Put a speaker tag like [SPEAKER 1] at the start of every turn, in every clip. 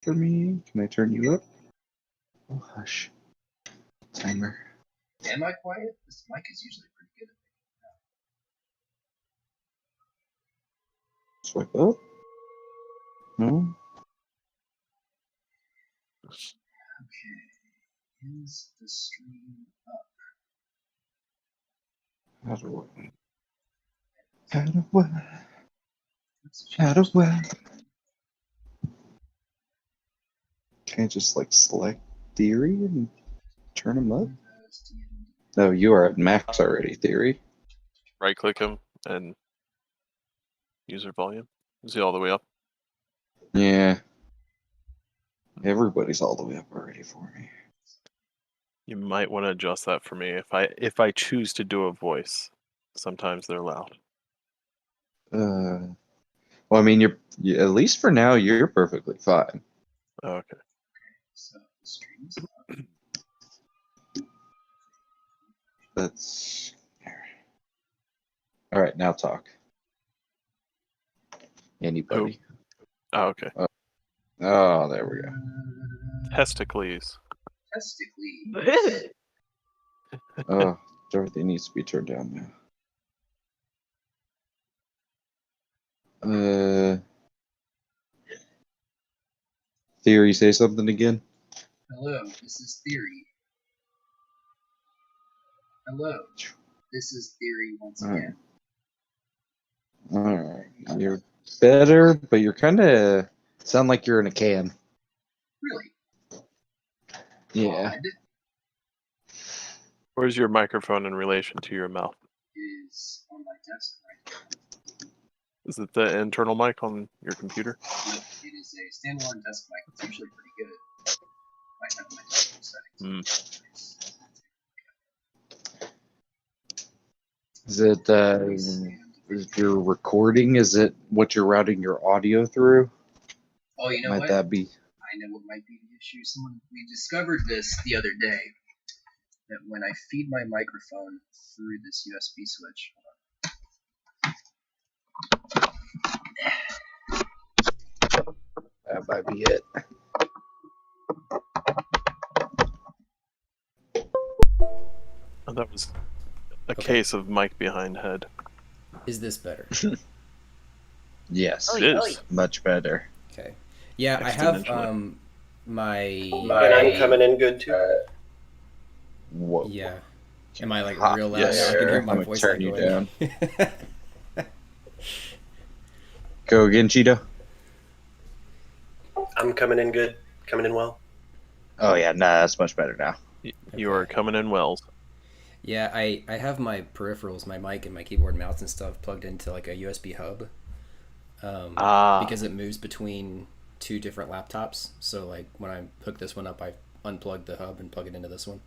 [SPEAKER 1] for me? Can I turn you up? Oh, hush. Timer.
[SPEAKER 2] Am I quiet? This mic is usually pretty good at
[SPEAKER 1] Swipe up? No?
[SPEAKER 2] Okay. Is the stream up?
[SPEAKER 1] How do I? Can I just like select theory and turn them up? No, you are at max already, theory.
[SPEAKER 3] Right click him and user volume. Is he all the way up?
[SPEAKER 1] Yeah. Everybody's all the way up already for me.
[SPEAKER 3] You might want to adjust that for me if I choose to do a voice. Sometimes they're loud.
[SPEAKER 1] Well, I mean, you're at least for now, you're perfectly fine.
[SPEAKER 3] Okay.
[SPEAKER 2] So the stream's up.
[SPEAKER 1] That's all right. Now talk. Anybody?
[SPEAKER 3] Oh, okay.
[SPEAKER 1] Oh, there we go.
[SPEAKER 3] Testicles.
[SPEAKER 2] Testicles.
[SPEAKER 1] Oh, Dorothy needs to be turned down now. Theory, say something again.
[SPEAKER 2] Hello, this is Theory. Hello, this is Theory once again.
[SPEAKER 1] All right, you're better, but you're kind of sound like you're in a can.
[SPEAKER 2] Really?
[SPEAKER 1] Yeah.
[SPEAKER 2] Odd.
[SPEAKER 3] Where's your microphone in relation to your mouth?
[SPEAKER 2] Is on my desk right
[SPEAKER 3] Is it the internal mic on your computer?
[SPEAKER 2] now. It is a standalone desk mic. It's usually pretty good. Might have my default settings.
[SPEAKER 1] Is it is your recording? Is it what you're routing your audio through?
[SPEAKER 2] Oh, you know
[SPEAKER 1] Might
[SPEAKER 2] what?
[SPEAKER 1] that be?
[SPEAKER 2] I know what might be the issue. We discovered this the other day. That when I feed my microphone through this USB switch,
[SPEAKER 1] That might be it.
[SPEAKER 3] Oh, that was a case of mic behind head.
[SPEAKER 4] Is this better?
[SPEAKER 1] Yes,
[SPEAKER 3] It is.
[SPEAKER 1] much better.
[SPEAKER 4] Okay. Yeah, I have my.
[SPEAKER 5] And I'm coming in good too.
[SPEAKER 1] Whoa.
[SPEAKER 4] Yeah. Am I like
[SPEAKER 1] Hot,
[SPEAKER 4] real loud
[SPEAKER 1] yes,
[SPEAKER 4] now? I can
[SPEAKER 1] sir.
[SPEAKER 4] hear my
[SPEAKER 1] I'm
[SPEAKER 4] voice
[SPEAKER 1] gonna turn you
[SPEAKER 4] echoing.
[SPEAKER 1] down. Go again, Cheetoh.
[SPEAKER 5] I'm coming in good. Coming in well.
[SPEAKER 1] Oh yeah, nah, that's much better now.
[SPEAKER 3] You are coming in wells.
[SPEAKER 4] Yeah, I have my peripherals, my mic and my keyboard and mouse and stuff plugged into like a USB hub. Because it moves between two different laptops. So like when I hook this one up, I unplug the hub and plug it into this one.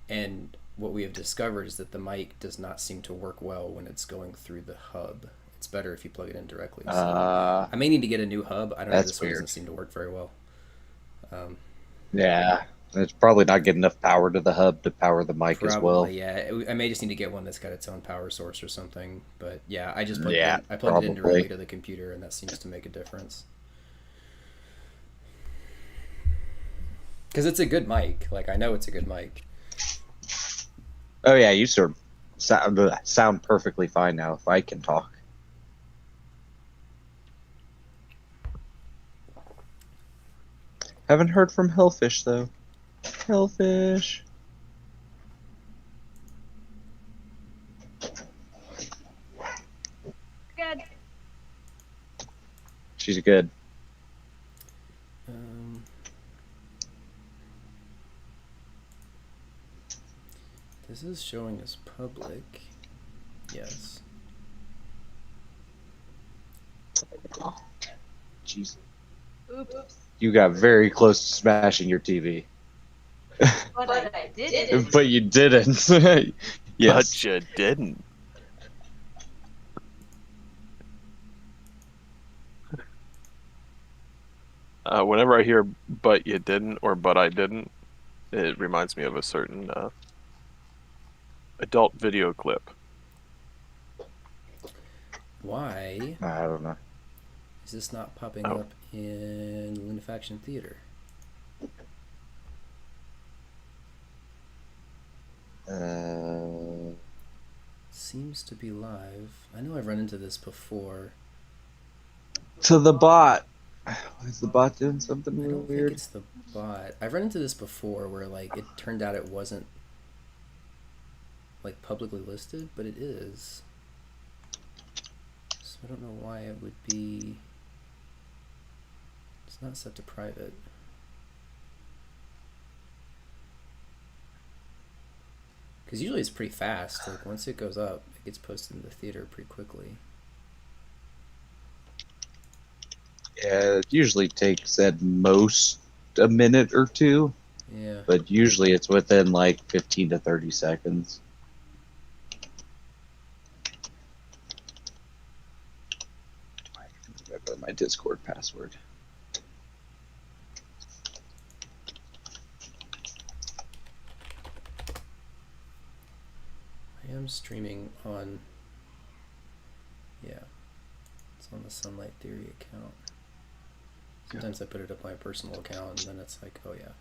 [SPEAKER 4] And what we have discovered is that the mic does not seem to work well when it's going through the hub. It's better if you plug it in directly. So I may need to get a new hub. I don't know. This one doesn't seem to work very well.
[SPEAKER 1] Yeah, it's probably not getting enough power to the hub to power the mic as well.
[SPEAKER 4] Yeah. I may just need to get one that's got its own power source or something. But yeah, I just plugged I plugged
[SPEAKER 1] probably.
[SPEAKER 4] it in directly to the computer, and that seems to make a difference. Because it's a good mic. Like, I know it's a good mic.
[SPEAKER 1] Oh yeah, you sort of sound perfectly fine now if I can talk. Haven't heard from Hellfish though. Hellfish.
[SPEAKER 6] Good.
[SPEAKER 1] She's good.
[SPEAKER 4] This is showing as public. Yes.
[SPEAKER 1] Jeez.
[SPEAKER 6] Oops.
[SPEAKER 1] You got very close to smashing your TV.
[SPEAKER 6] But I didn't.
[SPEAKER 1] But you didn't. Yes.
[SPEAKER 3] But you didn't. Whenever I hear "but you didn't" or "but I didn't," it reminds me of a certain adult video clip.
[SPEAKER 4] Why
[SPEAKER 1] I don't know.
[SPEAKER 4] is this not popping up in Lunafaction Theater? Seems to be live. I know I've run into this before.
[SPEAKER 1] To the bot. Is the bot doing something
[SPEAKER 4] I don't
[SPEAKER 1] weird?
[SPEAKER 4] think it's the bot. I've run into this before where like it turned out it wasn't like publicly listed, but it is. So I don't know why it would be. It's not set to private. Because usually it's pretty fast. Like once it goes up, it gets posted in the theater pretty quickly.
[SPEAKER 1] Yeah, it usually takes at most a minute or two.
[SPEAKER 4] Yeah.
[SPEAKER 1] But usually it's within like 15 to 30 seconds. I gotta put my Discord password.
[SPEAKER 4] I am streaming on. Yeah. It's on the Sunlight Theory account. Sometimes I put it up my personal account and then it's like, oh yeah.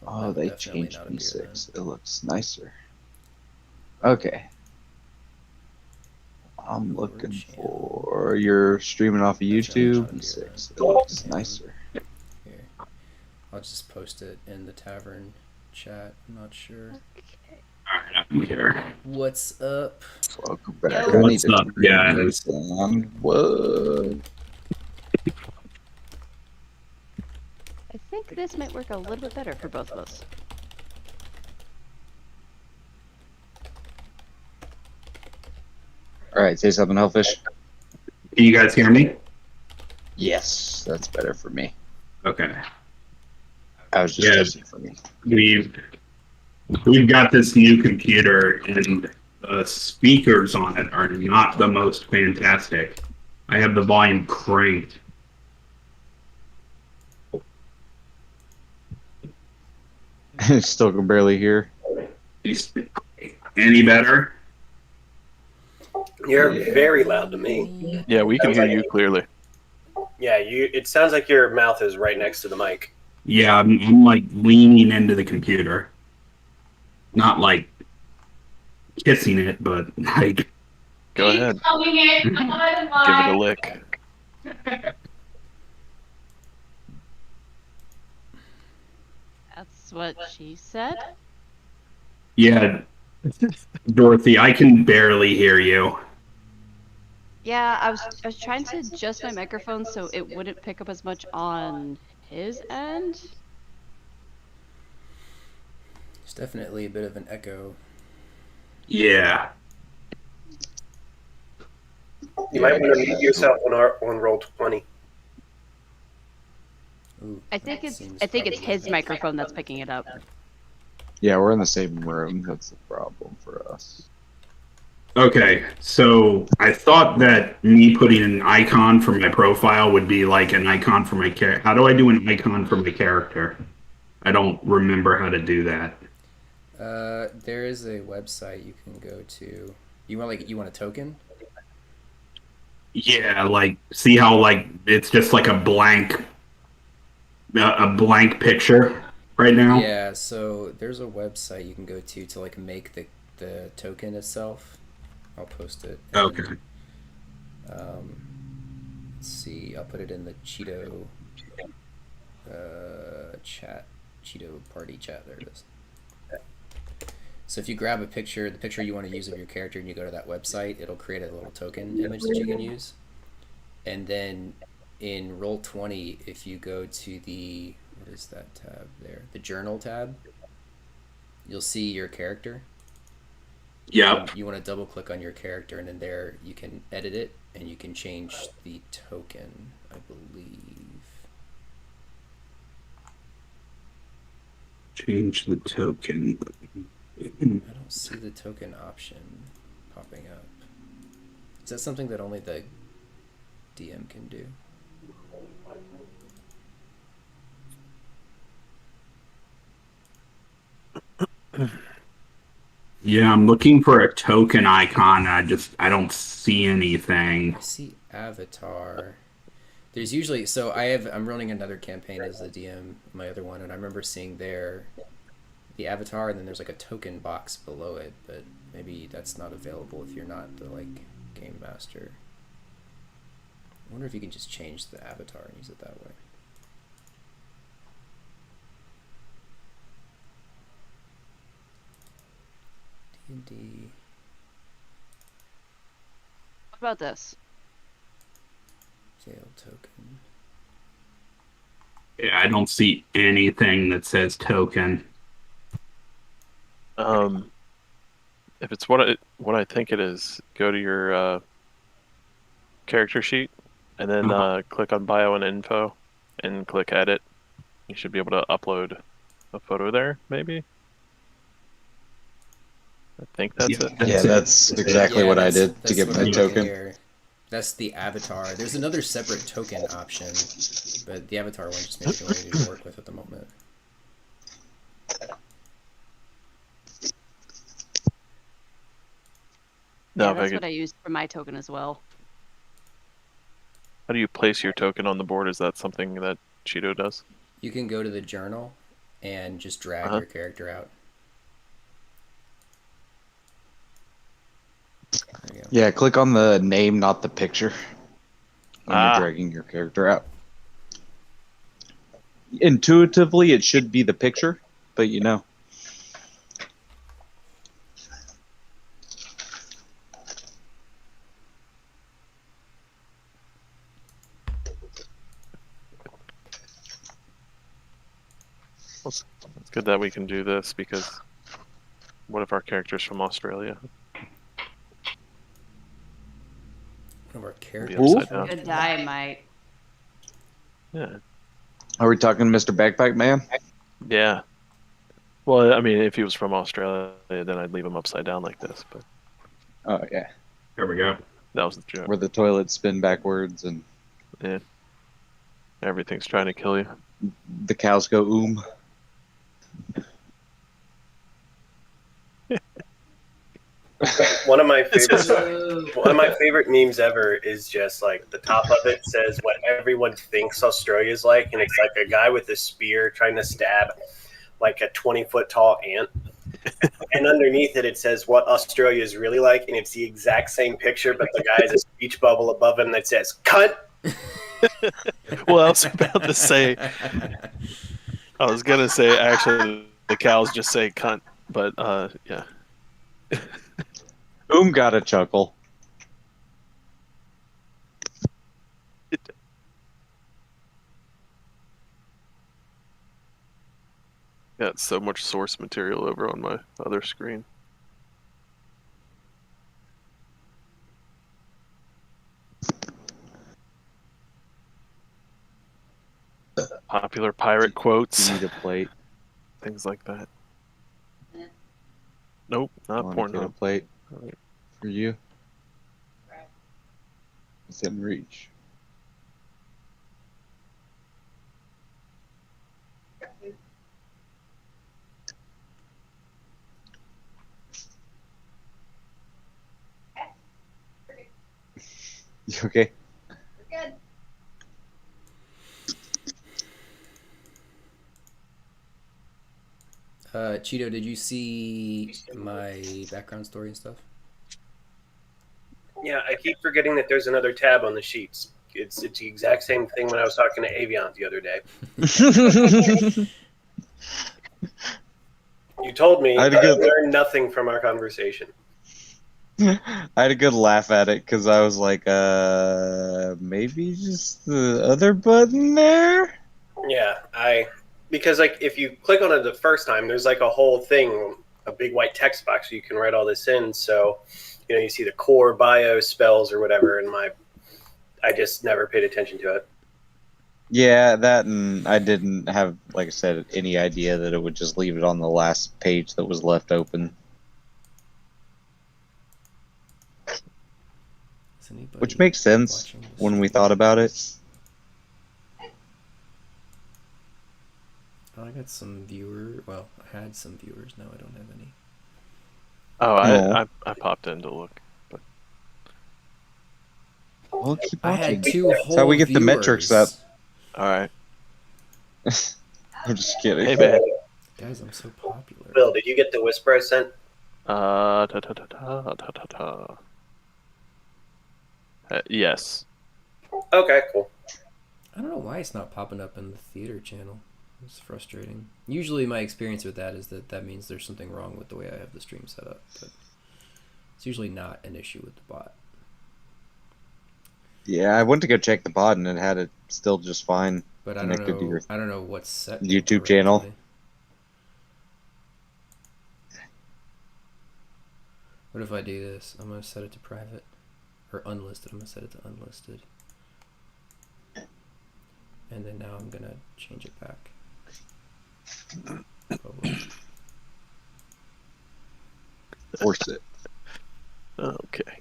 [SPEAKER 1] Oh, they changed V6. It looks nicer. Okay. I'm looking for. You're streaming off of YouTube. V6. It looks nicer.
[SPEAKER 4] Here. I'll just post it in the tavern chat. I'm not sure.
[SPEAKER 6] Okay.
[SPEAKER 7] Alright, I'm here.
[SPEAKER 4] What's up?
[SPEAKER 1] Welcome back.
[SPEAKER 6] Yo.
[SPEAKER 7] What's up, guys?
[SPEAKER 1] What?
[SPEAKER 6] I think this might work a little bit better for both of us.
[SPEAKER 1] Alright, say something, Hellfish.
[SPEAKER 7] Can you guys hear me?
[SPEAKER 1] Yes, that's better for me.
[SPEAKER 7] Okay.
[SPEAKER 1] I was just testing for me.
[SPEAKER 7] We've got this new computer, and the speakers on it are not the most fantastic. I have the volume cranked.
[SPEAKER 1] Still can barely hear.
[SPEAKER 7] Any better?
[SPEAKER 5] You're very loud to me.
[SPEAKER 3] Yeah, we can hear you clearly.
[SPEAKER 5] Yeah, it sounds like your mouth is right next to the mic.
[SPEAKER 7] Yeah, I'm like leaning into the computer. Not like kissing it, but like.
[SPEAKER 3] Go ahead. Give it a lick.
[SPEAKER 6] That's what she said.
[SPEAKER 7] Yeah, Dorothy, I can barely hear you.
[SPEAKER 6] Yeah, I was trying to adjust my microphone so it wouldn't pick up as much on his end.
[SPEAKER 4] There's definitely a bit of an echo.
[SPEAKER 7] Yeah.
[SPEAKER 5] You might want to mute yourself on roll 20.
[SPEAKER 4] Ooh,
[SPEAKER 6] I think
[SPEAKER 4] that
[SPEAKER 6] it's
[SPEAKER 4] seems
[SPEAKER 6] his
[SPEAKER 4] probably-
[SPEAKER 6] microphone that's picking it up.
[SPEAKER 1] Yeah, we're in the same room. That's the problem for us.
[SPEAKER 7] Okay, so I thought that me putting an icon for my profile would be like an icon for my character. How do I do an icon for my character? I don't remember how to do that.
[SPEAKER 4] There is a website you can go to. You want a token?
[SPEAKER 7] Yeah, like see how like it's just like a blank picture right now.
[SPEAKER 4] Yeah, so there's a website you can go to like make the token itself. I'll post it.
[SPEAKER 7] Okay.
[SPEAKER 4] Let's see. I'll put it in the Cheetoh chat. Cheetoh party chat. There it is. So if you grab a picture, the picture you want to use of your character, and you go to that website, it'll create a little token image that you can use. And then in Roll20, if you go to the, what is that tab there? The Journal tab, you'll see your character.
[SPEAKER 7] Yep.
[SPEAKER 4] You want to double click on your character, and then there you can edit it, and you can change the token, I believe.
[SPEAKER 7] Change the token.
[SPEAKER 4] I don't see the token option popping up. Is that something that only the DM can do?
[SPEAKER 7] Yeah, I'm looking for a token icon. I don't see anything.
[SPEAKER 4] I see avatar. There's usually I'm running another campaign as the DM, my other one, and I remember seeing there the avatar, and then there's like a token box below it, but maybe that's not available if you're not the game master. I wonder if you can just change the avatar and use it that way. D&D.
[SPEAKER 6] What about this?
[SPEAKER 4] Jail token.
[SPEAKER 7] Yeah, I don't see anything that says token.
[SPEAKER 3] If it's what I think it is, go to your character sheet, and then click on bio and info, and click edit. You should be able to upload a photo there, maybe. I think that's it.
[SPEAKER 1] Yeah, that's exactly what I did to get my token.
[SPEAKER 4] Here. That's the avatar. There's another separate token option, but the avatar one just maybe the only to work with at the moment.
[SPEAKER 6] No, that's what I used for my token as well.
[SPEAKER 3] How do you place your token on the board? Is that something that Cheetoh does?
[SPEAKER 4] You can go to the journal and just drag your character out.
[SPEAKER 1] Yeah, click on the name, not the picture, when you're dragging your character out. Intuitively, it should be the picture, but you know.
[SPEAKER 3] It's good that we can do this, because what if our character's from Australia?
[SPEAKER 4] One of our characters.
[SPEAKER 6] Could die, might.
[SPEAKER 3] Yeah.
[SPEAKER 1] Are we talking Mr. Backpack Man?
[SPEAKER 3] Yeah. Well, I mean, if he was from Australia, then I'd leave him upside down like this. But
[SPEAKER 1] oh yeah,
[SPEAKER 7] there we go.
[SPEAKER 3] That was the joke.
[SPEAKER 1] Where the toilets spin backwards and
[SPEAKER 3] everything's trying to kill you.
[SPEAKER 1] The cows go
[SPEAKER 5] One of my favorite memes ever is just like the top of it says what everyone thinks Australia's like, and it's like a guy with a spear trying to stab like a 20-foot tall ant. And underneath it says what Australia is really like, and it's the exact same picture, but the guy has a speech bubble above him that says "cunt."
[SPEAKER 3] Well, I was about to say, actually the cows just say "cunt," but yeah.
[SPEAKER 1] Got a chuckle.
[SPEAKER 3] Got so much source material over on my other screen. Popular pirate quotes.
[SPEAKER 1] You need a plate.
[SPEAKER 3] Things like that. Nope, not
[SPEAKER 1] Pornhub. Get a plate for you. It's in reach. You okay?
[SPEAKER 6] We're good.
[SPEAKER 4] Cheetoh, did you see my background story and stuff?
[SPEAKER 5] Yeah, I keep forgetting that there's another tab on the sheets. It's the exact same thing when I was talking to Avion the other day. You told me I learned nothing from our conversation.
[SPEAKER 1] I had a good laugh at it because I was like, maybe just the other button there?
[SPEAKER 5] Yeah, because like if you click on it the first time, there's like a whole thing, a big white text box where you can write all this in. So, you know, you see the core bio spells or whatever, and I just never paid attention to it.
[SPEAKER 1] Yeah, that, and I didn't have, like I said, any idea that it would just leave it on the last page that was left open. Which makes sense when we thought about it.
[SPEAKER 4] I got some well, I had some viewers, now I don't have any.
[SPEAKER 3] Oh, I popped in to look. But...
[SPEAKER 1] Well, keep
[SPEAKER 4] I had
[SPEAKER 1] watching.
[SPEAKER 4] 2
[SPEAKER 1] That's
[SPEAKER 4] whole
[SPEAKER 1] how we get the metrics up.
[SPEAKER 4] viewers.
[SPEAKER 3] All right.
[SPEAKER 1] I'm just kidding.
[SPEAKER 3] Hey man.
[SPEAKER 4] Guys, I'm so popular.
[SPEAKER 5] Bill, did you get the whisper I sent?
[SPEAKER 3] Yes.
[SPEAKER 5] Okay, cool.
[SPEAKER 4] I don't know why it's not popping up in the theater channel. It's frustrating. Usually my experience with that is that means there's something wrong with the way I have the stream set up, but it's usually not an issue with the bot.
[SPEAKER 1] Yeah, I went to go check the bot and it had it still just fine.
[SPEAKER 4] But
[SPEAKER 1] Connected to your
[SPEAKER 4] I don't know what's set
[SPEAKER 1] YouTube channel.
[SPEAKER 4] incorrectly. What if I do this? I'm going to set it to private. Or unlisted. I'm going to set it to unlisted. And then now I'm going to change it back. Public.
[SPEAKER 1] Force it.
[SPEAKER 3] Okay.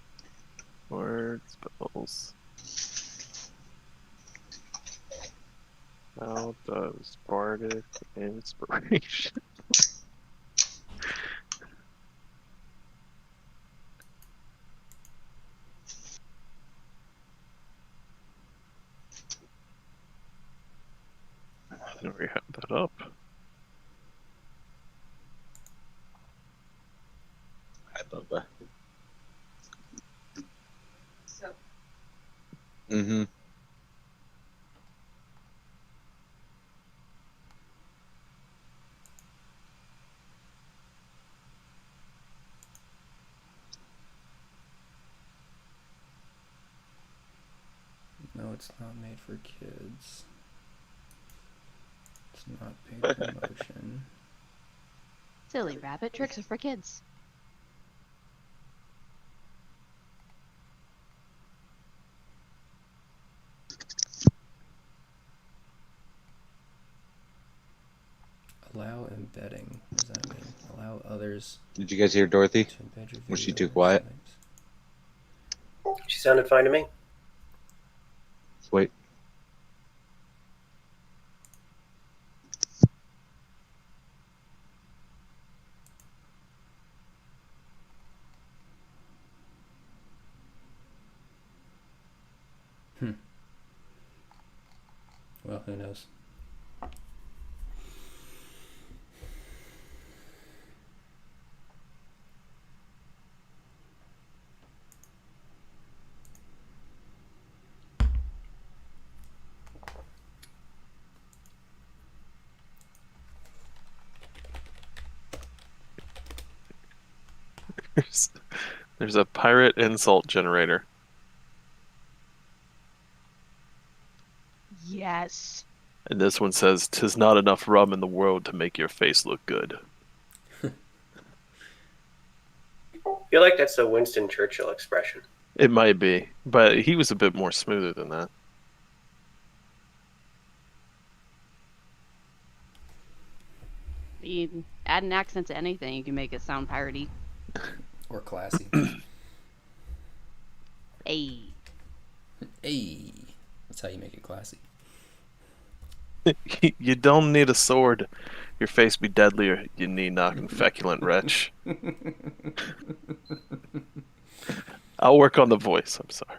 [SPEAKER 3] Word spells. How does Bardic Inspiration? There we have that up.
[SPEAKER 1] I love that. Mm-hmm.
[SPEAKER 4] No, it's not made for kids. It's not paid promotion.
[SPEAKER 6] Silly rabbit, tricks are for kids.
[SPEAKER 4] Allow embedding. What does that mean? Allow others
[SPEAKER 1] Did you guys hear Dorothy?
[SPEAKER 4] to embed your
[SPEAKER 1] Was she
[SPEAKER 4] video
[SPEAKER 1] too
[SPEAKER 4] on
[SPEAKER 1] quiet?
[SPEAKER 4] sites.
[SPEAKER 5] She sounded fine to me.
[SPEAKER 1] Wait.
[SPEAKER 4] Well, who knows?
[SPEAKER 3] There's a pirate insult generator.
[SPEAKER 6] Yes.
[SPEAKER 3] And this one says, "'Tis not enough rum in the world to make your face look good."
[SPEAKER 5] I feel like that's a Winston Churchill expression.
[SPEAKER 3] It might be, but he was a bit more smoother than that.
[SPEAKER 6] You add an accent to anything, you can make it sound piratey.
[SPEAKER 4] Or classy.
[SPEAKER 6] Hey.
[SPEAKER 4] Hey. That's how you make it classy.
[SPEAKER 3] You don't need a sword. Your face be deadlier, you need knocking feculent wretch. I'll work on the voice, I'm sorry.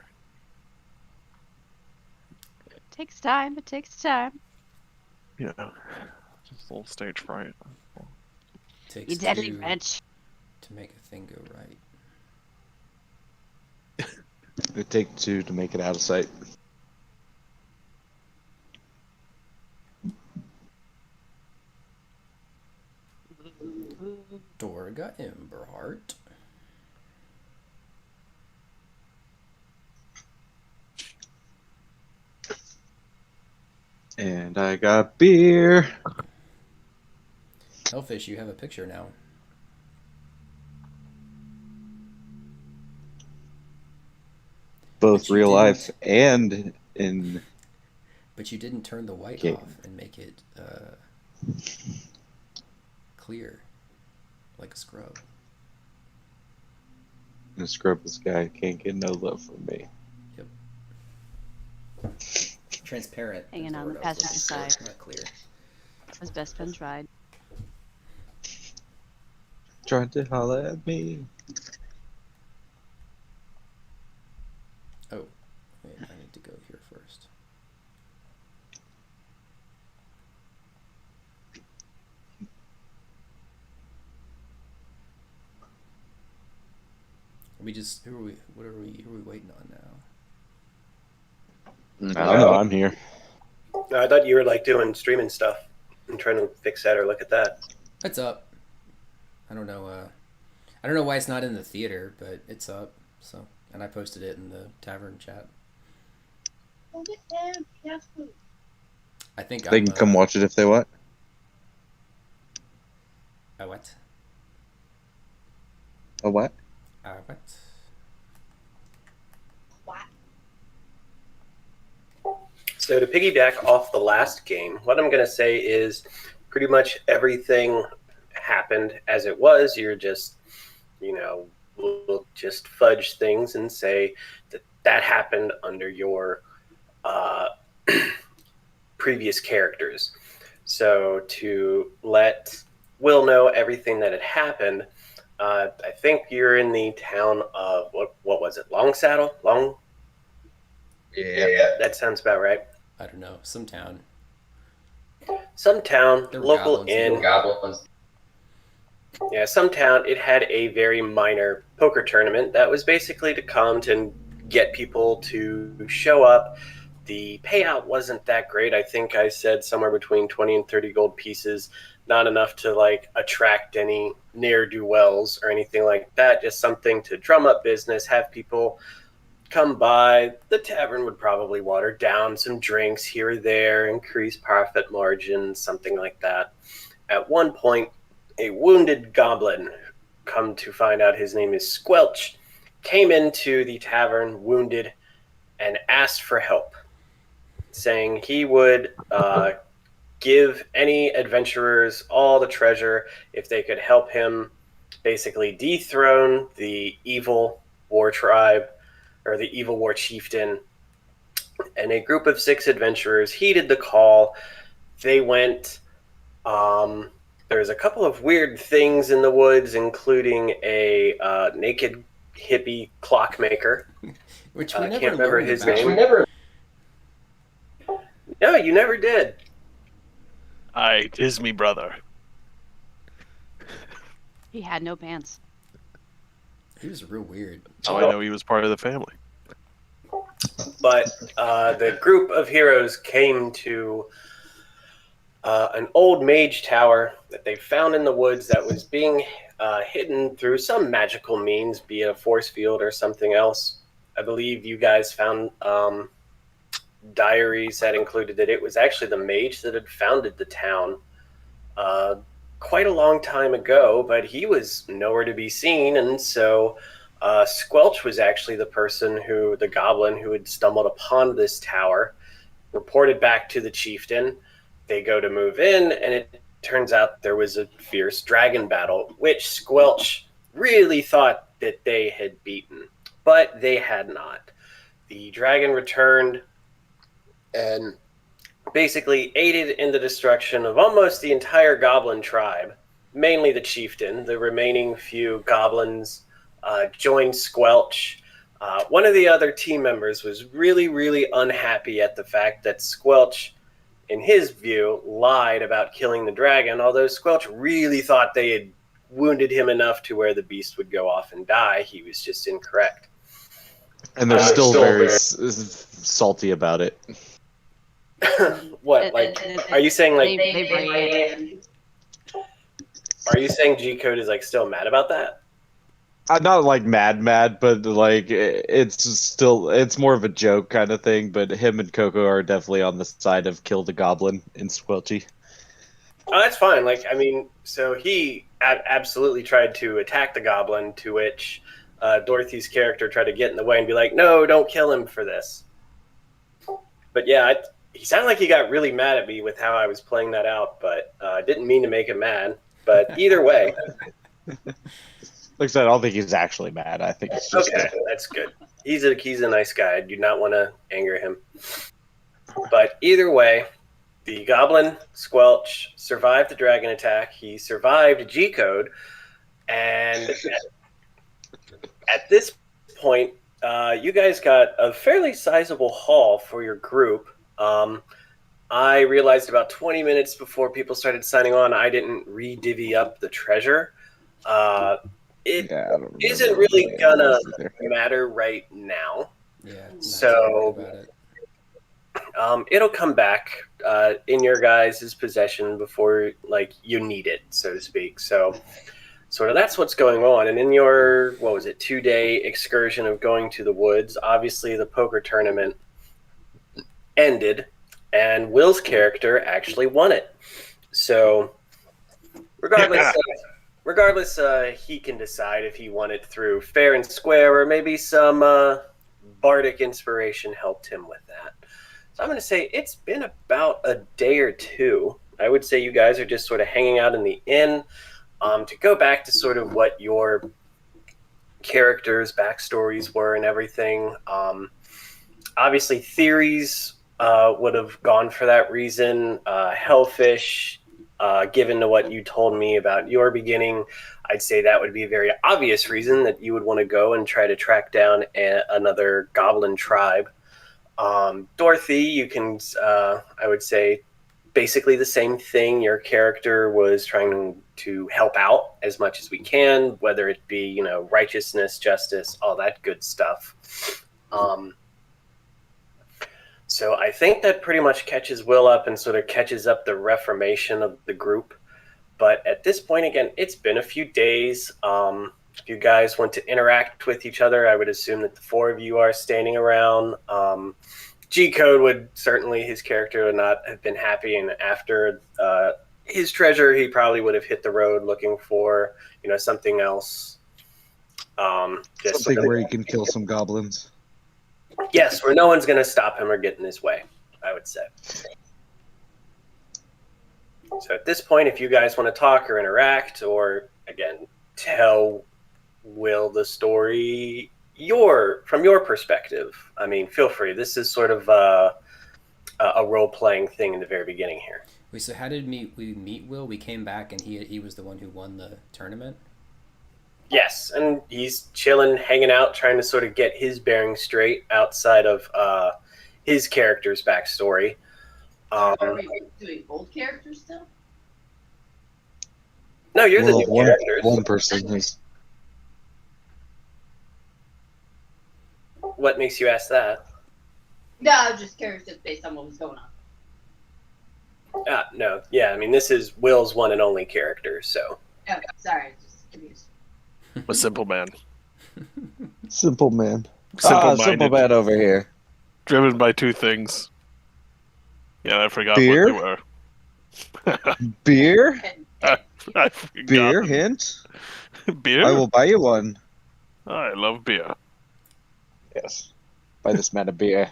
[SPEAKER 6] Takes time, it takes time.
[SPEAKER 3] You know, just a little stage fright.
[SPEAKER 4] Takes
[SPEAKER 6] You deadly
[SPEAKER 4] two
[SPEAKER 6] wretch.
[SPEAKER 4] to make a thing go right.
[SPEAKER 1] It takes 2 to make it out of sight.
[SPEAKER 4] Dorga Emberheart.
[SPEAKER 1] And I got beer.
[SPEAKER 4] Hellfish, you have a picture now.
[SPEAKER 1] Both
[SPEAKER 4] But you
[SPEAKER 1] real life
[SPEAKER 4] didn't-
[SPEAKER 1] and in...
[SPEAKER 4] But you didn't turn the white
[SPEAKER 1] Okay.
[SPEAKER 4] off and make it clear, like a scrub.
[SPEAKER 1] The scrubless guy can't get no love from me.
[SPEAKER 4] Transparent.
[SPEAKER 6] Hanging
[SPEAKER 4] is the
[SPEAKER 6] on
[SPEAKER 4] word
[SPEAKER 6] the
[SPEAKER 4] I was
[SPEAKER 6] passenger
[SPEAKER 4] looking for,
[SPEAKER 6] side.
[SPEAKER 4] not clear.
[SPEAKER 6] His best friend tried.
[SPEAKER 1] Trying to holler at me.
[SPEAKER 4] Oh, Wait, I need to go here first. Who are we waiting on now?
[SPEAKER 1] I don't know. I'm here.
[SPEAKER 5] No, I thought you were like doing streaming stuff and trying to fix that or look at that.
[SPEAKER 4] It's up. I don't know. I don't know why it's not in the theater, but it's up. So, and I posted it in the tavern chat. I think
[SPEAKER 1] They can come watch it if they want.
[SPEAKER 4] A what?
[SPEAKER 1] A what?
[SPEAKER 4] What?
[SPEAKER 5] So to piggyback off the last game, what I'm going to say is pretty much everything happened as it was. You're just, we'll just fudge things and say that happened under your previous characters. So to let Will know everything that had happened, I think you're in the town of, what was it, Longsaddle? Yeah, that sounds about right.
[SPEAKER 4] I don't know, some town.
[SPEAKER 5] Local inn. Yeah, some town. It had a very minor poker tournament that was basically to come to get people to show up. The payout wasn't that great. I think I said somewhere between 20 and 30 gold pieces. Not enough to like attract any ne'er-do-wells or anything like that. Just something to drum up business, have people come by. The tavern would probably water down some drinks here or there, increase profit margins, something like that. At one point, a wounded goblin, come to find out his name is Squelch, came into the tavern wounded and asked for help, saying he would give any adventurers all the treasure if they could help him basically dethrone the evil war tribe or the evil war chieftain. And a group of 6 adventurers heeded the call. They went. There's a couple of weird things in the woods, including a naked hippie clockmaker.
[SPEAKER 4] Which we never
[SPEAKER 5] can't remember his
[SPEAKER 4] about.
[SPEAKER 5] name. No, you never did.
[SPEAKER 3] It is me brother.
[SPEAKER 6] He had no pants.
[SPEAKER 4] He was real weird.
[SPEAKER 3] So I know he was part of the family.
[SPEAKER 5] But the group of heroes came to an old mage tower that they found in the woods that was being hidden through some magical means, be it a force field or something else. I believe you guys found diaries that included that it was actually the mage that had founded the town quite a long time ago, but he was nowhere to be seen, and so Squelch was actually the goblin who had stumbled upon this tower, reported back to the chieftain. They go to move in, and it turns out there was a fierce dragon battle, which Squelch really thought that they had beaten, but they had not. The dragon returned and basically aided in the destruction of almost the entire goblin tribe, mainly the chieftain. The remaining few goblins joined Squelch. One of the other team members was really, really unhappy at the fact that Squelch, in his view, lied about killing the dragon, although Squelch really thought they had wounded him enough to where the beast would go off and die. He was just incorrect.
[SPEAKER 1] And they're still very salty about it.
[SPEAKER 5] What? Are you saying Are you saying G-Code is still mad about that?
[SPEAKER 1] I'm not mad, but it's more of a joke kind of thing. But him and Coco are definitely on the side of kill the goblin in Squelchy.
[SPEAKER 5] Oh, that's fine. So he absolutely tried to attack the goblin, to which Dorothy's character tried to get in the way and be like, "No, don't kill him for this." But yeah, he sounded like he got really mad at me with how I was playing that out, but I didn't mean to make him mad. But either way.
[SPEAKER 1] Like I said, I don't think he's actually mad. I think it's just
[SPEAKER 5] okay. That's good. He's a nice guy. I do not want to anger him. But either way, the goblin Squelch survived the dragon attack. He survived G-Code, and at this point, you guys got a fairly sizable haul for your group. I realized about 20 minutes before people started signing on, I didn't re-divvy up the treasure. It
[SPEAKER 1] Yeah, I don't remember
[SPEAKER 5] isn't
[SPEAKER 1] what
[SPEAKER 5] really
[SPEAKER 1] day it
[SPEAKER 5] gonna
[SPEAKER 1] was either.
[SPEAKER 5] matter right now.
[SPEAKER 4] Yeah. Not
[SPEAKER 5] So-
[SPEAKER 4] too worried about it.
[SPEAKER 5] It'll come back in your guys' possession before like you need it, so to speak. So sort of that's what's going on. And in your, what was it, 2-day excursion of going to the woods, obviously the poker tournament ended and Will's character actually won it. So regardless, he can decide if he won it through fair and square or maybe some bardic inspiration helped him with that. So I'm going to say it's been about a day or two. I would say you guys are just sort of hanging out in the inn. To go back to sort of what your characters' backstories were and everything, obviously theories would have gone for that reason. Hellfish, given to what you told me about your beginning, I'd say that would be a very obvious reason that you would want to go and try to track down another goblin tribe. Dorothy, you can, I would say, basically the same thing. Your character was trying to help out as much as we can, whether it be, you know, righteousness, justice, all that good stuff. So I think that pretty much catches Will up and sort of catches up the reformation of the group. But at this point, again, it's been a few days. If you guys want to interact with each other, I would assume that the four of you are standing around. G-Code would certainly, his character would not have been happy, and after his treasure, he probably would have hit the road looking for, you know, something else. Just
[SPEAKER 1] Something where you can kill some goblins.
[SPEAKER 5] Yes, where no one's going to stop him or get in his way, I would say. So at this point, if you guys want to talk or interact or, again, tell Will the story from your perspective, I mean, feel free. This is sort of a role-playing thing in the very beginning here.
[SPEAKER 4] Wait, so how did we meet Will? We came back and he was the one who won the tournament?
[SPEAKER 5] Yes, and he's chilling, hanging out, trying to sort of get his bearings straight outside of his character's backstory.
[SPEAKER 8] Are we doing old characters still?
[SPEAKER 5] No, you're the new characters.
[SPEAKER 1] One person is.
[SPEAKER 5] What makes you ask that?
[SPEAKER 8] No, I was just curious just based on what was going on.
[SPEAKER 5] No, yeah, I mean, this is Will's one and only character, so.
[SPEAKER 8] Okay, sorry, just confused.
[SPEAKER 3] A simple man.
[SPEAKER 1] Simple man.
[SPEAKER 3] Simple-minded.
[SPEAKER 1] Simple man over here.
[SPEAKER 3] Driven by two things. Yeah, I forgot
[SPEAKER 1] Beer?
[SPEAKER 3] what they were.
[SPEAKER 1] Beer?
[SPEAKER 3] I forgot
[SPEAKER 1] Beer,
[SPEAKER 3] them.
[SPEAKER 1] hint?
[SPEAKER 3] Beer?
[SPEAKER 1] I will buy you one.
[SPEAKER 3] I love beer.
[SPEAKER 1] Yes. Buy this man a beer.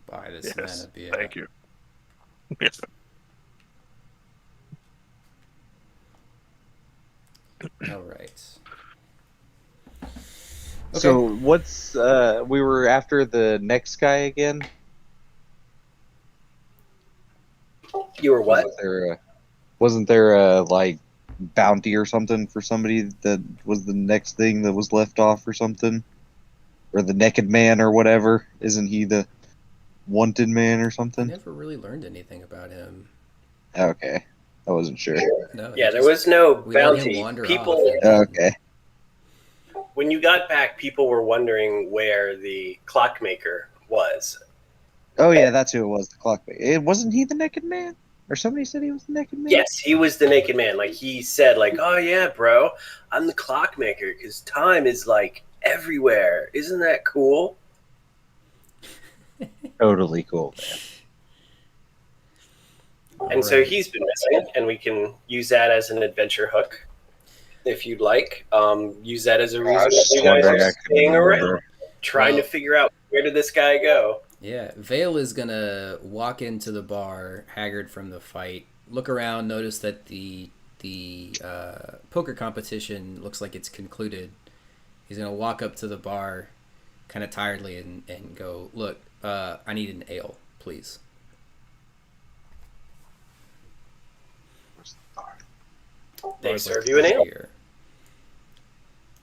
[SPEAKER 4] Buy this man
[SPEAKER 3] Yes,
[SPEAKER 4] a beer.
[SPEAKER 3] thank you. Yes.
[SPEAKER 4] All right.
[SPEAKER 1] So what's we were after the next guy again?
[SPEAKER 5] You were what?
[SPEAKER 1] Wasn't there a like bounty or something for somebody that was the next thing that was left off or something? Or the naked man or whatever? Isn't he the wanted man or
[SPEAKER 4] I
[SPEAKER 1] something?
[SPEAKER 4] never really learned anything about him.
[SPEAKER 1] Okay. I wasn't sure.
[SPEAKER 4] No,
[SPEAKER 5] Yeah, there was no
[SPEAKER 4] we let him
[SPEAKER 5] bounty.
[SPEAKER 4] wander
[SPEAKER 5] People,
[SPEAKER 4] off and then-
[SPEAKER 1] Okay.
[SPEAKER 5] when you got back, people were wondering where the clockmaker was.
[SPEAKER 1] Oh yeah, that's who it was, the clockmaker. It wasn't he the naked man? Or somebody said he was the naked man?
[SPEAKER 5] Yes, he was the naked man. Like, he said, like, oh, yeah, bro, I'm the clockmaker because time is, like, everywhere. Isn't that cool?
[SPEAKER 1] Totally cool, man.
[SPEAKER 5] And so he's been missing, and we can use that as an adventure hook, if you'd like. Use that as a reason that you guys are staying around, trying to figure out where did this guy go.
[SPEAKER 4] Yeah, Vale is gonna walk into the bar, haggard from the fight, look around, notice that the poker competition looks like it's concluded. He's gonna walk up to the bar, kind of tiredly, and go, "Look, I need an ale, please."
[SPEAKER 5] They serve you an ale.
[SPEAKER 4] Here.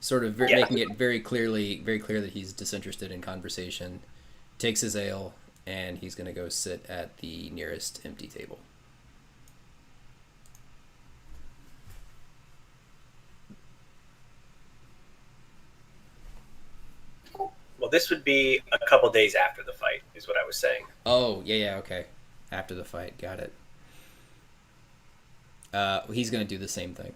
[SPEAKER 4] sort of making it very clear that he's disinterested in conversation. Takes his ale, and he's going to go sit at the nearest empty table.
[SPEAKER 5] Well, this would be a couple days after the fight, is what I was saying.
[SPEAKER 4] Oh, yeah, okay. After the fight, got it. He's going to do the same thing.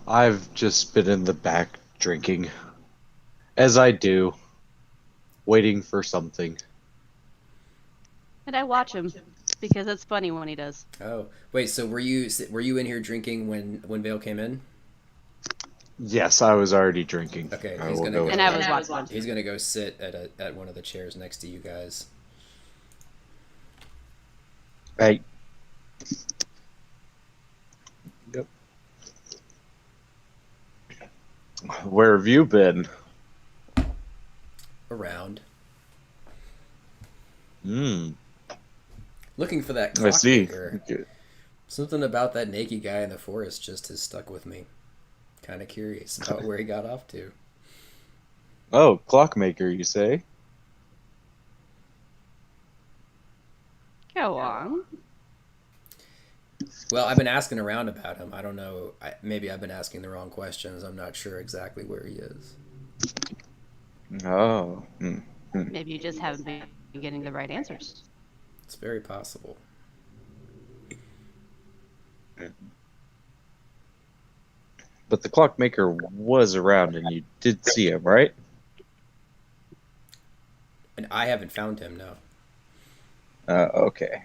[SPEAKER 1] I've just been in the back drinking, as I do, waiting for something.
[SPEAKER 6] And I watch him because it's funny when he does.
[SPEAKER 4] Oh, wait. So were you in here drinking when Vale came in?
[SPEAKER 1] Yes, I was already drinking.
[SPEAKER 4] Okay,
[SPEAKER 6] and I was watching.
[SPEAKER 4] He's gonna go sit at one of the chairs next to you guys.
[SPEAKER 1] Hey. Yep. Where have you been?
[SPEAKER 4] Around.
[SPEAKER 1] Looking
[SPEAKER 4] for that
[SPEAKER 1] I see.
[SPEAKER 4] Good. Something about that naked guy in the forest just has stuck with me. Kind of curious about where he got off to.
[SPEAKER 1] Oh, clockmaker, you say?
[SPEAKER 6] Go on.
[SPEAKER 4] Well, I've been asking around about him. I don't know. Maybe I've been asking the wrong questions. I'm not sure exactly where he is.
[SPEAKER 1] Oh.
[SPEAKER 6] Maybe you just haven't been getting the right answers.
[SPEAKER 4] It's very possible.
[SPEAKER 1] But the clockmaker was around and you did see him, right?
[SPEAKER 4] And I haven't found him, no.
[SPEAKER 1] Okay.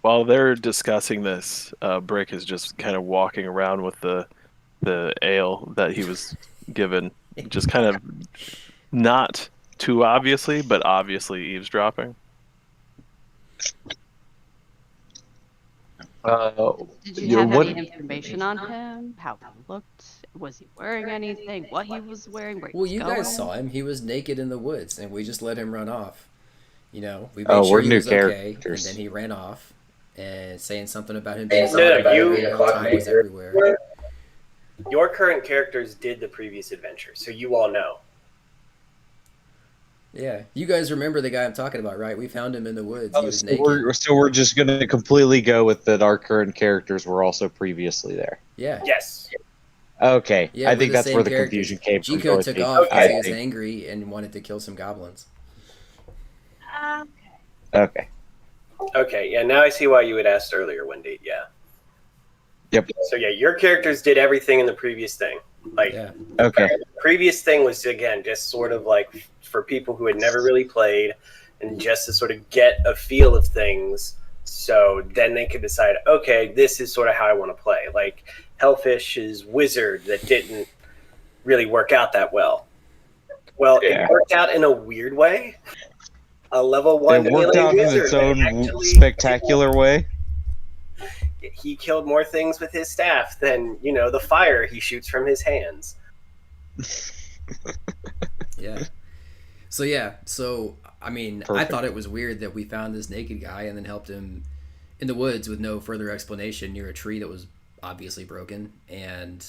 [SPEAKER 3] While they're discussing this, Brick is just kind of walking around with the ale that he was given, just kind of not too obviously, but obviously eavesdropping.
[SPEAKER 6] Did you have any information on him? How he looked? Was he wearing anything? What he was wearing? Where he was
[SPEAKER 4] you
[SPEAKER 6] going?
[SPEAKER 4] guys saw him. He was naked in the woods, and we just let him run off. You know, we
[SPEAKER 1] Oh,
[SPEAKER 4] made sure
[SPEAKER 1] we're
[SPEAKER 4] he
[SPEAKER 1] new
[SPEAKER 4] was okay, and
[SPEAKER 1] characters.
[SPEAKER 4] then he ran off, and saying something about him being
[SPEAKER 5] time
[SPEAKER 4] was everywhere.
[SPEAKER 5] Your current characters did the previous adventure, so you all know.
[SPEAKER 4] Yeah, you guys remember the guy I'm talking about, right? We found him in the woods. He was naked.
[SPEAKER 1] We're just going to completely go with that our current characters were also previously there.
[SPEAKER 4] Yeah.
[SPEAKER 5] Yes.
[SPEAKER 1] Okay.
[SPEAKER 4] Yeah,
[SPEAKER 1] I think that's where the
[SPEAKER 4] characters.
[SPEAKER 1] confusion came from.
[SPEAKER 4] Cheetoh took off because he was angry and wanted to kill some goblins.
[SPEAKER 1] Okay.
[SPEAKER 5] Okay, yeah, now I see why you had asked earlier, Wendy. Yeah.
[SPEAKER 1] Yep.
[SPEAKER 5] So yeah, your characters did everything in the previous thing. Like,
[SPEAKER 1] okay.
[SPEAKER 5] The previous thing was, again, just sort of like for people who had never really played and just to sort of get a feel of things. So then they could decide, okay, this is sort of how I want to play. Like Hellfish's wizard that didn't really work out that well. Well, it worked out in a weird way. A level 1
[SPEAKER 1] it worked out in its own spectacular way.
[SPEAKER 5] He killed more things with his staff than, the fire he shoots from his hands.
[SPEAKER 4] Yeah. So I mean, Perfect. I thought it was weird that we found this naked guy and then helped him in the woods with no further explanation near a tree that was obviously broken, and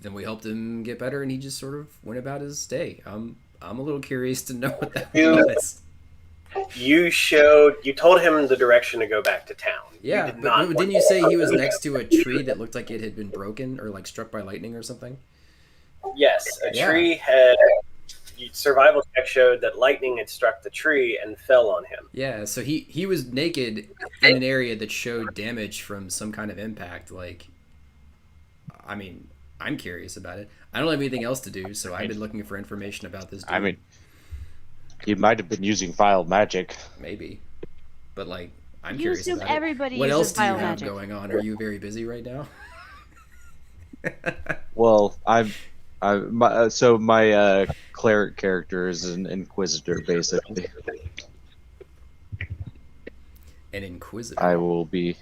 [SPEAKER 4] then we helped him get better, and he just sort of went about his day. I'm a little curious to know what that was.
[SPEAKER 5] You told him the direction to go back to town.
[SPEAKER 4] Yeah, but didn't you say he was next to a tree that looked like it had been broken or like struck by lightning or something?
[SPEAKER 5] Yes, a tree had. Survival check showed that lightning had struck the tree and fell on him.
[SPEAKER 4] Yeah, so he was naked in an area that showed damage from some kind of impact. Like, I mean, I'm curious about it. I don't have anything else to do, so I've been looking for information about this dude.
[SPEAKER 1] I mean, he might have been using vile magic.
[SPEAKER 4] Maybe. But, like, I'm curious about
[SPEAKER 6] everybody
[SPEAKER 4] it. What else do you have
[SPEAKER 6] magic
[SPEAKER 4] going on? Are you very busy right now?
[SPEAKER 1] Well, my cleric character is an inquisitor, basically.
[SPEAKER 4] An inquisitor?
[SPEAKER 1] I will be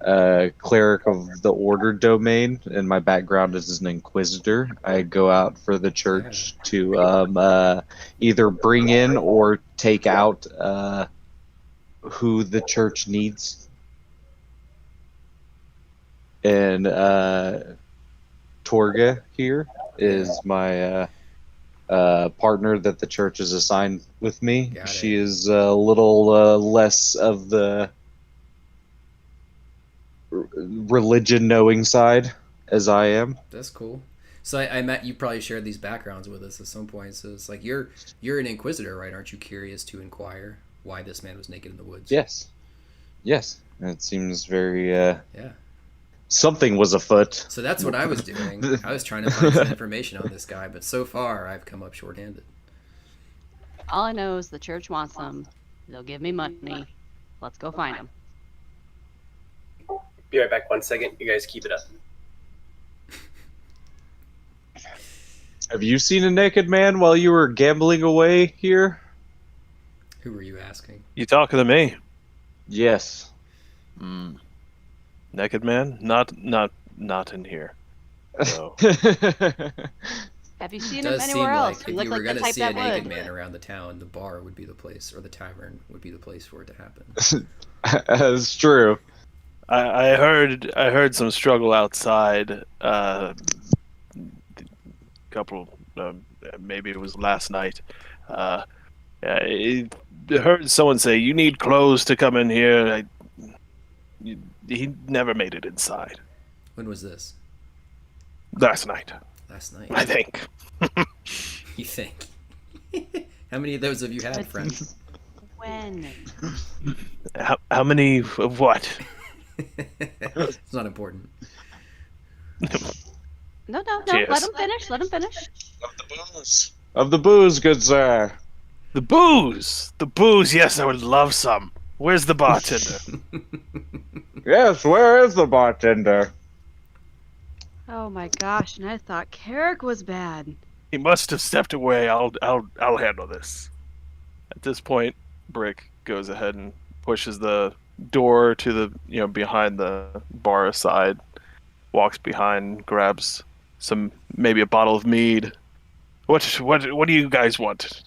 [SPEAKER 1] cleric of the Order domain, and my background is as an inquisitor. I go out for the church to either bring in or take out who the church needs. And Torga here is my partner that the church has assigned with me. She is a little less of the religion knowing side as I am.
[SPEAKER 4] That's cool. So I met you probably shared these backgrounds with us at some point. So it's like you're an inquisitor, right? Aren't you curious to inquire why this man was naked in the woods?
[SPEAKER 1] Yes. It seems very something was afoot.
[SPEAKER 4] So that's what I was doing. I was trying to find some information on this guy, but so far I've come up short-handed.
[SPEAKER 6] All I know is the church wants him. They'll give me money. Let's go find him.
[SPEAKER 5] Be right back 1 second. You guys keep it up.
[SPEAKER 1] Have you seen a naked man while you were gambling away here?
[SPEAKER 4] Who were you asking?
[SPEAKER 3] You talking to me?
[SPEAKER 1] Yes.
[SPEAKER 3] Naked man? Not in here. No.
[SPEAKER 6] Have you seen him anywhere else?
[SPEAKER 4] Like, if you were going to see a naked man around the town, the bar would be the place, or the tavern would be the place for it to happen.
[SPEAKER 1] That's true.
[SPEAKER 3] I heard some struggle outside. Couple, maybe it was last night. I heard someone say, "You need clothes to come in here." He never made it inside.
[SPEAKER 4] When was this?
[SPEAKER 3] Last night.
[SPEAKER 4] Last night.
[SPEAKER 3] I think.
[SPEAKER 4] You think? How many of those have you had, friends?
[SPEAKER 6] When?
[SPEAKER 3] How many of what?
[SPEAKER 4] It's not important.
[SPEAKER 6] No.
[SPEAKER 3] Cheers.
[SPEAKER 6] Let him finish.
[SPEAKER 1] Of the booze, good sir.
[SPEAKER 3] The booze. Yes, I would love some. Where's the bartender?
[SPEAKER 1] Yes, where is the bartender?
[SPEAKER 6] Oh my gosh! And I thought Carrick was bad.
[SPEAKER 3] He must have stepped away. I'll handle this. At this point, Brick goes ahead and pushes the door to the behind the bar aside, walks behind, grabs maybe a bottle of mead. What do you guys want?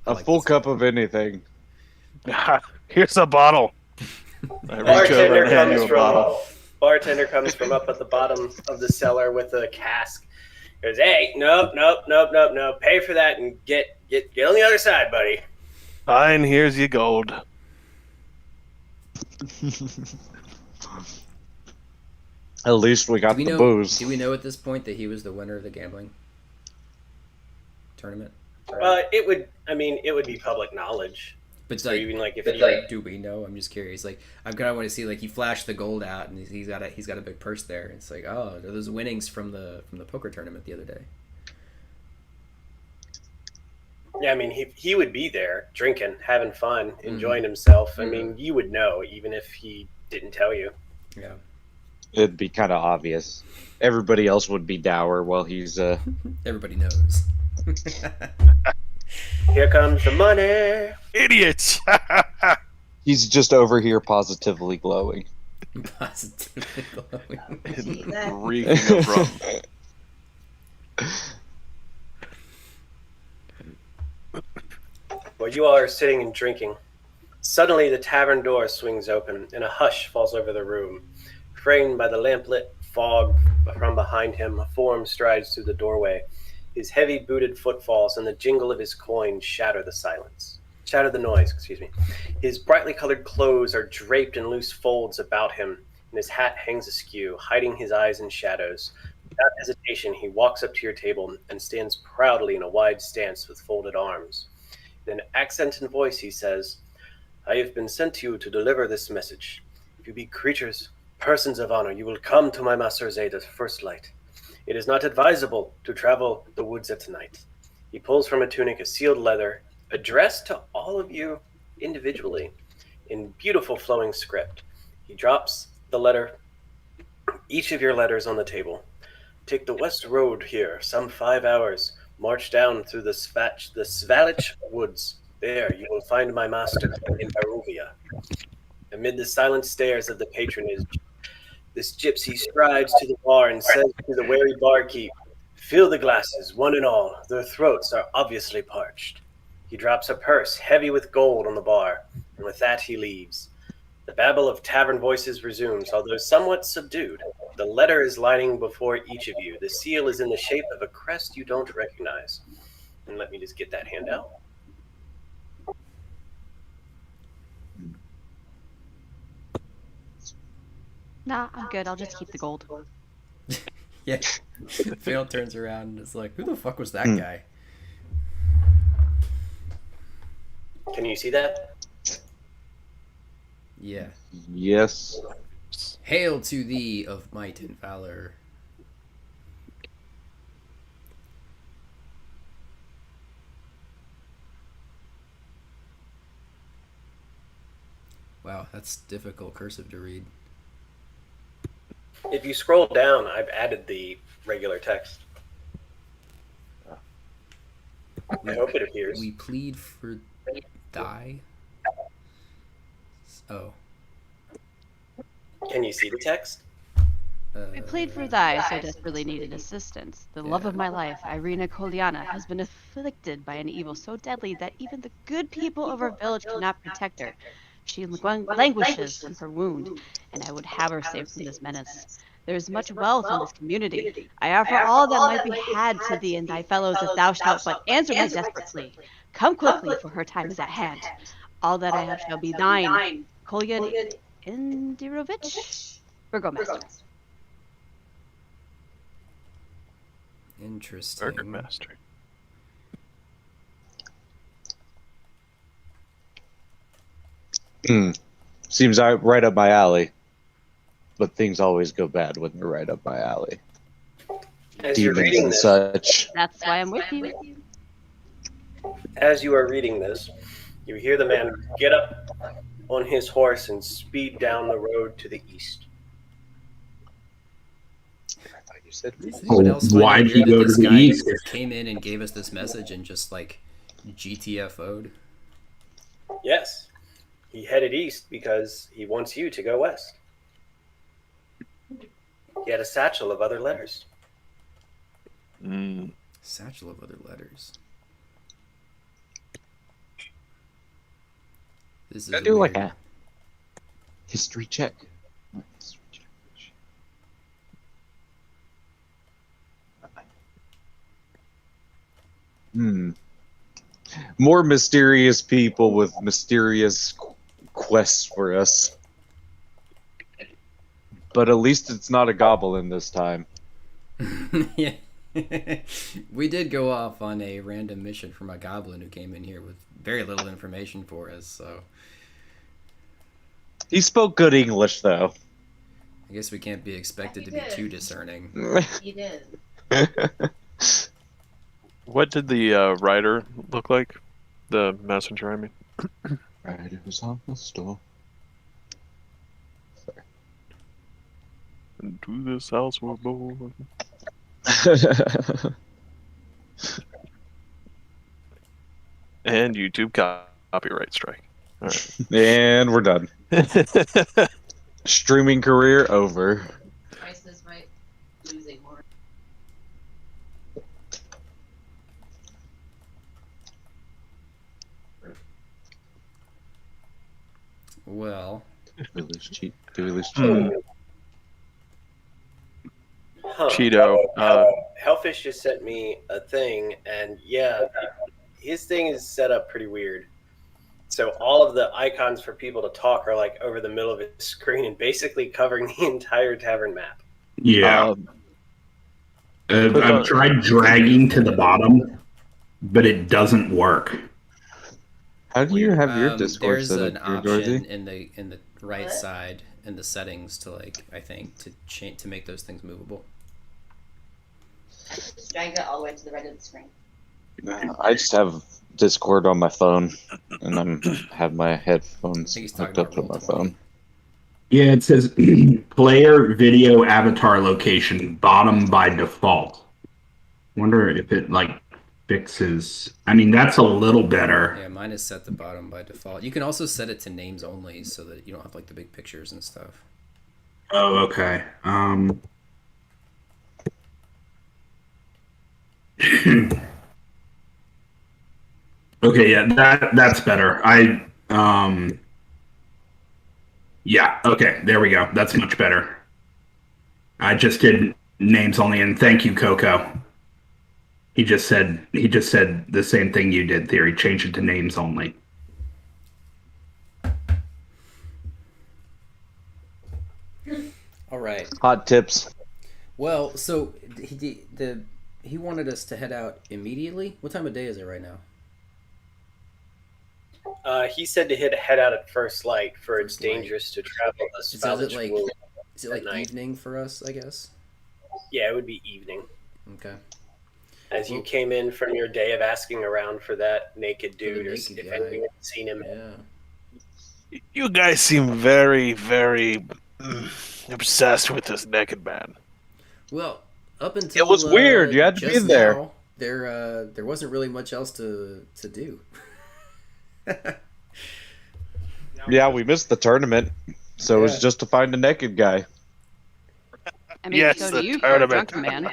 [SPEAKER 1] A full cup of anything.
[SPEAKER 3] Here's a bottle. I reach over and hand you a bottle.
[SPEAKER 5] Bartender comes from up at the bottom of the cellar with a cask. Goes, hey, nope. Pay for that and get on the other side, buddy.
[SPEAKER 3] Fine, here's your gold.
[SPEAKER 1] At least we got the booze.
[SPEAKER 4] Do we know at this point that he was the winner of the gambling tournament?
[SPEAKER 5] It would be public knowledge.
[SPEAKER 4] But
[SPEAKER 5] so
[SPEAKER 4] like,
[SPEAKER 5] even like if
[SPEAKER 4] do we know? I'm just curious. Like, I'm kind of want to see. Like, he flashed the gold out, and he's got a big purse there. It's like, oh, are those winnings from the poker tournament the other day?
[SPEAKER 5] Yeah, I mean, he would be there drinking, having fun, enjoying himself. I mean, you would know even if he didn't tell you.
[SPEAKER 4] Yeah.
[SPEAKER 1] It'd be kind of obvious. Everybody else would be dour while he's
[SPEAKER 4] Everybody knows.
[SPEAKER 5] Here comes the money.
[SPEAKER 3] Idiots.
[SPEAKER 1] He's just over here positively glowing.
[SPEAKER 4] Positively glowing.
[SPEAKER 3] Reeking of rum.
[SPEAKER 5] While you all are sitting and drinking, suddenly the tavern door swings open and a hush falls over the room. Framed by the lamplit fog from behind him, a form strides through the doorway. His heavy booted footfalls and the jingle of his coins shatter the noise. His brightly colored clothes are draped in loose folds about him, and his hat hangs askew, hiding his eyes in shadows. Without hesitation, he walks up to your table and stands proudly in a wide stance with folded arms. In an accented voice, he says, I have been sent to you to deliver this message. If you be creatures, persons of honor, you will come to my master's aid at first light. It is not advisable to travel the woods at night. He pulls from a tunic a sealed letter addressed to all of you individually in beautiful flowing script. He drops the letter, each of your letters on the table. Take the west road here, some 5 hours. March down through the Svalich woods. There you will find my master in Barovia. Amid the silent stares of the patronage, this gypsy strides to the bar and says to the wary barkeep, "Fill the glasses, one and all. Their throats are obviously parched." He drops a purse heavy with gold on the bar, and with that he leaves. The babble of tavern voices resumes, although somewhat subdued. The letter is lying before each of you. The seal is in the shape of a crest you don't recognize. And let me just get that handout.
[SPEAKER 6] Nah, I'm good. I'll just keep the gold.
[SPEAKER 4] Yeah. Phil turns around and is like, who the fuck was that guy?
[SPEAKER 5] Can you see that?
[SPEAKER 4] Yeah.
[SPEAKER 1] Yes.
[SPEAKER 4] Hail to thee of might and valor. Wow, that's difficult cursive to read.
[SPEAKER 5] If you scroll down, I've added the regular text. I hope it appears.
[SPEAKER 4] We plead for thy. Oh.
[SPEAKER 5] Can you see the text?
[SPEAKER 6] I plead for thy, so desperately needed assistance. The love of my life, Irina Koliana, has been afflicted by an evil so deadly that even the good people of our village cannot protect her. She languishes from her wound, and I would have her saved from this menace. There is much wealth in this community. I offer all that might be had to thee and thy fellows if thou shalt but answer my desperate plea. Come quickly, for her time is at hand. All that I have shall be thine. Kolyan Indirovich, Burgomaster.
[SPEAKER 4] Interesting.
[SPEAKER 3] Burgomaster.
[SPEAKER 1] Seems right up my alley. But things always go bad when they're right up my alley.
[SPEAKER 5] As you're
[SPEAKER 1] Demons
[SPEAKER 5] reading
[SPEAKER 1] and
[SPEAKER 5] this,
[SPEAKER 1] such.
[SPEAKER 6] That's why I'm with you.
[SPEAKER 5] as you are reading this, you hear the man get up on his horse and speed down the road to the east.
[SPEAKER 1] I thought you said
[SPEAKER 4] Does anyone else find
[SPEAKER 7] Why
[SPEAKER 4] it
[SPEAKER 7] did he
[SPEAKER 4] weird that
[SPEAKER 7] go to
[SPEAKER 4] this
[SPEAKER 7] the
[SPEAKER 4] guy
[SPEAKER 7] east?
[SPEAKER 4] came in and gave us this message and just like GTFO'd?
[SPEAKER 5] Yes, he headed east because he wants you to go west. He had a satchel of other letters.
[SPEAKER 4] Satchel of other letters. This is
[SPEAKER 1] I do like
[SPEAKER 4] weird.
[SPEAKER 1] a history check. More mysterious people with mysterious quests for us. But at least it's not a goblin this time.
[SPEAKER 4] Yeah. We did go off on a random mission from a goblin who came in here with very little information for us, so
[SPEAKER 1] He spoke good English, though.
[SPEAKER 4] I guess we can't be expected to be too discerning.
[SPEAKER 8] He did.
[SPEAKER 3] What did the rider look like? The messenger, I mean.
[SPEAKER 1] Right, it was on the store.
[SPEAKER 3] Into this house we're born. And YouTube copyright strike. All right.
[SPEAKER 1] And we're done. Streaming career over.
[SPEAKER 8] Twice this might losing more.
[SPEAKER 4] Well,
[SPEAKER 1] Do we lose cheat?
[SPEAKER 3] Cheetoh.
[SPEAKER 5] Hellfish just sent me a thing, and yeah, his thing is set up pretty weird. So all of the icons for people to talk are like over the middle of his screen and basically covering the entire tavern map.
[SPEAKER 7] Yeah. I've tried dragging to the bottom, but it doesn't work.
[SPEAKER 1] How do you have your Discord
[SPEAKER 4] there's
[SPEAKER 1] set
[SPEAKER 4] an
[SPEAKER 1] up, here,
[SPEAKER 4] option
[SPEAKER 1] Dorothy?
[SPEAKER 4] in the right side in the settings to to make those things movable.
[SPEAKER 8] Just drag it all the way to the right of the screen.
[SPEAKER 1] I just have Discord on my phone, and have my headphones
[SPEAKER 4] I think he's
[SPEAKER 1] hooked
[SPEAKER 4] talking
[SPEAKER 1] up to
[SPEAKER 4] about
[SPEAKER 1] my
[SPEAKER 4] Roll20.
[SPEAKER 1] phone.
[SPEAKER 7] Yeah, it says player video avatar location bottom by default. Wonder if it fixes. I mean, that's a little better.
[SPEAKER 4] Yeah, mine is set to bottom by default. You can also set it to names only so that you don't have like the big pictures and stuff.
[SPEAKER 7] Oh, okay. Okay, yeah, that's better. Yeah, okay, there we go. That's much better. I just did names only, and thank you, Coco. He just said the same thing you did, Theory. Change it to names only.
[SPEAKER 4] All right.
[SPEAKER 1] Hot tips.
[SPEAKER 4] Well, so he wanted us to head out immediately. What time of day is it right now?
[SPEAKER 5] He said to head out at first light, for it's dangerous to travel as
[SPEAKER 4] Is
[SPEAKER 5] far
[SPEAKER 4] it like
[SPEAKER 5] night.
[SPEAKER 4] evening for us? I guess.
[SPEAKER 5] Yeah, it would be evening.
[SPEAKER 4] Okay.
[SPEAKER 5] As you came in from your day of asking around for that naked dude, or if anyone had seen him.
[SPEAKER 4] Yeah.
[SPEAKER 3] You guys seem very, very obsessed with this naked man.
[SPEAKER 4] Well, up until
[SPEAKER 1] it was weird. You had to be there.
[SPEAKER 4] Now, there wasn't really much else to do.
[SPEAKER 1] Yeah, we missed the tournament, so it was just to find a naked guy.
[SPEAKER 6] I mean,
[SPEAKER 3] Yes,
[SPEAKER 6] so
[SPEAKER 3] the
[SPEAKER 6] do you, for a
[SPEAKER 3] tournament.
[SPEAKER 6] drunken man.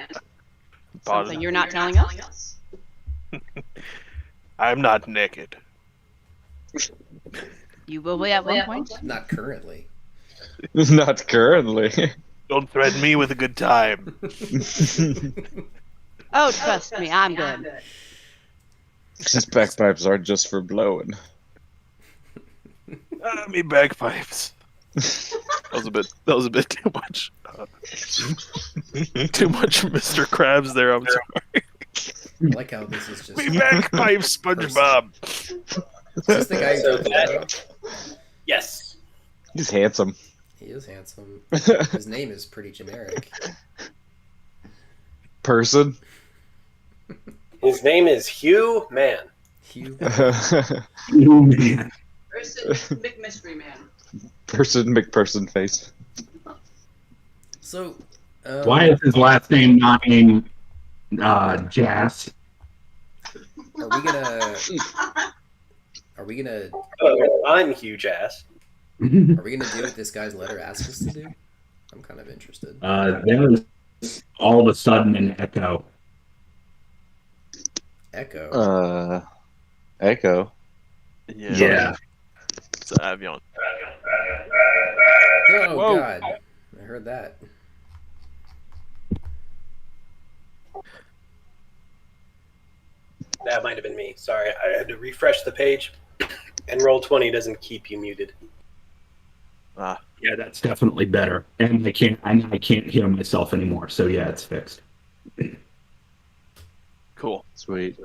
[SPEAKER 3] Pardon?
[SPEAKER 6] Something you're not telling us?
[SPEAKER 3] I'm not naked.
[SPEAKER 6] You will be at one point?
[SPEAKER 4] Not currently.
[SPEAKER 1] Not currently.
[SPEAKER 3] Don't threaten me with a good time.
[SPEAKER 6] Oh, trust me, I'm good.
[SPEAKER 1] His bagpipes aren't just for blowing.
[SPEAKER 3] Me bagpipes. That was a bit too much. Too much Mr. Krabs there, I'm sorry.
[SPEAKER 4] I like how this is just...
[SPEAKER 3] Me bagpipes, SpongeBob.
[SPEAKER 4] Is this the guy who
[SPEAKER 5] Yes.
[SPEAKER 1] He's handsome.
[SPEAKER 4] He is handsome. His name is pretty generic.
[SPEAKER 1] Person.
[SPEAKER 5] His name is Hugh Man.
[SPEAKER 4] Hugh.
[SPEAKER 8] Person McMystery Man.
[SPEAKER 1] Person McPerson face.
[SPEAKER 4] So,
[SPEAKER 7] why is his last name not named Jazz?
[SPEAKER 4] Are we gonna?
[SPEAKER 5] I'm Hugh Jass.
[SPEAKER 4] Are we gonna do what this guy's letter asks us to do? I'm kind of interested.
[SPEAKER 7] There was all of a sudden an echo.
[SPEAKER 4] Echo.
[SPEAKER 1] Echo.
[SPEAKER 7] Yeah.
[SPEAKER 3] It's an avion.
[SPEAKER 4] Oh
[SPEAKER 3] Whoa.
[SPEAKER 4] God! I heard that.
[SPEAKER 5] That might have been me. Sorry, I had to refresh the page. And Roll20 doesn't keep you muted.
[SPEAKER 7] Yeah, that's definitely better. And I can't hear myself anymore. So yeah, it's fixed.
[SPEAKER 3] Cool.
[SPEAKER 1] Sweet.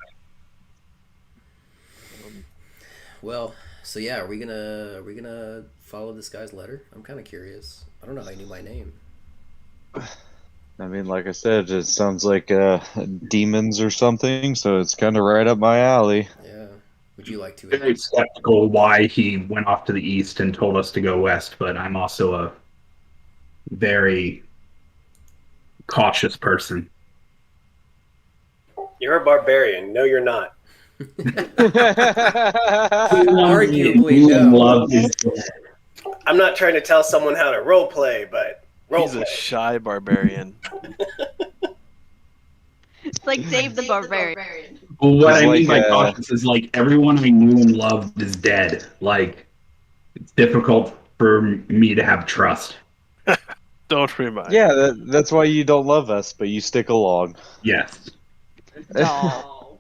[SPEAKER 4] Well, so yeah, are we gonna follow this guy's letter? I'm kind of curious. I don't know how he knew my name.
[SPEAKER 1] I mean, like I said, it sounds like demons or something, so it's kind of right up my alley.
[SPEAKER 4] Yeah. Would you like to?
[SPEAKER 7] Very skeptical why he went off to the east and told us to go west, but I'm also a very cautious person.
[SPEAKER 5] You're a barbarian. No, you're not.
[SPEAKER 4] Arguably, no.
[SPEAKER 5] I'm not trying to tell someone how to roleplay, but
[SPEAKER 3] He's a shy barbarian.
[SPEAKER 6] It's like Dave the Barbarian.
[SPEAKER 7] Well, what
[SPEAKER 1] It's
[SPEAKER 7] I mean by
[SPEAKER 1] like,
[SPEAKER 7] cautious is like everyone I knew and loved is dead. Like it's difficult for me to have trust.
[SPEAKER 3] Don't remind.
[SPEAKER 1] Yeah, that's why you don't love us, but you stick along.
[SPEAKER 7] Yes.
[SPEAKER 6] Oh.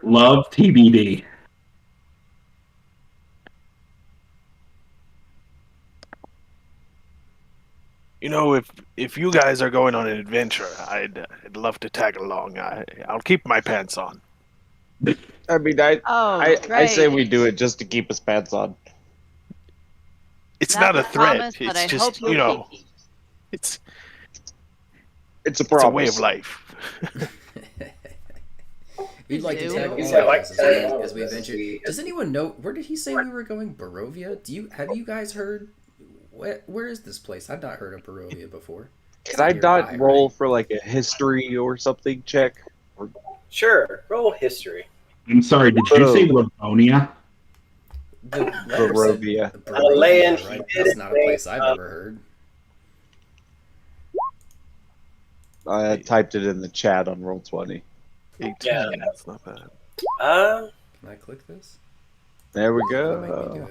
[SPEAKER 7] Love TBD.
[SPEAKER 3] You know, if you guys are going on an adventure, I'd love to tag along. I'll keep my pants on.
[SPEAKER 1] I mean, I say we do it just to keep his pants on.
[SPEAKER 3] It's
[SPEAKER 6] That's
[SPEAKER 3] not a
[SPEAKER 6] a
[SPEAKER 3] threat.
[SPEAKER 6] promise, but I
[SPEAKER 3] It's
[SPEAKER 6] hope
[SPEAKER 3] just,
[SPEAKER 6] you'll
[SPEAKER 3] you know,
[SPEAKER 6] keep it.
[SPEAKER 3] it's
[SPEAKER 1] It's a
[SPEAKER 3] a
[SPEAKER 1] promise.
[SPEAKER 3] way of life.
[SPEAKER 4] We'd like to
[SPEAKER 6] do.
[SPEAKER 4] tag
[SPEAKER 5] Yeah,
[SPEAKER 4] along
[SPEAKER 5] like-
[SPEAKER 4] as we venture. Does anyone know where did he say we were going? Barovia? Have you guys heard? Where is this place? I've not heard of Barovia before.
[SPEAKER 1] Can I not roll for like a history or something check? Or...
[SPEAKER 5] Sure, roll history.
[SPEAKER 7] I'm sorry, did you say Livonia?
[SPEAKER 4] The letter said
[SPEAKER 1] Barovia.
[SPEAKER 4] Barovia, right? That's not a place I've ever heard.
[SPEAKER 1] I typed it in the chat on Roll20.
[SPEAKER 3] 18. Yeah. That's not bad.
[SPEAKER 4] Can I click this?
[SPEAKER 1] There we go.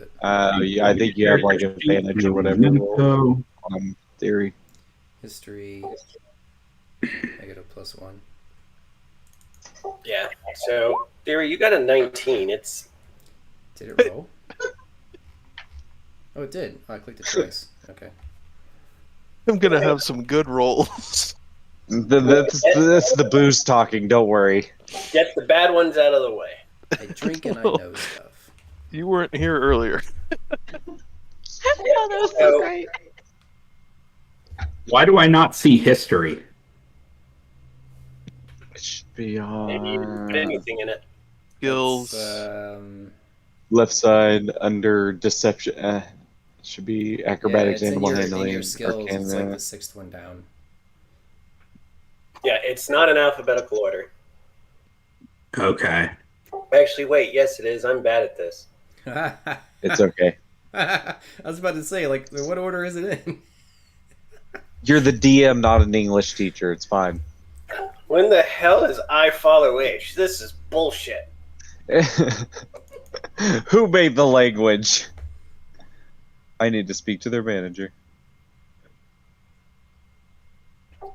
[SPEAKER 1] Yeah, I think you have like advantage or whatever roll on theory.
[SPEAKER 4] History. I get a +1.
[SPEAKER 5] Yeah. So theory, you got a 19. It's.
[SPEAKER 4] Did it roll? Oh, it did. Oh, I clicked it twice. Okay.
[SPEAKER 3] I'm gonna have some good rolls.
[SPEAKER 1] That's the booze talking. Don't worry.
[SPEAKER 5] Get the bad ones out of the way.
[SPEAKER 4] I drink and I know stuff.
[SPEAKER 3] You weren't here earlier.
[SPEAKER 6] Oh, that was so great.
[SPEAKER 7] Why do I not see history?
[SPEAKER 1] It should be on.
[SPEAKER 5] Maybe you didn't put anything in it.
[SPEAKER 3] Skills.
[SPEAKER 1] Left side under deception. It should be acrobatics,
[SPEAKER 4] it's
[SPEAKER 1] animal
[SPEAKER 4] in
[SPEAKER 1] handling,
[SPEAKER 4] your skills.
[SPEAKER 1] arcana.
[SPEAKER 4] It's like the 6th one down.
[SPEAKER 5] Yeah, it's not in alphabetical order.
[SPEAKER 7] Okay.
[SPEAKER 5] Actually, wait. Yes, it is. I'm bad at this.
[SPEAKER 1] It's okay.
[SPEAKER 4] I was about to say, like, what order is it in?
[SPEAKER 1] You're the DM, not an English teacher. It's fine.
[SPEAKER 5] When the hell is I follow H? This is bullshit.
[SPEAKER 1] Who made the language? I need to speak to their manager.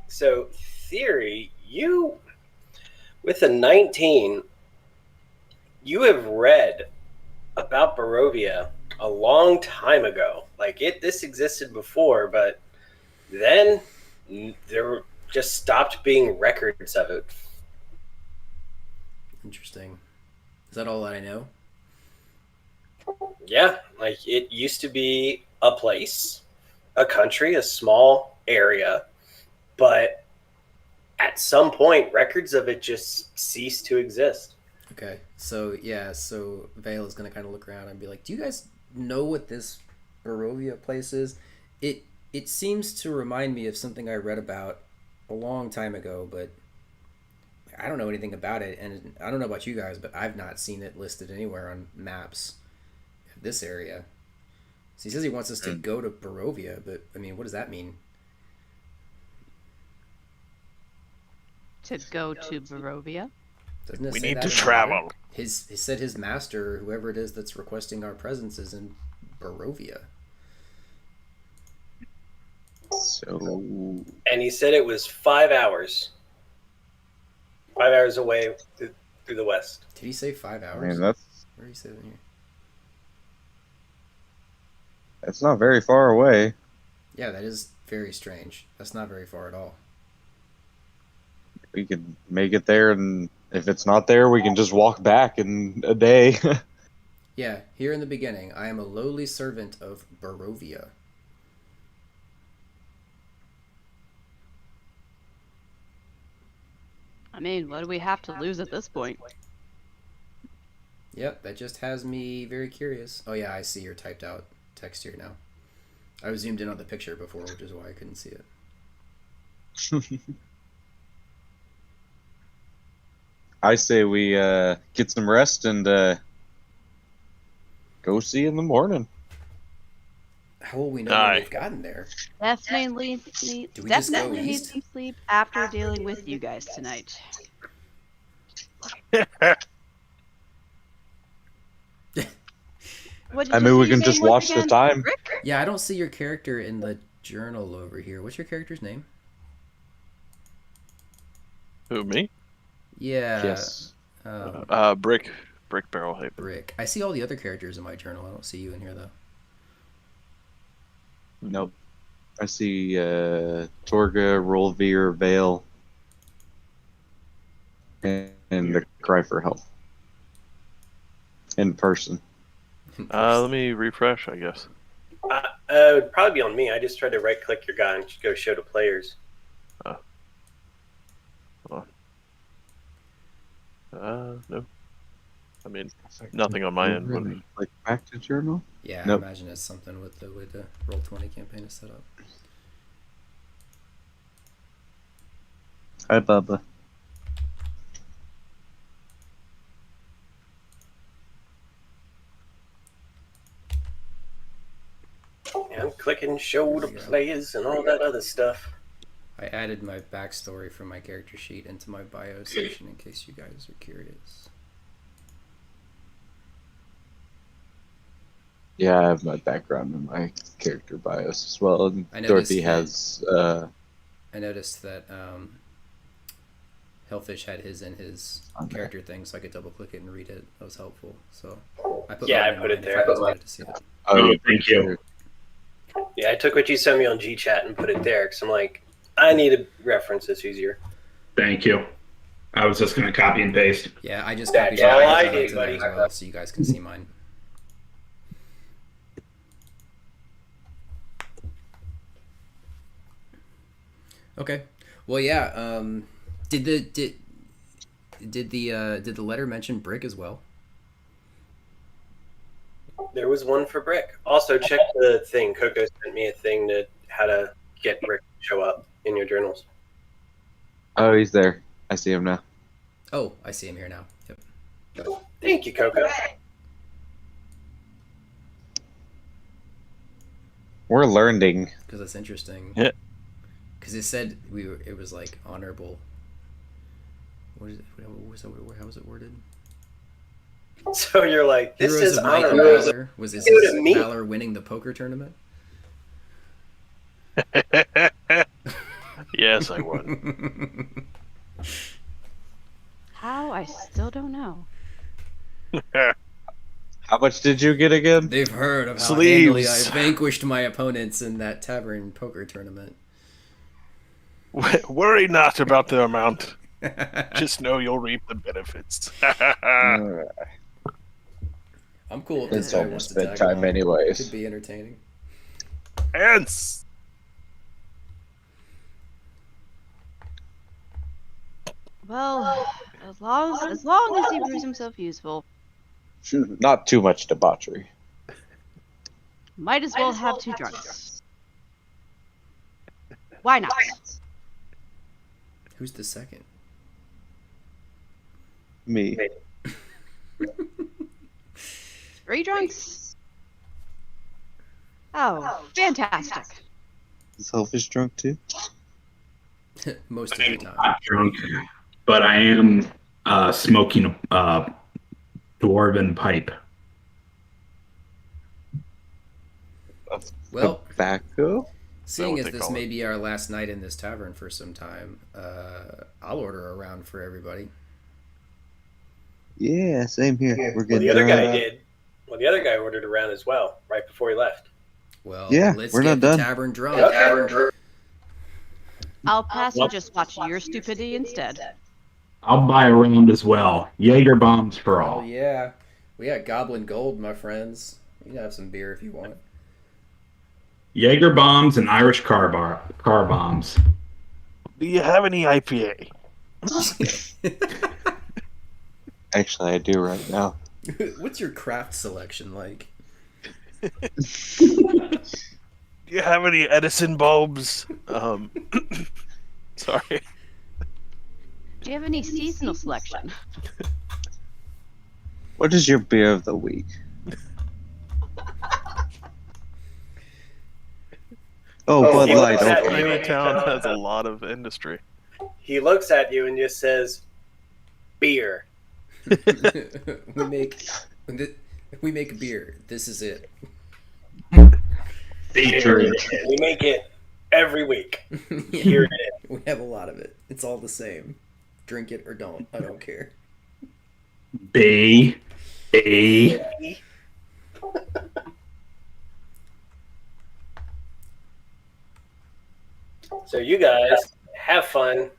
[SPEAKER 5] So, theory, you, with a 19, you have read about Barovia a long time ago. Like, this existed before, but then there just stopped being records of it.
[SPEAKER 4] Interesting. Is that all that I know?
[SPEAKER 5] Yeah, like it used to be a place, a country, a small area, but at some point, records of it just ceased to exist.
[SPEAKER 4] Okay, so yeah, so Vale is gonna kind of look around and be like, "Do you guys know what this Barovia place is? It seems to remind me of something I read about a long time ago, but I don't know anything about it, and I don't know about you guys, but I've not seen it listed anywhere on maps of this area." So he says he wants us to go to Barovia, but I mean, what does that mean?
[SPEAKER 6] To go to Barovia?
[SPEAKER 4] Doesn't it
[SPEAKER 3] We
[SPEAKER 4] say
[SPEAKER 3] need
[SPEAKER 4] that
[SPEAKER 3] to
[SPEAKER 4] in the
[SPEAKER 3] travel.
[SPEAKER 4] letter? He said his master, whoever it is that's requesting our presence, is in Barovia.
[SPEAKER 1] So.
[SPEAKER 5] And he said it was 5 hours. 5 hours away through the west.
[SPEAKER 4] Did he say 5 hours?
[SPEAKER 1] I mean, that's
[SPEAKER 4] Where did he say that here?
[SPEAKER 1] it's not very far away.
[SPEAKER 4] Yeah, that is very strange. That's not very far at all.
[SPEAKER 1] We could make it there, and if it's not there, we can just walk back in a day.
[SPEAKER 4] Yeah, here in the beginning, I am a lowly servant of Barovia.
[SPEAKER 6] I mean, what do we have to lose at this point?
[SPEAKER 4] Yep, that just has me very curious. Oh yeah, I see your typed out text here now. I was zoomed in on the picture before, which is why I couldn't see it.
[SPEAKER 1] I say we get some rest and go see in the morning.
[SPEAKER 4] How will we know when we've gotten there?
[SPEAKER 6] Definitely need some sleep after dealing with you guys tonight.
[SPEAKER 1] I mean, we can just watch the time.
[SPEAKER 6] Rick?
[SPEAKER 4] Yeah, I don't see your character in the journal over here. What's your character's name?
[SPEAKER 3] Who, me?
[SPEAKER 4] Yeah.
[SPEAKER 1] Yes.
[SPEAKER 3] Brick Barrel Hype.
[SPEAKER 4] Brick. I see all the other characters in my journal. I don't see you in here though.
[SPEAKER 1] Nope. I see Torga, Rolveer, Vale, and the cry for help. In person.
[SPEAKER 3] Let me refresh, I guess.
[SPEAKER 5] It would probably be on me. I just tried to right-click your guy and go show to players.
[SPEAKER 3] Hold on. No. I mean, nothing on my end.
[SPEAKER 1] Really? Like back to journal?
[SPEAKER 4] Yeah,
[SPEAKER 1] Nope.
[SPEAKER 4] I imagine it's something with the way the Roll20 campaign is set up.
[SPEAKER 1] Hi, Bubba.
[SPEAKER 5] Yeah, I'm clicking show to players and all that other stuff.
[SPEAKER 4] I added my backstory from my character sheet into my bio section in case you guys are curious.
[SPEAKER 1] Yeah, I have my background in my character bios as well. And Dorothy has.
[SPEAKER 4] I noticed that Hellfish had his in his character thing, so I could double click it and read it. That was helpful. So I put
[SPEAKER 5] it there.
[SPEAKER 4] If you guys wanted to see it.
[SPEAKER 7] Oh, thank you.
[SPEAKER 5] Yeah, I took what you sent me on GChat and put it there because I'm like, I need to reference this easier.
[SPEAKER 7] Thank you. I was just going to copy and paste.
[SPEAKER 4] Yeah, I just
[SPEAKER 5] That's
[SPEAKER 4] copied
[SPEAKER 5] all
[SPEAKER 4] my
[SPEAKER 5] I
[SPEAKER 4] background
[SPEAKER 5] did,
[SPEAKER 4] into there
[SPEAKER 5] buddy.
[SPEAKER 4] as well, so you guys can see mine. Okay. Well, yeah. Did the letter mention Brick as well?
[SPEAKER 5] There was one for Brick. Also, check the thing. Coco sent me a thing to how to get Brick to show up in your journals.
[SPEAKER 1] Oh, he's there. I see him now.
[SPEAKER 4] Oh, I see him here now. Yep.
[SPEAKER 5] Thank you, Coco.
[SPEAKER 1] We're learning.
[SPEAKER 4] Because that's interesting.
[SPEAKER 3] Yeah.
[SPEAKER 4] Because it said it was like honorable. What is it? How was it worded?
[SPEAKER 5] So you're like, this
[SPEAKER 4] Heroes
[SPEAKER 5] is
[SPEAKER 4] of Might and
[SPEAKER 5] honorable.
[SPEAKER 4] Valor. Was this
[SPEAKER 5] to me.
[SPEAKER 4] Valor winning the poker tournament?
[SPEAKER 3] Yes, I won.
[SPEAKER 6] How? I still don't know.
[SPEAKER 1] How much did you get again?
[SPEAKER 4] They've heard of how
[SPEAKER 3] Sleeves.
[SPEAKER 4] handily I vanquished my opponents in that tavern poker tournament.
[SPEAKER 3] Worry not about the amount. Just know you'll reap the benefits.
[SPEAKER 1] Alright.
[SPEAKER 4] I'm cool if this
[SPEAKER 1] It's
[SPEAKER 4] guy
[SPEAKER 1] almost
[SPEAKER 4] wants to tag
[SPEAKER 1] bedtime
[SPEAKER 4] along.
[SPEAKER 1] anyways.
[SPEAKER 4] Could be entertaining.
[SPEAKER 3] Ants.
[SPEAKER 6] Well, as long as he proves himself useful,
[SPEAKER 1] Not too much debauchery.
[SPEAKER 6] might as well have two drunks. Why not?
[SPEAKER 4] Who's the second?
[SPEAKER 1] Me.
[SPEAKER 6] 3 drunks? Oh, fantastic.
[SPEAKER 1] Is Selfish drunk too?
[SPEAKER 4] Most of the
[SPEAKER 7] I'm
[SPEAKER 4] time.
[SPEAKER 7] not drunk, but I am smoking a dwarven pipe.
[SPEAKER 4] Well,
[SPEAKER 1] Tobacco?
[SPEAKER 4] seeing
[SPEAKER 3] what
[SPEAKER 4] as
[SPEAKER 3] they
[SPEAKER 4] this
[SPEAKER 3] call
[SPEAKER 4] may
[SPEAKER 3] it.
[SPEAKER 4] be our last night in this tavern for some time, I'll order a round for everybody.
[SPEAKER 1] Yeah, same here. We're
[SPEAKER 5] Well,
[SPEAKER 1] getting
[SPEAKER 5] the other guy
[SPEAKER 1] drunk.
[SPEAKER 5] did. Well, the other guy ordered a round as well, right before he left.
[SPEAKER 4] Well,
[SPEAKER 1] Yeah,
[SPEAKER 4] let's
[SPEAKER 1] we're
[SPEAKER 4] get
[SPEAKER 1] not
[SPEAKER 4] the
[SPEAKER 1] done.
[SPEAKER 4] tavern drunk.
[SPEAKER 6] I'll pass and just watch your stupidity instead.
[SPEAKER 7] I'll buy a round as well. Jaeger bombs for
[SPEAKER 4] Oh
[SPEAKER 7] all.
[SPEAKER 4] yeah, we got Goblin Gold, my friends. You can have some beer if you want.
[SPEAKER 7] Jaeger bombs and Irish car bombs.
[SPEAKER 3] Do you have any IPA?
[SPEAKER 1] Actually, I do right now.
[SPEAKER 4] What's your craft selection like?
[SPEAKER 3] Do you have any Edison bulbs? Sorry.
[SPEAKER 6] Do you have any seasonal selection?
[SPEAKER 1] What is your beer of the week? Oh, Bud
[SPEAKER 5] he
[SPEAKER 1] Light.
[SPEAKER 5] looks at
[SPEAKER 1] Okay.
[SPEAKER 5] you.
[SPEAKER 3] Tiny town has a lot of industry.
[SPEAKER 5] He looks at you and just says, beer.
[SPEAKER 4] we make beer. This is it.
[SPEAKER 7] Featuring
[SPEAKER 5] We make it every week.
[SPEAKER 4] Yeah,
[SPEAKER 5] Here it is.
[SPEAKER 4] we have a lot of it. It's all the same. Drink it or don't. I don't care.
[SPEAKER 7] B. A.
[SPEAKER 5] So you guys have fun,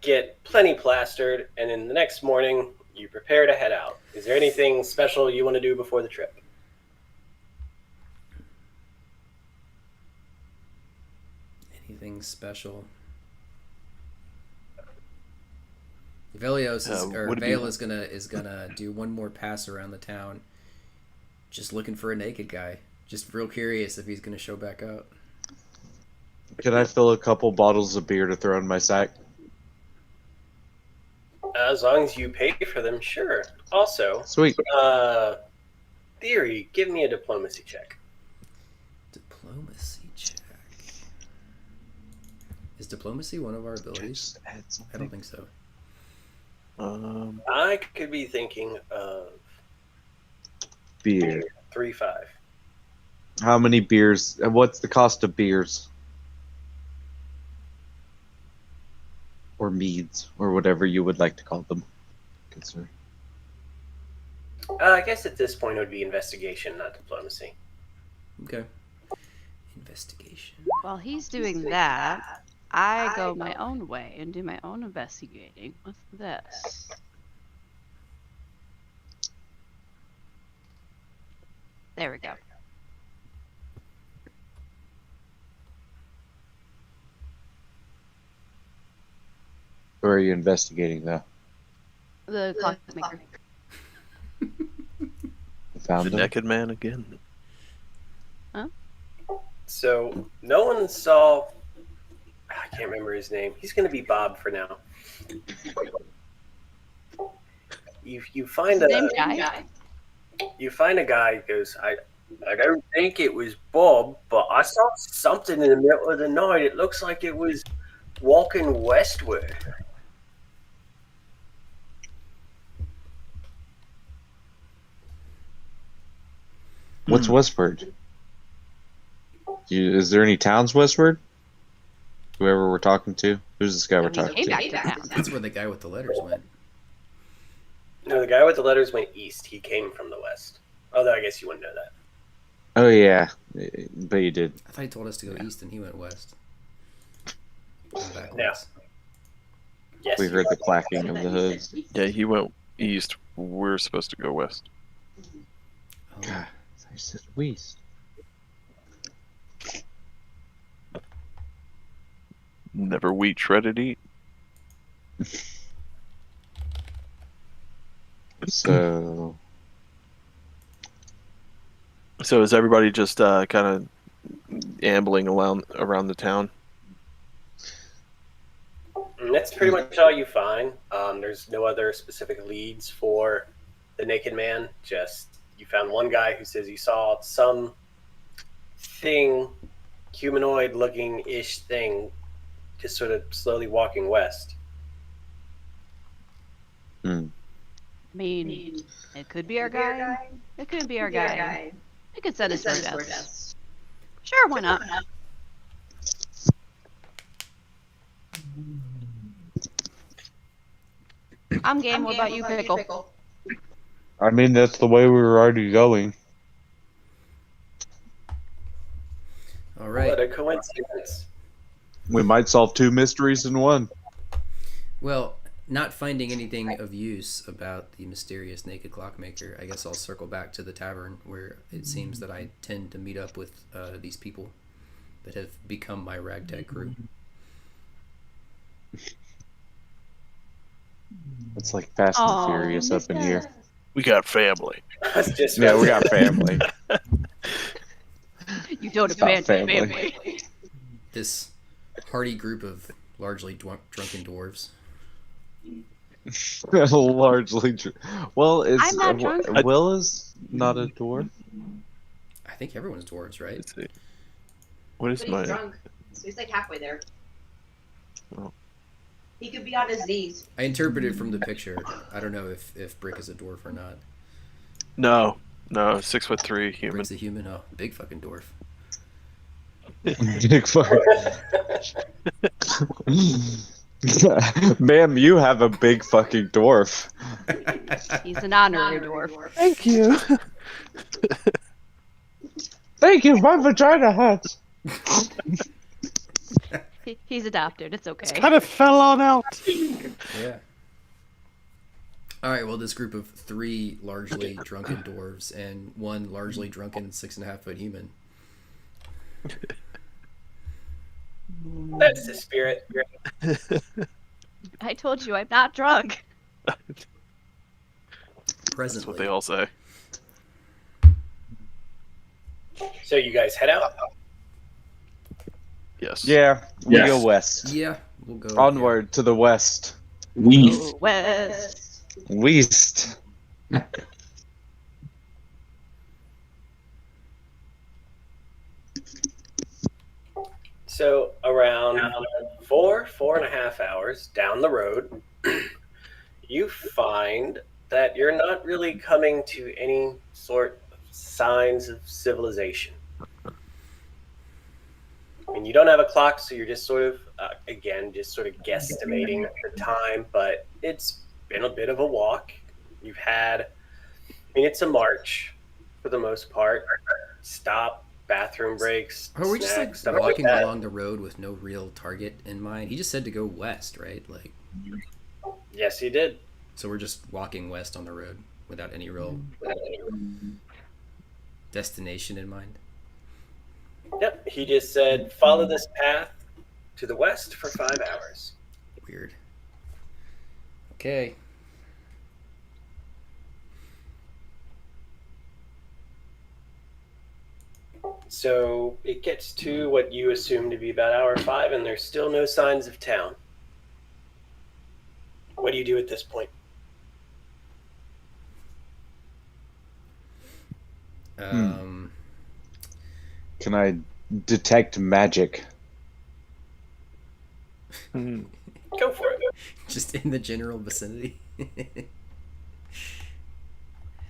[SPEAKER 5] get plenty plastered, and then the next morning you prepare to head out. Is there anything special you want to do before the trip?
[SPEAKER 4] Anything special? Velios is, or
[SPEAKER 3] would it
[SPEAKER 4] Vale
[SPEAKER 3] be-
[SPEAKER 4] is gonna do one more pass around the town, just looking for a naked guy. Just real curious if he's gonna show back up.
[SPEAKER 1] Can I fill a couple bottles of beer to throw in my sack?
[SPEAKER 5] As long as you pay for them, sure. Also,
[SPEAKER 1] Sweet.
[SPEAKER 5] Theory, give me a diplomacy check.
[SPEAKER 4] Diplomacy check. Is diplomacy one of our abilities? I don't think so.
[SPEAKER 5] I could be thinking of
[SPEAKER 1] Beer.
[SPEAKER 5] 3-5.
[SPEAKER 1] How many beers? What's the cost of beers? Or meads, or whatever you would like to call them. Good sir.
[SPEAKER 5] I guess at this point it would be investigation, not diplomacy.
[SPEAKER 4] Okay. Investigation.
[SPEAKER 6] While he's doing that, I go my own way and do my own investigating with this. There we go.
[SPEAKER 1] Where are you investigating, though?
[SPEAKER 6] The clockmaker.
[SPEAKER 1] Found
[SPEAKER 3] The
[SPEAKER 1] him?
[SPEAKER 3] naked man again.
[SPEAKER 5] So no one saw. I can't remember his name. He's going to be Bob for now. You find
[SPEAKER 6] Same
[SPEAKER 5] a
[SPEAKER 6] guy.
[SPEAKER 5] you find a guy who goes, I don't think it was Bob, but I saw something in the middle of the night. It looks like it was walking westward.
[SPEAKER 1] What's westward? Is there any towns westward? Whoever we're talking to? Who's this guy we're talking
[SPEAKER 6] Came
[SPEAKER 1] to?
[SPEAKER 6] back to town.
[SPEAKER 4] That's where the guy with the letters went.
[SPEAKER 5] No, the guy with the letters went east. He came from the west. Although I guess you wouldn't know that.
[SPEAKER 1] Oh, yeah. But you did.
[SPEAKER 4] I thought he told us to go east and he went west.
[SPEAKER 5] Yeah. Yes.
[SPEAKER 1] We heard the clacking of the hoods.
[SPEAKER 3] Yeah, he went east. We're supposed to go west.
[SPEAKER 4] Oh.
[SPEAKER 1] God, I said west.
[SPEAKER 3] Never wheat shredded eat.
[SPEAKER 1] So
[SPEAKER 3] is everybody just kind of ambling around the town?
[SPEAKER 5] And that's pretty much all you find. There's no other specific leads for the naked man. Just you found one guy who says he saw some thing, humanoid-looking ish thing, just sort of slowly walking west.
[SPEAKER 6] I mean, it could be our guy. It could be our guy. It could set us for death. Sure, why not? I'm game. What about you, Pickle?
[SPEAKER 1] I mean, that's the way we were already going.
[SPEAKER 4] All right.
[SPEAKER 5] What a coincidence.
[SPEAKER 1] We might solve two mysteries in one.
[SPEAKER 4] Well, not finding anything of use about the mysterious naked clockmaker, I guess I'll circle back to the tavern where it seems that I tend to meet up with these people that have become my ragtag crew.
[SPEAKER 1] It's like Fast and Furious up in here.
[SPEAKER 3] We got family.
[SPEAKER 1] Yeah, we got family.
[SPEAKER 6] You don't
[SPEAKER 1] It's not
[SPEAKER 6] abandon
[SPEAKER 1] family.
[SPEAKER 6] family.
[SPEAKER 4] This hearty group of largely drunken dwarves.
[SPEAKER 1] Largely true. Well,
[SPEAKER 6] I'm not drunk.
[SPEAKER 1] Will is not a dwarf.
[SPEAKER 4] I think everyone's dwarves, right?
[SPEAKER 3] Let's see. What is
[SPEAKER 8] But
[SPEAKER 3] my?
[SPEAKER 8] he's drunk, so he's like halfway there.
[SPEAKER 3] Oh.
[SPEAKER 8] He could be on his knees.
[SPEAKER 4] I interpreted from the picture. I don't know if Brick is a dwarf or not.
[SPEAKER 3] No, 6'3" human.
[SPEAKER 4] Brick's a human? Oh, big fucking dwarf.
[SPEAKER 1] Big fuck. Ma'am, you have a big fucking dwarf.
[SPEAKER 6] He's an honorary dwarf.
[SPEAKER 3] Thank you.
[SPEAKER 1] Thank you, my vagina hurts.
[SPEAKER 6] He's adopted. It's okay.
[SPEAKER 3] Kind of fell on out.
[SPEAKER 4] Yeah. All right. Well, this group of 3 largely drunken dwarves and 1 largely drunken 6.5-foot human.
[SPEAKER 5] That's the spirit.
[SPEAKER 6] I told you I'm not drunk.
[SPEAKER 4] Presently.
[SPEAKER 3] That's what they all say.
[SPEAKER 5] So you guys head out.
[SPEAKER 3] Yes.
[SPEAKER 1] Yeah, we
[SPEAKER 7] Yes.
[SPEAKER 1] go west.
[SPEAKER 4] Yeah, we'll go.
[SPEAKER 1] Onward to the west.
[SPEAKER 7] West.
[SPEAKER 6] West.
[SPEAKER 1] West.
[SPEAKER 5] So around 4.5 hours down the road, you find that you're not really coming to any sort of signs of civilization. I mean, you don't have a clock, so you're just sort of, again, just sort of guesstimating the time, but it's been a bit of a walk. You've had, I mean, it's a march for the most part. Stop, bathroom breaks,
[SPEAKER 4] Are we just like
[SPEAKER 5] snacks, stuff like
[SPEAKER 4] walking
[SPEAKER 5] that.
[SPEAKER 4] along the road with no real target in mind? He just said to go west, right? Like,
[SPEAKER 5] Yes, he did.
[SPEAKER 4] so we're just walking west on the road without any real destination in mind.
[SPEAKER 5] Yep, he just said, follow this path to the west for 5 hours.
[SPEAKER 4] Weird. Okay.
[SPEAKER 5] So it gets to what you assume to be about hour 5, and there's still no signs of town. What do you do at this point?
[SPEAKER 1] Can I detect magic?
[SPEAKER 5] Go for it.
[SPEAKER 4] Just in the general vicinity.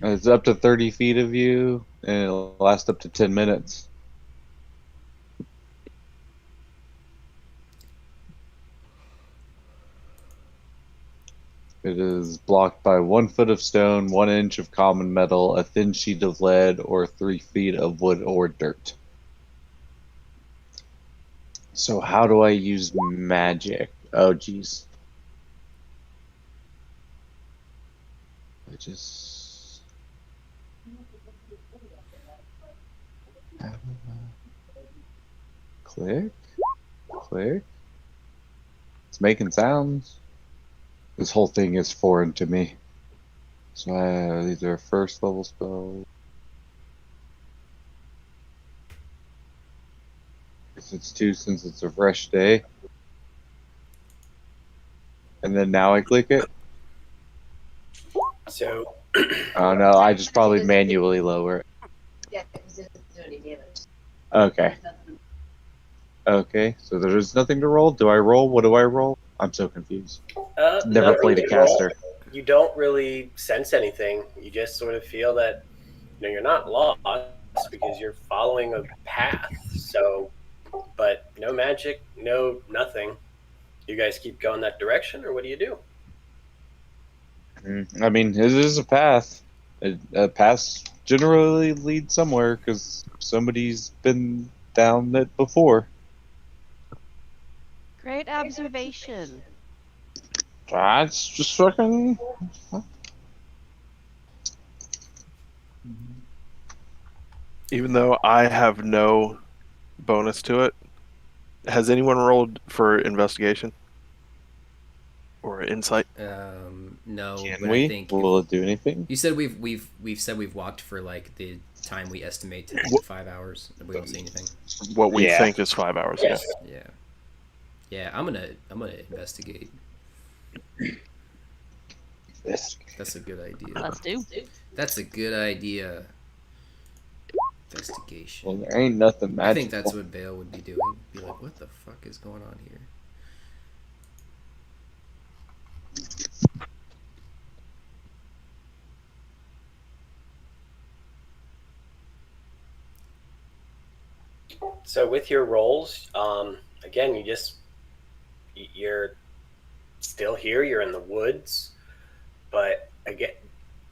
[SPEAKER 1] It's up to 30 feet of you, and it'll last up to 10 minutes. It is blocked by 1 foot of stone, 1 inch of common metal, a thin sheet of lead, or 3 feet of wood or dirt. So how do I use magic? Oh, jeez. I just... Click. Click. It's making sounds. This whole thing is foreign to me. So these are first level spells. Guess it's 2 since it's a fresh day. And then now I click it.
[SPEAKER 5] So,
[SPEAKER 1] Oh no, I just probably manually lower it.
[SPEAKER 8] Yeah, because it doesn't do any damage.
[SPEAKER 1] Okay. Okay, so there's nothing to roll? Do I roll? What do I roll? I'm so confused. Never
[SPEAKER 5] nothing
[SPEAKER 1] played a
[SPEAKER 5] to roll.
[SPEAKER 1] caster.
[SPEAKER 5] You don't really sense anything. You just sort of feel that you're not lost because you're following a path. So, but no magic, no nothing. You guys keep going that direction, or what do you do?
[SPEAKER 1] I mean, it is a path. A path generally leads somewhere because somebody's been down it before.
[SPEAKER 6] Great observation.
[SPEAKER 1] That's just fucking.
[SPEAKER 3] Even though I have no bonus to it, has anyone rolled for investigation or insight?
[SPEAKER 4] No.
[SPEAKER 1] Can
[SPEAKER 4] but
[SPEAKER 1] we?
[SPEAKER 4] I think
[SPEAKER 1] Will it do anything?
[SPEAKER 4] you said we've said we've walked for like the time we estimate to be 5 hours. We don't see anything.
[SPEAKER 3] What we
[SPEAKER 1] Yeah.
[SPEAKER 3] think is 5 hours.
[SPEAKER 5] Yes.
[SPEAKER 4] Yeah. Yeah, I'm gonna investigate. That's a good idea.
[SPEAKER 6] Let's do.
[SPEAKER 4] That's a good idea. Investigation.
[SPEAKER 1] Well, there ain't nothing magical.
[SPEAKER 4] I think that's what Bale would be doing. Be like, what the fuck is going on here?
[SPEAKER 5] So with your rolls, again, you're still here. You're in the woods, but again,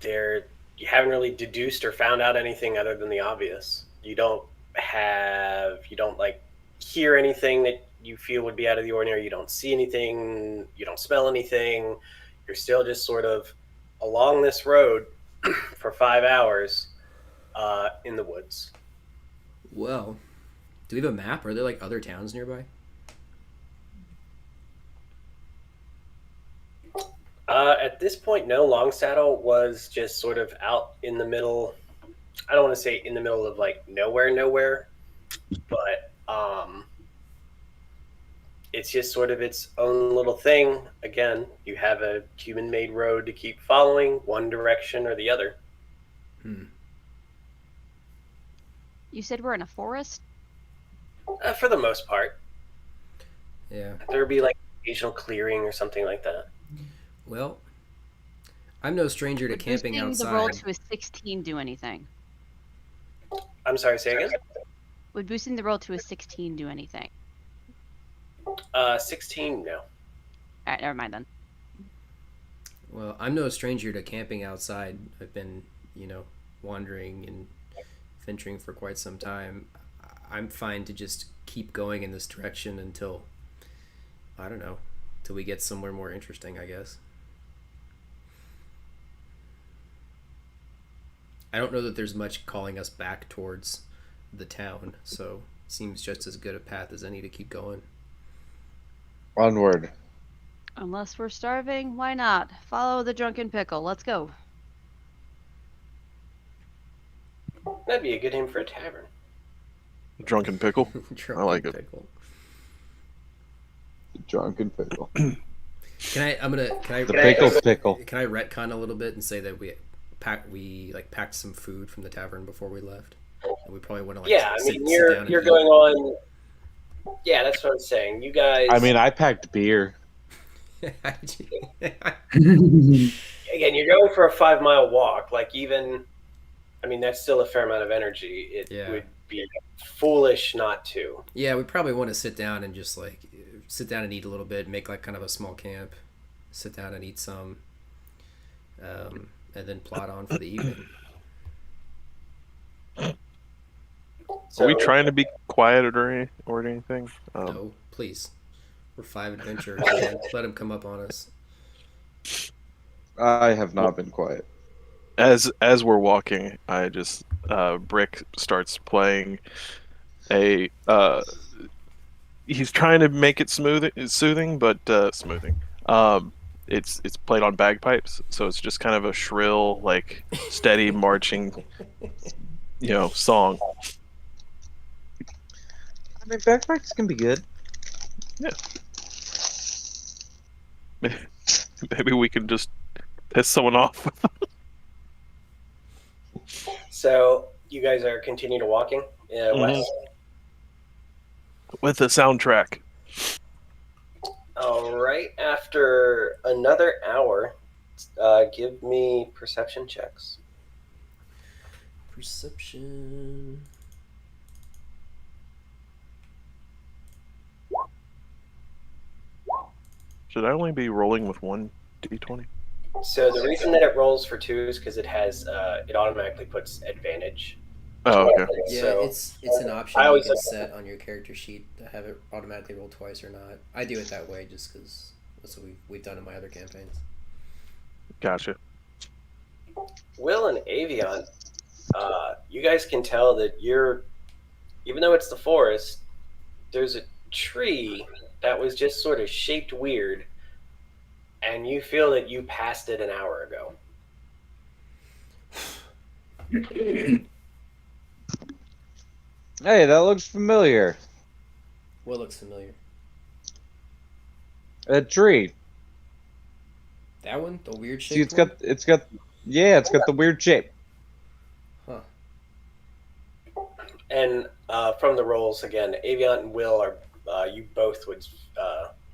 [SPEAKER 5] you haven't really deduced or found out anything other than the obvious. You don't like hear anything that you feel would be out of the ordinary. You don't see anything. You don't smell anything. You're still just sort of along this road for 5 hours in the woods.
[SPEAKER 4] Well, do we have a map? Are there like other towns nearby?
[SPEAKER 5] At this point, no. Longsaddle was just sort of out in the middle. I don't want to say in the middle of like nowhere, but it's just sort of its own little thing. Again, you have a human-made road to keep following, one direction or the other.
[SPEAKER 6] You said we're in a forest?
[SPEAKER 5] For the most part.
[SPEAKER 4] Yeah.
[SPEAKER 5] There would be like occasional clearing or something like that.
[SPEAKER 4] Well, I'm no stranger to
[SPEAKER 6] Would
[SPEAKER 4] camping
[SPEAKER 6] boosting
[SPEAKER 4] outside.
[SPEAKER 6] the roll to a 16 do anything?
[SPEAKER 5] I'm sorry, say again?
[SPEAKER 6] Would boosting the roll to a 16 do anything?
[SPEAKER 5] 16, no.
[SPEAKER 6] Alright, never mind then.
[SPEAKER 4] Well, I'm no stranger to camping outside. I've been, wandering and venturing for quite some time. I'm fine to just keep going in this direction until, I don't know, till we get somewhere more interesting, I guess. I don't know that there's much calling us back towards the town, so it seems just as good a path as any to keep going.
[SPEAKER 1] Onward.
[SPEAKER 6] Unless we're starving, why not? Follow the drunken pickle. Let's go.
[SPEAKER 5] That'd be a good name for a tavern.
[SPEAKER 3] Drunken pickle.
[SPEAKER 4] Drunken
[SPEAKER 3] I like it.
[SPEAKER 4] pickle.
[SPEAKER 1] Drunken pickle.
[SPEAKER 4] Can I
[SPEAKER 1] The pickle's pickle.
[SPEAKER 4] Can I retcon a little bit and say that we packed some food from the tavern before we left? And we probably want to sit down and
[SPEAKER 5] you're
[SPEAKER 4] eat.
[SPEAKER 5] going on. Yeah, that's what I'm saying. You guys.
[SPEAKER 1] I mean, I packed beer.
[SPEAKER 5] Again, you're going for a 5-mile walk. That's still a fair amount of energy. It would be foolish not to.
[SPEAKER 4] Yeah, we probably want to sit down and just sit down and eat a little bit, make kind of a small camp, sit down and eat some, and then plot on for the evening.
[SPEAKER 3] So, are we trying to be quiet or anything?
[SPEAKER 4] No, please. We're 5 adventurers. Man. Let them come up on us.
[SPEAKER 1] I have not been quiet.
[SPEAKER 3] As we're walking, I just Brick starts playing a. He's trying to make it soothing, but smoothing. It's played on bagpipes, so it's just kind of a shrill, steady marching, song.
[SPEAKER 1] I mean, bagpipes can be good.
[SPEAKER 3] Yeah. Maybe we can just piss someone off.
[SPEAKER 5] So you guys are continuing walking west.
[SPEAKER 3] With the soundtrack.
[SPEAKER 5] All right. After another hour, give me perception checks.
[SPEAKER 4] Perception.
[SPEAKER 3] Should I only be rolling with one d20?
[SPEAKER 5] So the reason that it rolls for 2 is because it has it automatically puts advantage.
[SPEAKER 3] Oh, okay.
[SPEAKER 4] Yeah,
[SPEAKER 5] So,
[SPEAKER 4] it's an option you can set on your character sheet to have it automatically roll twice or not. I do it that way just because that's what we've done in my other campaigns.
[SPEAKER 3] Gotcha.
[SPEAKER 5] Will and Avion, you guys can tell that even though it's the forest, there's a tree that was just sort of shaped weird, and you feel that you passed it an hour ago.
[SPEAKER 1] Hey, that looks familiar.
[SPEAKER 4] What looks familiar?
[SPEAKER 1] A tree.
[SPEAKER 4] That one, the weird shape.
[SPEAKER 1] See, it's got the weird shape.
[SPEAKER 4] Huh.
[SPEAKER 5] And from the rolls again, Avion and Will are you both would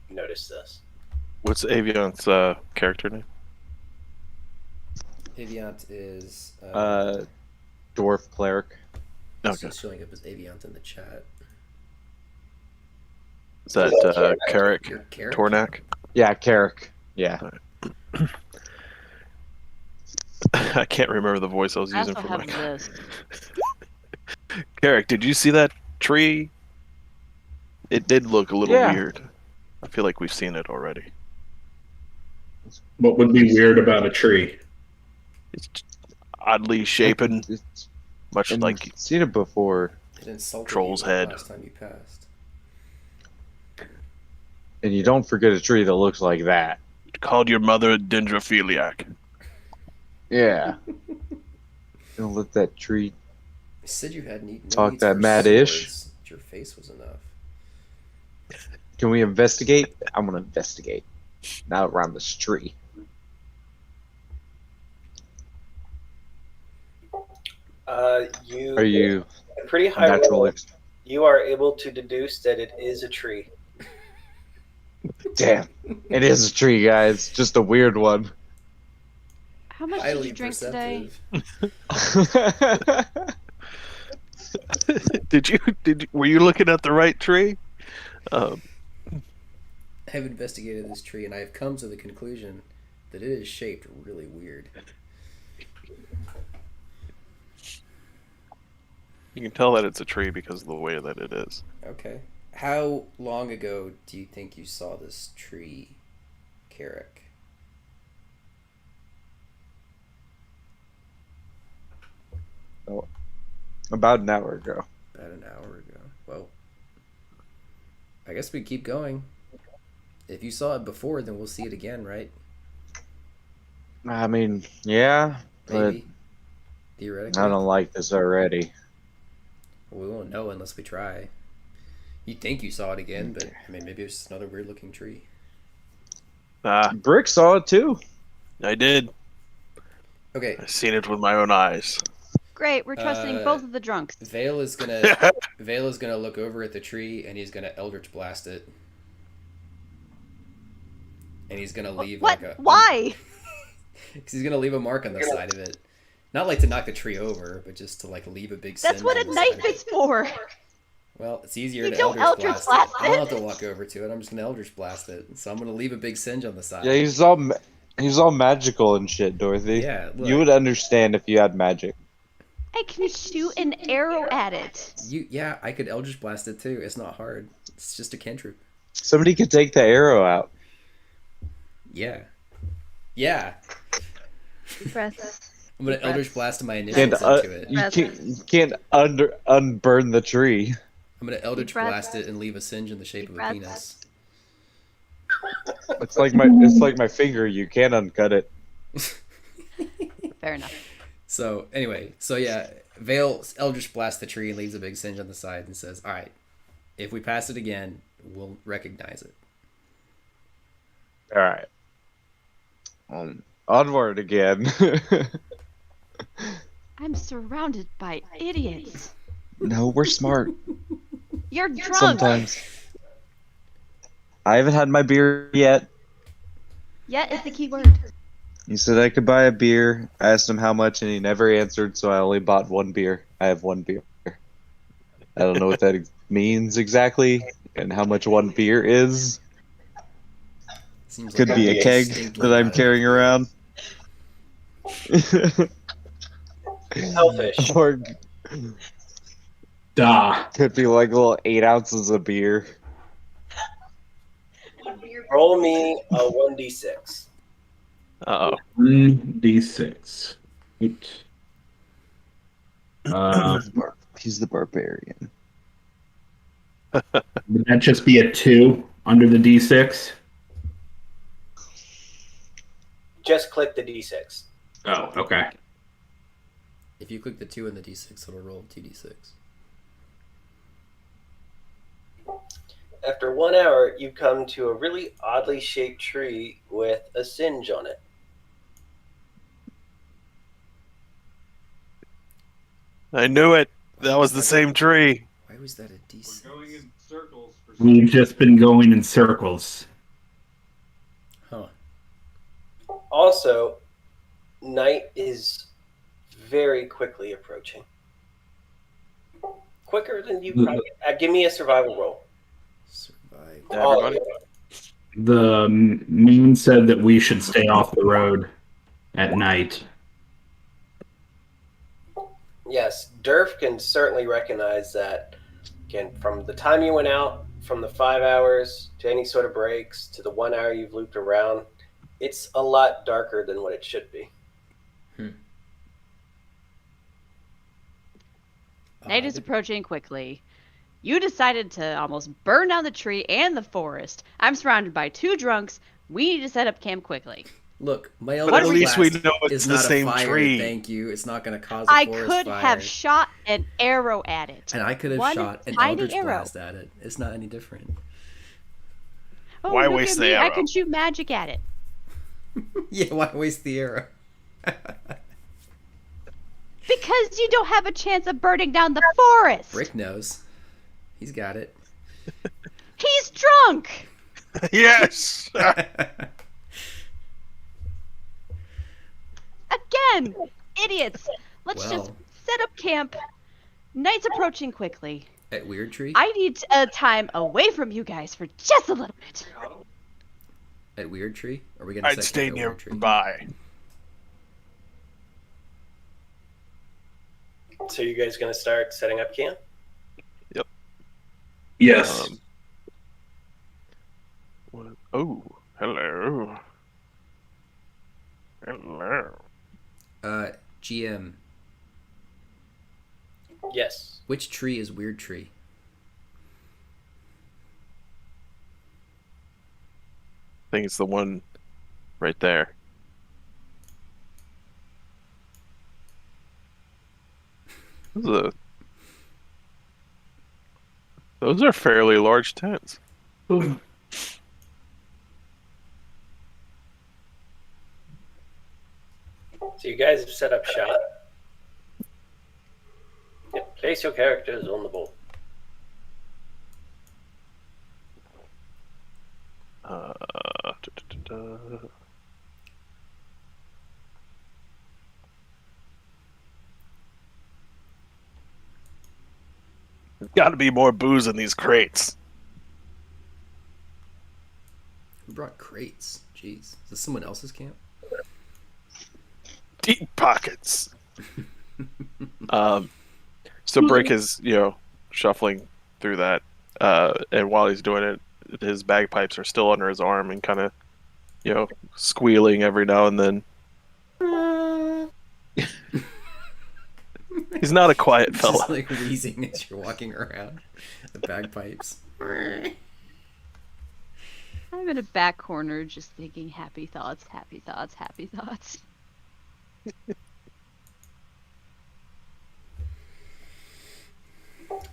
[SPEAKER 5] notice this.
[SPEAKER 3] What's Avion's character name?
[SPEAKER 4] Aviant is
[SPEAKER 1] Dwarf cleric.
[SPEAKER 3] Okay.
[SPEAKER 4] It's showing up as Aviant in the chat.
[SPEAKER 3] Is that Carrick
[SPEAKER 4] Carrick?
[SPEAKER 3] Tornak?
[SPEAKER 1] Yeah, Carrick. Yeah.
[SPEAKER 3] I can't remember the voice I was
[SPEAKER 6] I
[SPEAKER 3] using
[SPEAKER 6] also
[SPEAKER 3] for
[SPEAKER 6] have
[SPEAKER 3] my.
[SPEAKER 6] this.
[SPEAKER 3] Carrick, did you see that tree? It did look a little weird. I feel like we've seen it already.
[SPEAKER 7] What would be weird about a tree?
[SPEAKER 3] It's oddly shapen, much
[SPEAKER 1] And
[SPEAKER 3] like
[SPEAKER 1] seen it before.
[SPEAKER 4] It insulted
[SPEAKER 3] Troll's
[SPEAKER 4] you
[SPEAKER 3] head.
[SPEAKER 4] last time you passed.
[SPEAKER 1] And you don't forget a tree that looks like that.
[SPEAKER 3] called your mother a dendrophiliac.
[SPEAKER 1] Yeah. Don't let that tree
[SPEAKER 4] You said you hadn't eaten.
[SPEAKER 1] talk that mad-ish.
[SPEAKER 4] Your face was enough.
[SPEAKER 1] Can we investigate? I'm gonna investigate. Not around this tree.
[SPEAKER 5] You
[SPEAKER 1] Are you
[SPEAKER 5] a pretty high
[SPEAKER 1] natural?
[SPEAKER 5] roll. You are able to deduce that it is a tree.
[SPEAKER 1] Damn, it is a tree, guys. Just a weird one.
[SPEAKER 6] How much
[SPEAKER 4] Highly
[SPEAKER 6] did you drink today?
[SPEAKER 4] perceptive.
[SPEAKER 3] Were you looking at the right tree?
[SPEAKER 4] I have investigated this tree and I have come to the conclusion that it is shaped really weird.
[SPEAKER 3] You can tell that it's a tree because of the way that it is.
[SPEAKER 4] Okay. How long ago do you think you saw this tree, Carrick?
[SPEAKER 1] Oh, about an hour ago.
[SPEAKER 4] About an hour ago. Well, I guess we keep going. If you saw it before, then we'll see it again, right?
[SPEAKER 1] I mean, yeah,
[SPEAKER 4] Maybe.
[SPEAKER 1] but
[SPEAKER 4] Theoretically.
[SPEAKER 1] I don't like this already.
[SPEAKER 4] Well, we won't know unless we try. You think you saw it again, but I mean, maybe it's just another weird looking tree.
[SPEAKER 1] Brick saw it too.
[SPEAKER 3] I did.
[SPEAKER 4] Okay.
[SPEAKER 3] I've seen it with my own eyes.
[SPEAKER 6] Great, we're trusting both of the drunks.
[SPEAKER 4] Vale is gonna look over at the tree and he's gonna Eldritch Blast it. And he's gonna leave
[SPEAKER 6] What?
[SPEAKER 4] like a
[SPEAKER 6] Why?
[SPEAKER 4] Because he's gonna leave a mark on the side of it. Not like to knock the tree over, but just to like leave a big singe.
[SPEAKER 6] That's what
[SPEAKER 4] on
[SPEAKER 6] a
[SPEAKER 4] the side
[SPEAKER 6] knife
[SPEAKER 4] of it.
[SPEAKER 6] is for.
[SPEAKER 4] Well, it's easier
[SPEAKER 6] You
[SPEAKER 4] to
[SPEAKER 6] don't
[SPEAKER 4] Eldritch
[SPEAKER 6] Eldritch
[SPEAKER 4] Blast it.
[SPEAKER 6] Blast
[SPEAKER 4] I don't
[SPEAKER 6] it.
[SPEAKER 4] have to walk over to it. I'm just gonna Eldritch Blast it. So I'm gonna leave a big singe on the side.
[SPEAKER 1] Yeah, he's all magical and shit, Dorothy.
[SPEAKER 4] Yeah, look.
[SPEAKER 1] You would understand if you had magic.
[SPEAKER 6] I can shoot an arrow at it.
[SPEAKER 4] Yeah, I could Eldritch Blast it too. It's not hard. It's just a cantrip.
[SPEAKER 1] Somebody could take the arrow out.
[SPEAKER 4] Yeah. Yeah.
[SPEAKER 6] Breath.
[SPEAKER 4] I'm gonna
[SPEAKER 6] Deep
[SPEAKER 4] Eldritch
[SPEAKER 6] breaths.
[SPEAKER 4] Blast my
[SPEAKER 1] Can't,
[SPEAKER 4] initials into it.
[SPEAKER 1] you can't unburn the tree.
[SPEAKER 4] I'm gonna Eldritch
[SPEAKER 6] breaths.
[SPEAKER 4] Blast it and leave a singe in the shape of a
[SPEAKER 6] breaths.
[SPEAKER 4] penis.
[SPEAKER 1] It's like my finger. You can't uncut it.
[SPEAKER 6] Fair enough.
[SPEAKER 4] So anyway, yeah, Vale Eldritch blasts the tree and leaves a big singe on the side and says, "All right, if we pass it again, we'll recognize it."
[SPEAKER 1] All right. Onward again.
[SPEAKER 6] I'm surrounded by idiots.
[SPEAKER 1] No, we're smart.
[SPEAKER 6] You're drunk.
[SPEAKER 1] Sometimes. I haven't had my beer yet.
[SPEAKER 6] Yet is the key word.
[SPEAKER 1] He said I could buy a beer. I asked him how much, and he never answered, so I only bought one beer. I have one beer. I don't know what that means exactly, and how much one beer is.
[SPEAKER 4] Seems
[SPEAKER 1] Could
[SPEAKER 4] like
[SPEAKER 1] be a keg
[SPEAKER 4] stinking
[SPEAKER 1] that I'm
[SPEAKER 4] lot of
[SPEAKER 1] carrying
[SPEAKER 4] beer.
[SPEAKER 1] around.
[SPEAKER 5] Hellfish.
[SPEAKER 1] Or
[SPEAKER 7] Duh.
[SPEAKER 1] could be like little 8 ounces of beer.
[SPEAKER 5] Roll me a 1d6.
[SPEAKER 3] Uh-oh.
[SPEAKER 7] 1d6. Eight.
[SPEAKER 1] He's the barbarian.
[SPEAKER 7] Would that just be a 2 under the d6?
[SPEAKER 5] Just click the d6.
[SPEAKER 7] Oh, okay.
[SPEAKER 4] If you click the 2 in the d6, it'll roll 2d6.
[SPEAKER 5] After 1 hour, you come to a really oddly shaped tree with a singe on it.
[SPEAKER 3] I knew it. That was the same tree.
[SPEAKER 4] Why was that a d6?
[SPEAKER 7] We've just been going in circles.
[SPEAKER 4] Huh.
[SPEAKER 5] Also, night is very quickly approaching. Quicker than you probably... give me a survival roll.
[SPEAKER 4] Survive.
[SPEAKER 5] All of
[SPEAKER 3] Everybody?
[SPEAKER 5] you.
[SPEAKER 7] The moon said that we should stay off the road at night.
[SPEAKER 5] Yes, Durf can certainly recognize that. Again, from the time you went out, from the 5 hours to any sort of breaks to the 1 hour you've looped around, it's a lot darker than what it should be.
[SPEAKER 6] Night is approaching quickly. You decided to almost burn down the tree and the forest. I'm surrounded by 2 drunks. We need to set up camp quickly.
[SPEAKER 4] Look, my
[SPEAKER 3] But at
[SPEAKER 4] Eldritch
[SPEAKER 3] least we
[SPEAKER 4] Blast
[SPEAKER 3] know it's
[SPEAKER 4] is
[SPEAKER 3] the
[SPEAKER 4] not
[SPEAKER 3] same
[SPEAKER 4] a fire,
[SPEAKER 3] tree.
[SPEAKER 4] thank you. It's not going to cause a
[SPEAKER 6] I
[SPEAKER 4] forest
[SPEAKER 6] could
[SPEAKER 4] fire.
[SPEAKER 6] have shot an arrow at it.
[SPEAKER 4] And I could have
[SPEAKER 6] One
[SPEAKER 4] shot an
[SPEAKER 6] tiny
[SPEAKER 4] Eldritch
[SPEAKER 6] arrow.
[SPEAKER 4] Blast at it. It's not any different.
[SPEAKER 6] Oh,
[SPEAKER 9] Why
[SPEAKER 6] look
[SPEAKER 9] waste
[SPEAKER 6] at
[SPEAKER 9] the
[SPEAKER 6] me. I
[SPEAKER 9] arrow?
[SPEAKER 6] can shoot magic at it.
[SPEAKER 4] Yeah, why waste the arrow?
[SPEAKER 6] Because you don't have a chance of burning down the forest.
[SPEAKER 4] Brick knows. He's got it.
[SPEAKER 6] He's drunk.
[SPEAKER 9] Yes.
[SPEAKER 6] Again, idiots. Let's just
[SPEAKER 4] Well.
[SPEAKER 6] set up camp. Night's approaching quickly.
[SPEAKER 4] At Weird Tree?
[SPEAKER 6] I need time away from you guys for just a little bit.
[SPEAKER 4] At Weird Tree? Are we gonna
[SPEAKER 9] I'd
[SPEAKER 4] set
[SPEAKER 9] stay
[SPEAKER 4] camp at Weird Tree?
[SPEAKER 9] nearby.
[SPEAKER 5] So you guys gonna start setting up camp?
[SPEAKER 7] Yes.
[SPEAKER 3] Oh, hello. Hello.
[SPEAKER 4] GM,
[SPEAKER 5] Yes.
[SPEAKER 4] which tree is Weird Tree?
[SPEAKER 3] I think it's the one right there. Those are fairly large tents.
[SPEAKER 5] So you guys have set up shop. Yep. Place your characters on the board.
[SPEAKER 9] There's got to be more booze in these crates.
[SPEAKER 4] Who brought crates? Jeez. Is this someone else's camp?
[SPEAKER 9] Deep pockets.
[SPEAKER 3] So Brick is, shuffling through that, and while he's doing it, his bagpipes are still under his arm and kind of, squealing every now and then. He's not a quiet fella.
[SPEAKER 4] Just like wheezing as you're walking around. The bagpipes.
[SPEAKER 6] I'm in a back corner just thinking happy thoughts, happy thoughts, happy thoughts.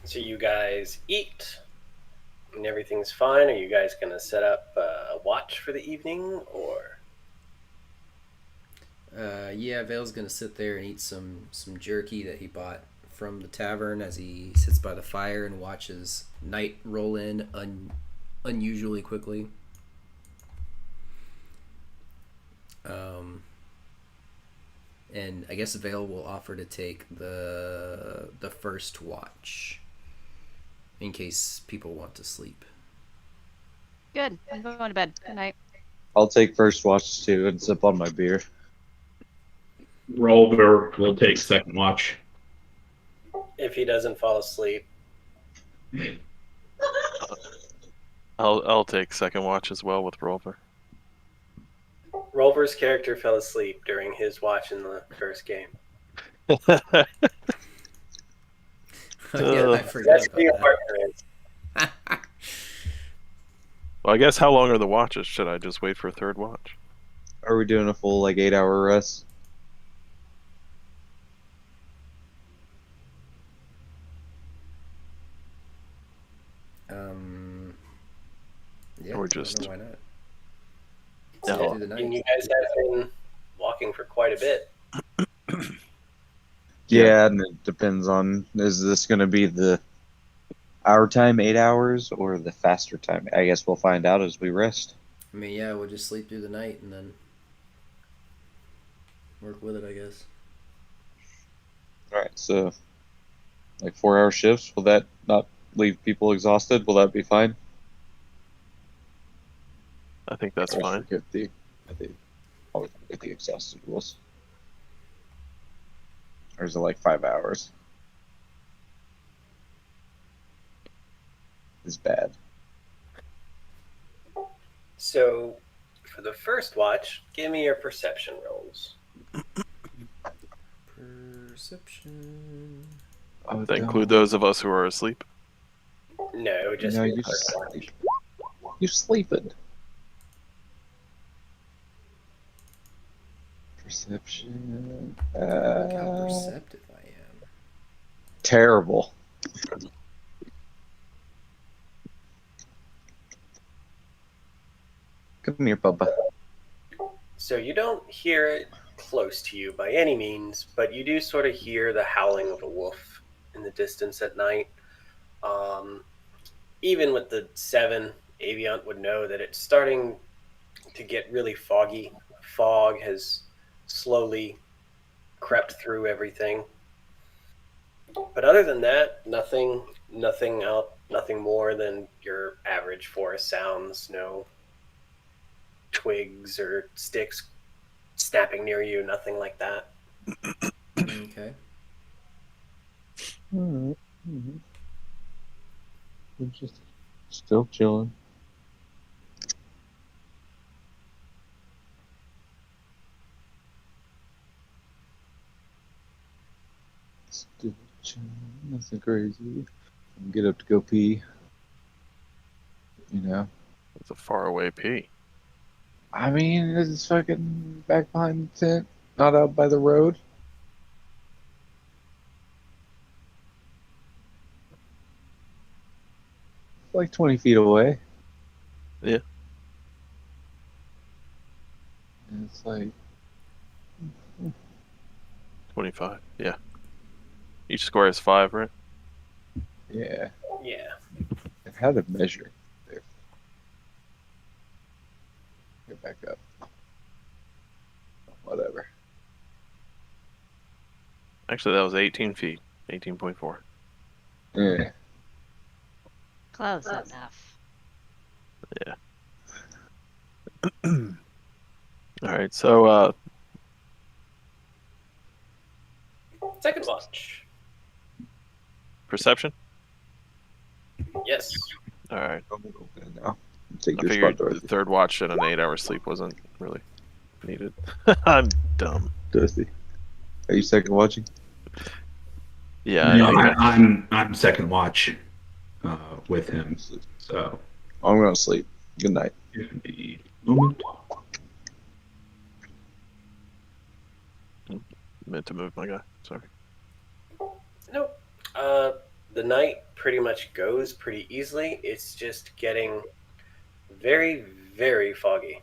[SPEAKER 5] So you guys eat, and everything's fine. Are you guys gonna set up a watch for the evening, or?
[SPEAKER 4] Yeah, Vale's gonna sit there and eat some jerky that he bought from the tavern as he sits by the fire and watches night roll in unusually quickly. And I guess Vale will offer to take the first watch in case people want to sleep.
[SPEAKER 6] Good. I'm going to bed. Good night.
[SPEAKER 1] I'll take first watch too and sip on my beer.
[SPEAKER 7] Rolver will take second watch.
[SPEAKER 5] If he doesn't fall asleep.
[SPEAKER 3] I'll take second watch as well with Rover.
[SPEAKER 5] Rolver's character fell asleep during his watch in the first game.
[SPEAKER 4] Yeah, I forgot
[SPEAKER 5] That's who your
[SPEAKER 4] about
[SPEAKER 5] partner is.
[SPEAKER 4] that.
[SPEAKER 3] Well, I guess how long are the watches? Should I just wait for a third watch?
[SPEAKER 1] Are we doing a full 8-hour rest?
[SPEAKER 4] Yeah,
[SPEAKER 3] Or
[SPEAKER 4] I
[SPEAKER 3] just-
[SPEAKER 4] don't know, why not?
[SPEAKER 3] No.
[SPEAKER 4] Stay through the
[SPEAKER 5] And
[SPEAKER 4] night.
[SPEAKER 5] you guys have been walking for quite a bit.
[SPEAKER 1] Yeah, and it depends on, is this going to be our time 8 hours or the faster time? I guess we'll find out as we rest.
[SPEAKER 4] I mean, yeah, we'll just sleep through the night and then work with it, I guess.
[SPEAKER 1] Alright, so 4-hour shifts, will that not leave people exhausted? Will that be fine?
[SPEAKER 3] I think that's
[SPEAKER 1] Or
[SPEAKER 3] fine.
[SPEAKER 1] forget I think I'll forget the exhausted rules. Or is it 5 hours? Is bad.
[SPEAKER 5] So, for the first watch, give me your perception rolls.
[SPEAKER 4] Perception.
[SPEAKER 3] Does that include those of us who are asleep?
[SPEAKER 5] No, just
[SPEAKER 1] No,
[SPEAKER 5] your
[SPEAKER 1] you
[SPEAKER 5] first watch.
[SPEAKER 1] sleep. You're sleeping. Perception.
[SPEAKER 4] Look how perceptive I am.
[SPEAKER 1] Terrible. Come here, Bubba.
[SPEAKER 5] So you don't hear it close to you by any means, but you do sort of hear the howling of a wolf in the distance at night. Even with the 7, Aviant would know that it's starting to get really foggy. Fog has slowly crept through everything. But other than that, nothing more than your average forest sounds. No twigs or sticks snapping near you, nothing like that.
[SPEAKER 4] Okay.
[SPEAKER 1] Alright. Mm-hmm. I'm just still chilling. Still chilling. Nothing crazy. Get up to go pee. You know.
[SPEAKER 3] It's a faraway pee.
[SPEAKER 1] I mean, it's fucking back behind the tent, not out by the road. Like 20 feet away.
[SPEAKER 3] Yeah.
[SPEAKER 1] And it's like
[SPEAKER 3] 25. Yeah. Each square is 5, right?
[SPEAKER 1] yeah.
[SPEAKER 5] Yeah.
[SPEAKER 1] It had a measure there. Get back up. Whatever.
[SPEAKER 3] Actually, that was 18 feet. 18.4.
[SPEAKER 1] Yeah.
[SPEAKER 6] Close enough.
[SPEAKER 3] Yeah. All right. So,
[SPEAKER 5] Second watch.
[SPEAKER 3] perception.
[SPEAKER 5] Yes.
[SPEAKER 3] All right.
[SPEAKER 1] I'm gonna open it now. Take
[SPEAKER 3] I
[SPEAKER 1] your
[SPEAKER 3] figured
[SPEAKER 1] spot,
[SPEAKER 3] the
[SPEAKER 1] Dorothy.
[SPEAKER 3] third watch and an 8-hour sleep wasn't really needed. I'm dumb.
[SPEAKER 1] Dorothy. Are you second watching?
[SPEAKER 3] Yeah,
[SPEAKER 7] No,
[SPEAKER 3] I think
[SPEAKER 7] I'm second watch with him. So
[SPEAKER 1] I'm gonna sleep. Good night.
[SPEAKER 7] if the moment.
[SPEAKER 3] meant to move my guy. Sorry.
[SPEAKER 5] Nope. The night pretty much goes pretty easily. It's just getting very, very foggy.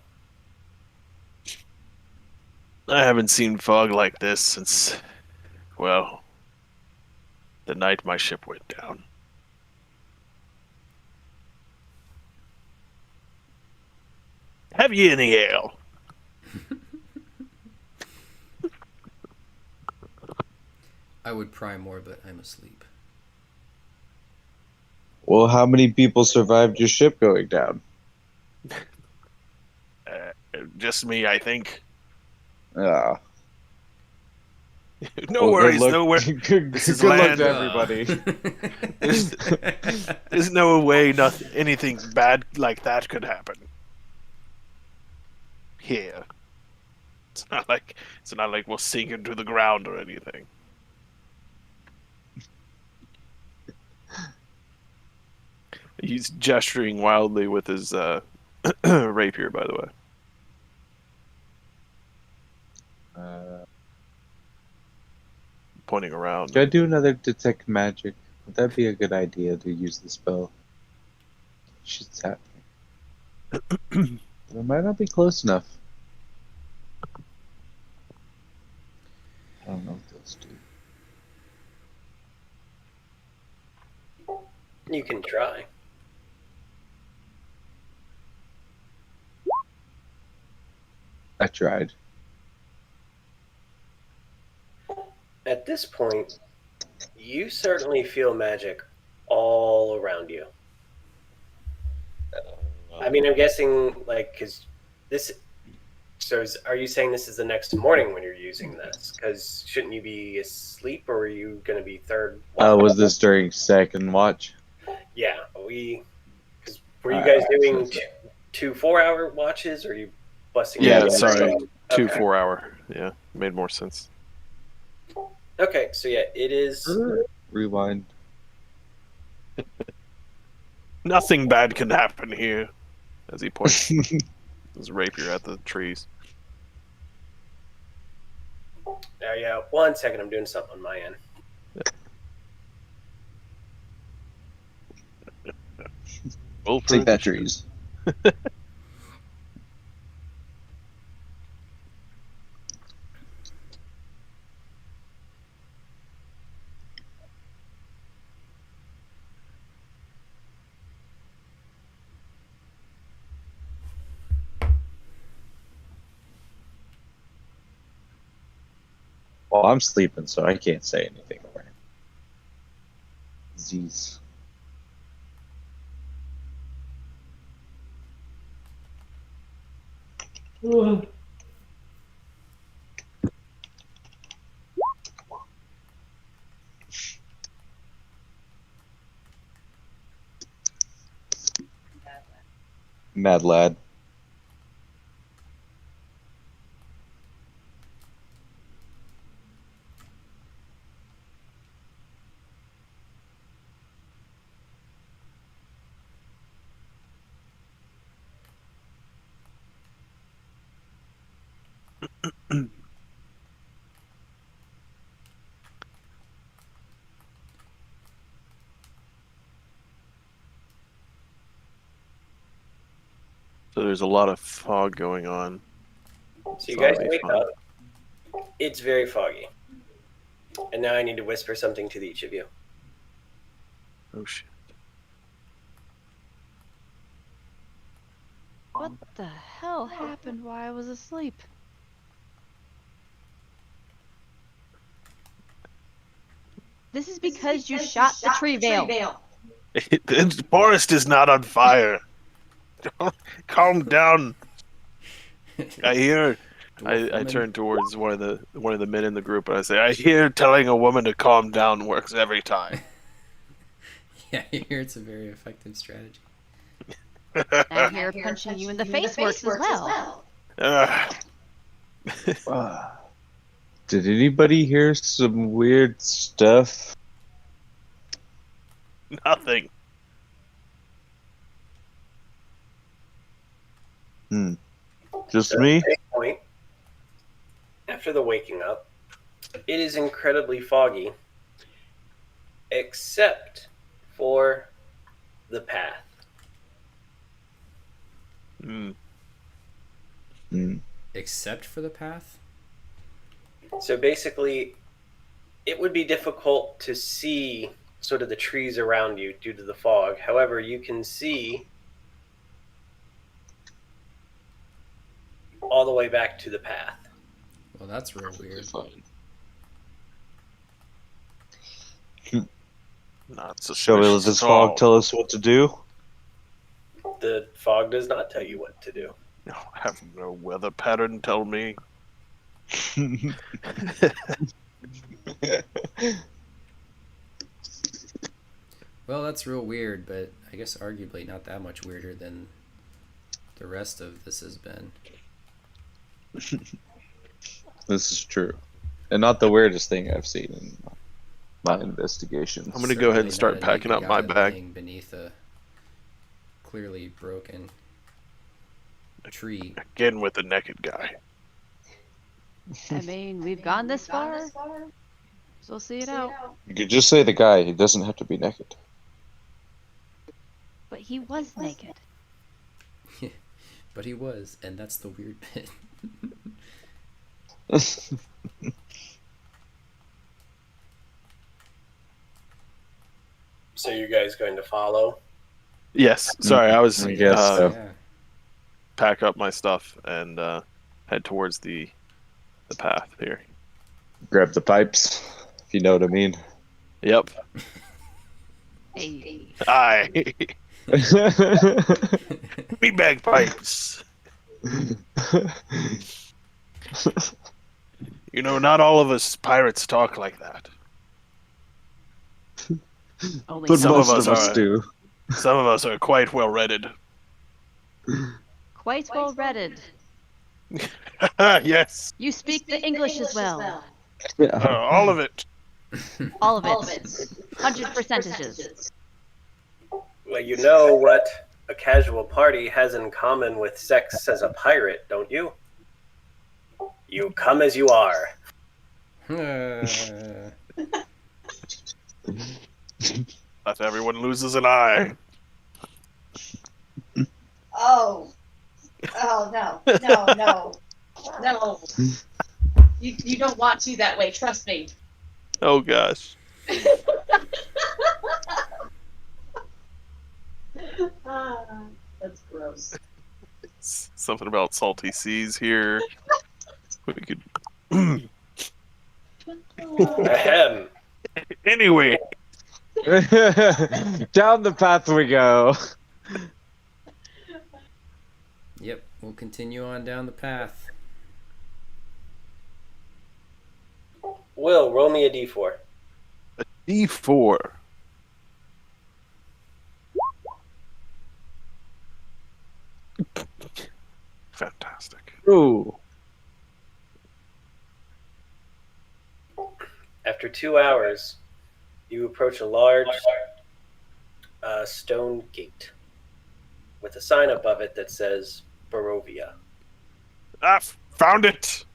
[SPEAKER 3] I haven't seen fog like this since, well, the night my ship went down. Have ye any ale?
[SPEAKER 4] I would pry more, but I'm asleep.
[SPEAKER 1] Well, how many people survived your ship going down?
[SPEAKER 3] Just me, I think.
[SPEAKER 1] Ah.
[SPEAKER 3] No worries, no worries.
[SPEAKER 1] Good
[SPEAKER 3] This is
[SPEAKER 1] luck
[SPEAKER 3] land.
[SPEAKER 1] to everybody.
[SPEAKER 3] There's no way anything bad like that could happen here. It's not like we'll sink into the ground or anything. He's gesturing wildly with his rapier, by the way. Pointing around.
[SPEAKER 1] Should I do another detect magic? Would that be a good idea to use the spell? Shit's happening. It might not be close enough. I don't know what those do.
[SPEAKER 5] You can try.
[SPEAKER 1] I tried.
[SPEAKER 5] At this point, you certainly feel magic all around you. I mean, I'm guessing, like, because this... So are you saying this is the next morning when you're using this? Because shouldn't you be asleep, or are you going to be third watch?
[SPEAKER 1] Was this during second watch?
[SPEAKER 5] Yeah, were you guys doing two 4-hour watches, or are you busting?
[SPEAKER 3] Yeah, sorry, two
[SPEAKER 5] Okay.
[SPEAKER 3] 4-hour. Yeah, made more sense.
[SPEAKER 5] Okay, so yeah, it is.
[SPEAKER 1] Rewind.
[SPEAKER 3] Nothing bad can happen here, as he points his rapier at the trees.
[SPEAKER 5] Yeah, 1 second, I'm doing something on my end.
[SPEAKER 1] Take that, trees. Well, I'm sleeping, so I can't say anything. Z's. Mad lad.
[SPEAKER 3] So there's a lot of fog going on.
[SPEAKER 5] So you guys wake up. It's very foggy. And now I need to whisper something to each of you.
[SPEAKER 3] Oh shit.
[SPEAKER 6] What the hell happened while I was asleep? This is because you shot the tree veil.
[SPEAKER 9] The forest is not on fire. Calm down.
[SPEAKER 3] I turn towards one of the men in the group and I say, I hear telling a woman to calm down works every time.
[SPEAKER 4] Yeah, I hear it's a very effective strategy.
[SPEAKER 6] I hear punching you in the face works as well.
[SPEAKER 1] Did anybody hear some weird stuff?
[SPEAKER 9] Nothing.
[SPEAKER 1] Just
[SPEAKER 5] So
[SPEAKER 1] me?
[SPEAKER 5] at this point, after the waking up, it is incredibly foggy, except for the path.
[SPEAKER 4] Except for the path?
[SPEAKER 5] So basically, it would be difficult to see sort of the trees around you due to the fog. However, you can see all the way back to the path.
[SPEAKER 4] Well, that's real weird.
[SPEAKER 9] Not
[SPEAKER 1] Shall we let this fog tell us what to do?
[SPEAKER 5] The fog does not tell you what to do.
[SPEAKER 9] No, have no weather pattern tell me.
[SPEAKER 4] Well, that's real weird, but I guess arguably not that much weirder than the rest of this has been.
[SPEAKER 1] This is true. And not the weirdest thing I've seen in my investigations.
[SPEAKER 3] I'm going to go ahead and start packing up my bag.
[SPEAKER 4] Beneath a clearly broken tree.
[SPEAKER 9] Again with the naked guy.
[SPEAKER 6] I mean, we've gone this far, so we'll see it out.
[SPEAKER 1] You could just say the guy. He doesn't have to be naked.
[SPEAKER 6] But he was naked.
[SPEAKER 4] But he was, and that's the weird bit.
[SPEAKER 5] So you guys going to follow?
[SPEAKER 3] Yes. Sorry, I was
[SPEAKER 1] so.
[SPEAKER 3] pack up my stuff and head towards the path here.
[SPEAKER 1] Grab the pipes, if you know what I mean.
[SPEAKER 3] Yep.
[SPEAKER 6] Hey.
[SPEAKER 9] Aye. Me bagpipes. You know, not all of us pirates talk like that.
[SPEAKER 6] Only
[SPEAKER 1] But
[SPEAKER 6] some
[SPEAKER 1] most
[SPEAKER 9] of us
[SPEAKER 1] do.
[SPEAKER 9] Some of us are quite well readed.
[SPEAKER 6] Quite well readed.
[SPEAKER 9] Yes.
[SPEAKER 6] You speak the English as well.
[SPEAKER 9] All of it.
[SPEAKER 6] All of it. 100%.
[SPEAKER 5] Well, you know what a casual party has in common with sex as a pirate, don't you? You come as you are.
[SPEAKER 9] Not everyone loses an eye.
[SPEAKER 8] Oh. Oh, no. No, no. No. You don't want to that way, trust me.
[SPEAKER 3] Oh gosh.
[SPEAKER 8] That's gross.
[SPEAKER 3] Something about salty seas here. We could
[SPEAKER 5] Ahem.
[SPEAKER 9] Anyway,
[SPEAKER 1] Down the path we go.
[SPEAKER 4] Yep, we'll continue on down the path.
[SPEAKER 5] Will, roll me a d4.
[SPEAKER 9] D4. Fantastic.
[SPEAKER 1] Ooh.
[SPEAKER 5] After 2 hours, you approach a large stone gate with a sign above it that says Barovia.
[SPEAKER 9] Found it.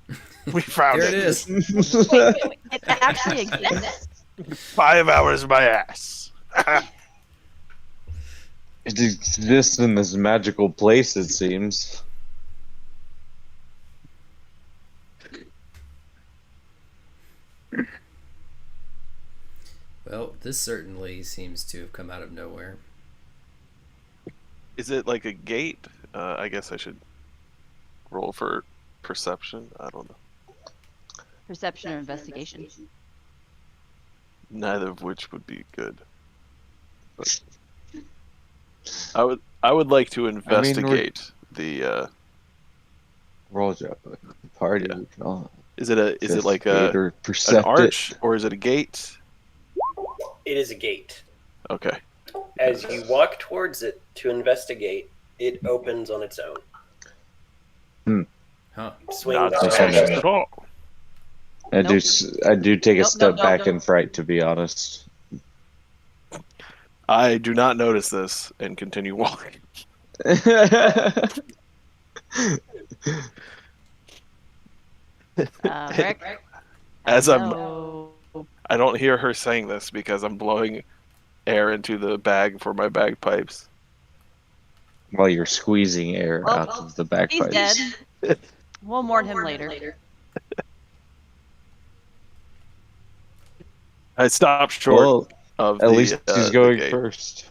[SPEAKER 9] We found
[SPEAKER 4] There it is.
[SPEAKER 6] Wait, it actually exists?
[SPEAKER 9] 5 hours my ass.
[SPEAKER 1] It exists in this magical place, it seems.
[SPEAKER 4] Well, this certainly seems to have come out of nowhere.
[SPEAKER 3] Is it like a gate? I guess I should roll for perception. I don't know.
[SPEAKER 6] Perception or investigation?
[SPEAKER 3] Neither of which would be good. But I would like to investigate the.
[SPEAKER 1] Roll job. Party.
[SPEAKER 3] Yeah.
[SPEAKER 1] We can all
[SPEAKER 3] Is it like
[SPEAKER 1] investigate or
[SPEAKER 3] an
[SPEAKER 1] percept
[SPEAKER 3] arch or is it a gate?
[SPEAKER 5] It is a gate.
[SPEAKER 3] Okay.
[SPEAKER 5] As you walk towards it to investigate, it opens on its own.
[SPEAKER 4] Huh.
[SPEAKER 5] Swing
[SPEAKER 9] Not
[SPEAKER 5] down.
[SPEAKER 9] suspicious at all.
[SPEAKER 1] I
[SPEAKER 6] Nope.
[SPEAKER 1] I do take a
[SPEAKER 6] Nope,
[SPEAKER 1] step
[SPEAKER 6] nope,
[SPEAKER 1] back
[SPEAKER 6] nope.
[SPEAKER 1] in fright, to be honest.
[SPEAKER 3] I do not notice this and continue walking.
[SPEAKER 6] Rick?
[SPEAKER 3] As
[SPEAKER 6] Hello.
[SPEAKER 3] I don't hear her saying this because I'm blowing air into the bag for my bagpipes.
[SPEAKER 1] While you're squeezing air
[SPEAKER 6] Well,
[SPEAKER 1] out of the
[SPEAKER 6] He's
[SPEAKER 1] bagpipes.
[SPEAKER 6] dead. We'll mourn him later.
[SPEAKER 3] I stopped short
[SPEAKER 1] Well,
[SPEAKER 3] of
[SPEAKER 1] at
[SPEAKER 3] the,
[SPEAKER 1] least he's
[SPEAKER 3] the
[SPEAKER 1] going
[SPEAKER 3] gate.
[SPEAKER 1] first.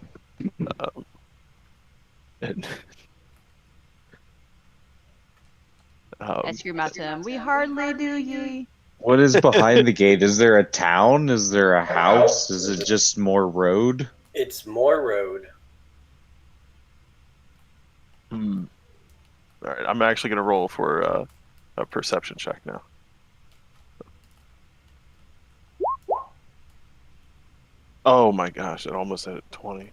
[SPEAKER 3] And,
[SPEAKER 6] I scream out to him, "We hardly do ye."
[SPEAKER 1] What is behind the gate? Is there a town? Is there a house? Is it just more road?
[SPEAKER 5] It's more road.
[SPEAKER 3] All right, I'm actually going to roll for a perception check now. Oh my gosh, it almost hit 20.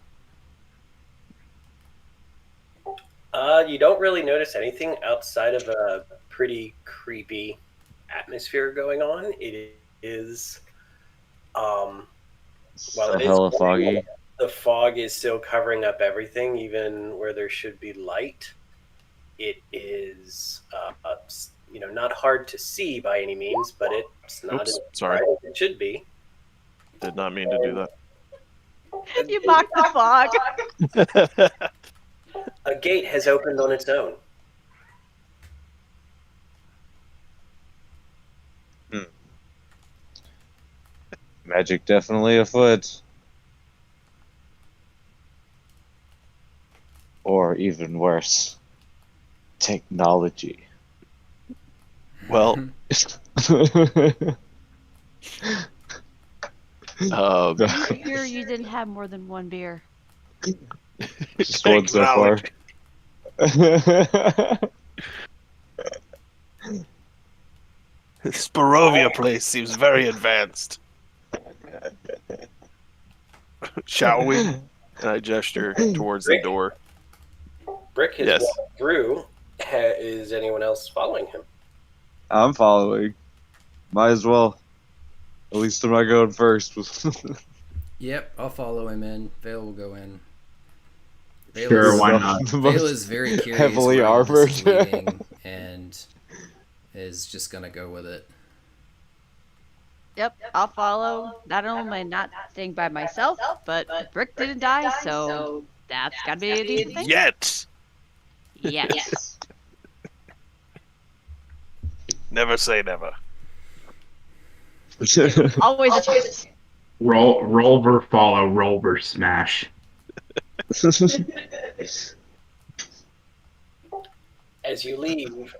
[SPEAKER 5] You don't really notice anything outside of a pretty creepy atmosphere going on. It is, while it is
[SPEAKER 1] Hella foggy.
[SPEAKER 5] the fog is still covering up everything, even where there should be light. It is, not hard to see by any means, but it's not
[SPEAKER 3] Oops,
[SPEAKER 5] as
[SPEAKER 3] sorry.
[SPEAKER 5] bright as it should be.
[SPEAKER 3] Did not mean to do that.
[SPEAKER 6] You mocked the fog.
[SPEAKER 5] A gate has opened on its own.
[SPEAKER 1] Magic definitely afoot. Or even worse, technology.
[SPEAKER 3] Well,
[SPEAKER 6] Here you didn't have more than one beer.
[SPEAKER 1] Just one so far.
[SPEAKER 9] This Barovia place seems very advanced.
[SPEAKER 3] shall we? And I gesture towards the door.
[SPEAKER 5] Brick has
[SPEAKER 3] Yes.
[SPEAKER 5] walked through. Is anyone else following him?
[SPEAKER 1] I'm following. Might as well. At least I'm not going first.
[SPEAKER 4] Yep, I'll follow him in. Vale will go in. Vale
[SPEAKER 7] Sure,
[SPEAKER 4] is,
[SPEAKER 7] why not?
[SPEAKER 4] Vale is very curious
[SPEAKER 1] Heavily
[SPEAKER 4] where all this is
[SPEAKER 1] armored.
[SPEAKER 4] leading and is just gonna go with it.
[SPEAKER 6] Yep, I'll follow. Not only am I not staying by myself, but Brick didn't die, so that's gotta be a decent thing.
[SPEAKER 9] Yet.
[SPEAKER 6] Yes.
[SPEAKER 9] Never say never.
[SPEAKER 6] Always a choice.
[SPEAKER 7] Roll ver follow, roll ver smash.
[SPEAKER 5] As you leave,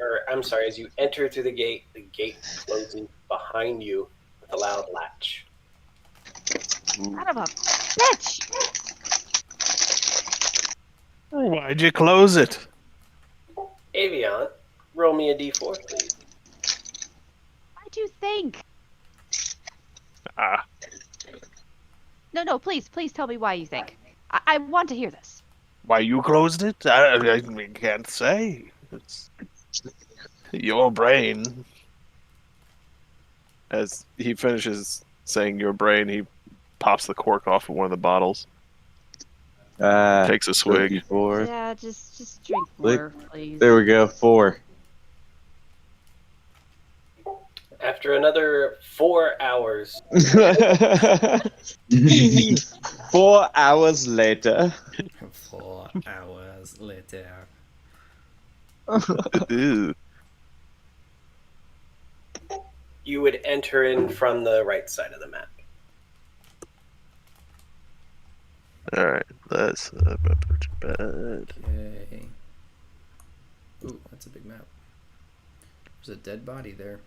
[SPEAKER 5] as you enter through the gate closes behind you with a loud latch.
[SPEAKER 6] Son of a bitch!
[SPEAKER 9] Why'd you close it?
[SPEAKER 5] Avion, roll me a d4, please.
[SPEAKER 6] Why'd you think?
[SPEAKER 9] Ah,
[SPEAKER 6] No, please tell me why you think. I want to hear this.
[SPEAKER 9] why you closed it? I can't say. It's your brain.
[SPEAKER 3] As he finishes saying your brain, he pops the cork off of one of the bottles. Takes a swig.
[SPEAKER 1] 4.
[SPEAKER 6] Yeah, just drink more, please.
[SPEAKER 1] There we go. 4.
[SPEAKER 5] After another 4 hours,
[SPEAKER 1] 4 hours later.
[SPEAKER 4] 4 hours later.
[SPEAKER 3] Ew.
[SPEAKER 5] you would enter in from the right side of the map.
[SPEAKER 3] All right, let's put to bed.
[SPEAKER 4] Okay. Ooh, that's a big map. There's a dead body there.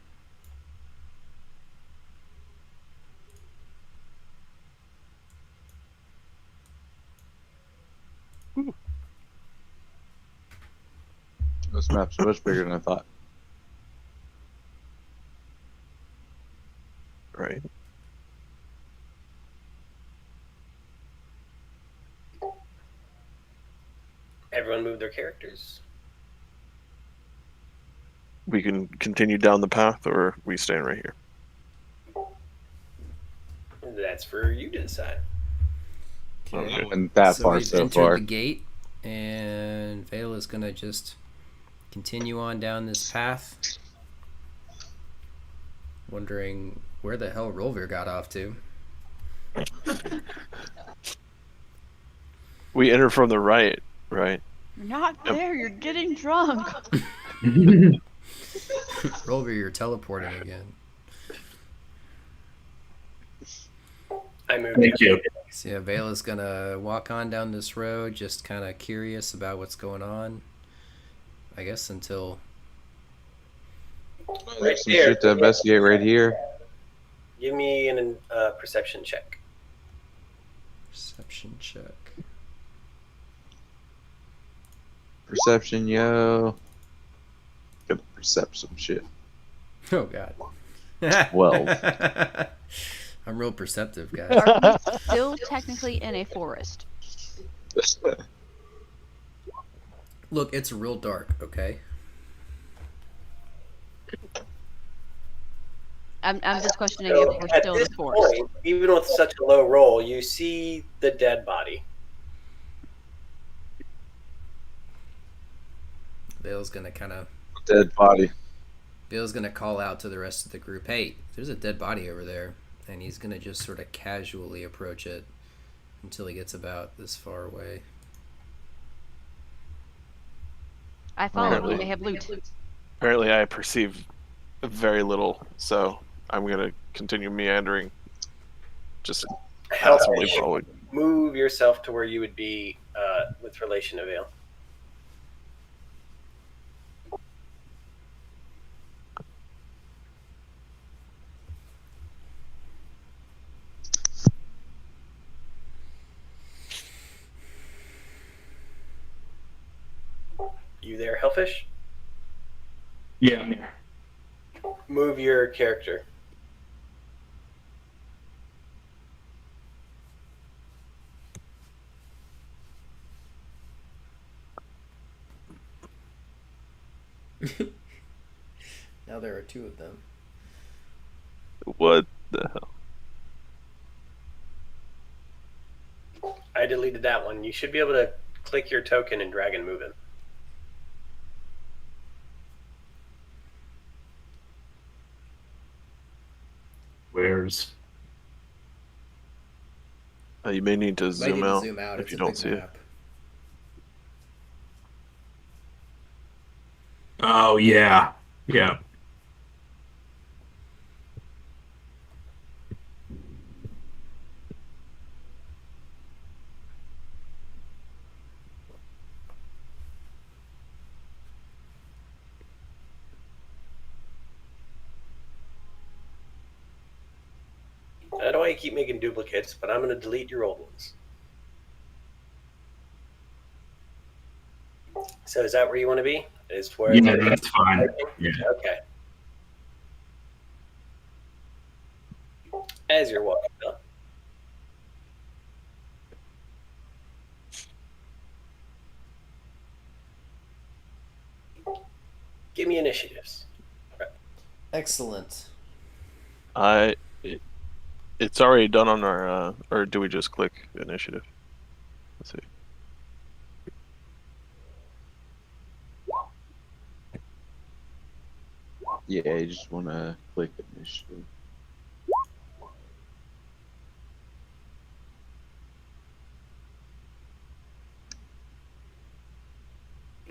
[SPEAKER 1] This map's much bigger than I thought.
[SPEAKER 3] Right.
[SPEAKER 5] Everyone move their characters.
[SPEAKER 3] We can continue down the path, or we stand right here.
[SPEAKER 5] That's for you to decide.
[SPEAKER 4] Okay.
[SPEAKER 1] I went that
[SPEAKER 4] So
[SPEAKER 1] far
[SPEAKER 4] we've
[SPEAKER 1] so
[SPEAKER 4] entered
[SPEAKER 1] far.
[SPEAKER 4] the gate, and Vale is gonna just continue on down this path, wondering where the hell Rolver got off to.
[SPEAKER 3] We enter from the right, right?
[SPEAKER 6] You're not there. You're getting drunk.
[SPEAKER 4] Rolver, you're teleporting again.
[SPEAKER 5] I moved.
[SPEAKER 7] Thank you.
[SPEAKER 4] So yeah, Vale is gonna walk on down this road, just kind of curious about what's going on. I guess until
[SPEAKER 1] There's some shit to investigate right here.
[SPEAKER 5] Give me an perception check.
[SPEAKER 4] perception check.
[SPEAKER 1] Perception, yo. Gotta percept some shit.
[SPEAKER 4] Oh God.
[SPEAKER 1] 12.
[SPEAKER 4] I'm real perceptive, guys.
[SPEAKER 6] Are we still technically in a forest?
[SPEAKER 4] Look, it's real dark, okay?
[SPEAKER 6] I'm just questioning if we're
[SPEAKER 5] At
[SPEAKER 6] still in
[SPEAKER 5] this
[SPEAKER 6] the forest.
[SPEAKER 5] point, even with such a low roll, you see the dead body.
[SPEAKER 4] Vale's gonna kind of.
[SPEAKER 1] Dead body.
[SPEAKER 4] Vale's gonna call out to the rest of the group, "Hey, there's a dead body over there," and he's gonna just sort of casually approach it until he gets about this far away.
[SPEAKER 6] I follow. We may have loot.
[SPEAKER 3] Apparently, I perceive very little, so I'm gonna continue meandering, just passively following.
[SPEAKER 5] Move yourself to where you would be with relation to Vale. You there, Hellfish?
[SPEAKER 7] Yeah, I'm here.
[SPEAKER 5] Move your character.
[SPEAKER 4] Now there are two of them.
[SPEAKER 3] What the hell?
[SPEAKER 5] I deleted that one. You should be able to click your token and drag and move him.
[SPEAKER 7] Where's?
[SPEAKER 3] You may need to
[SPEAKER 4] Might
[SPEAKER 3] zoom
[SPEAKER 4] need to
[SPEAKER 3] out,
[SPEAKER 4] zoom out.
[SPEAKER 3] if
[SPEAKER 4] It's
[SPEAKER 3] you
[SPEAKER 4] a
[SPEAKER 3] don't
[SPEAKER 4] big
[SPEAKER 3] see
[SPEAKER 4] map.
[SPEAKER 7] Oh yeah, yeah.
[SPEAKER 5] you keep making duplicates, but I'm going to delete your old ones. So is that where you want to be? Is where
[SPEAKER 7] Yeah, that's fine. Yeah.
[SPEAKER 5] Okay. As you're walking up, give me initiatives.
[SPEAKER 4] Excellent.
[SPEAKER 3] It's already done on our, or do we just click initiative? Let's see.
[SPEAKER 1] Yeah, you just want to click initiative.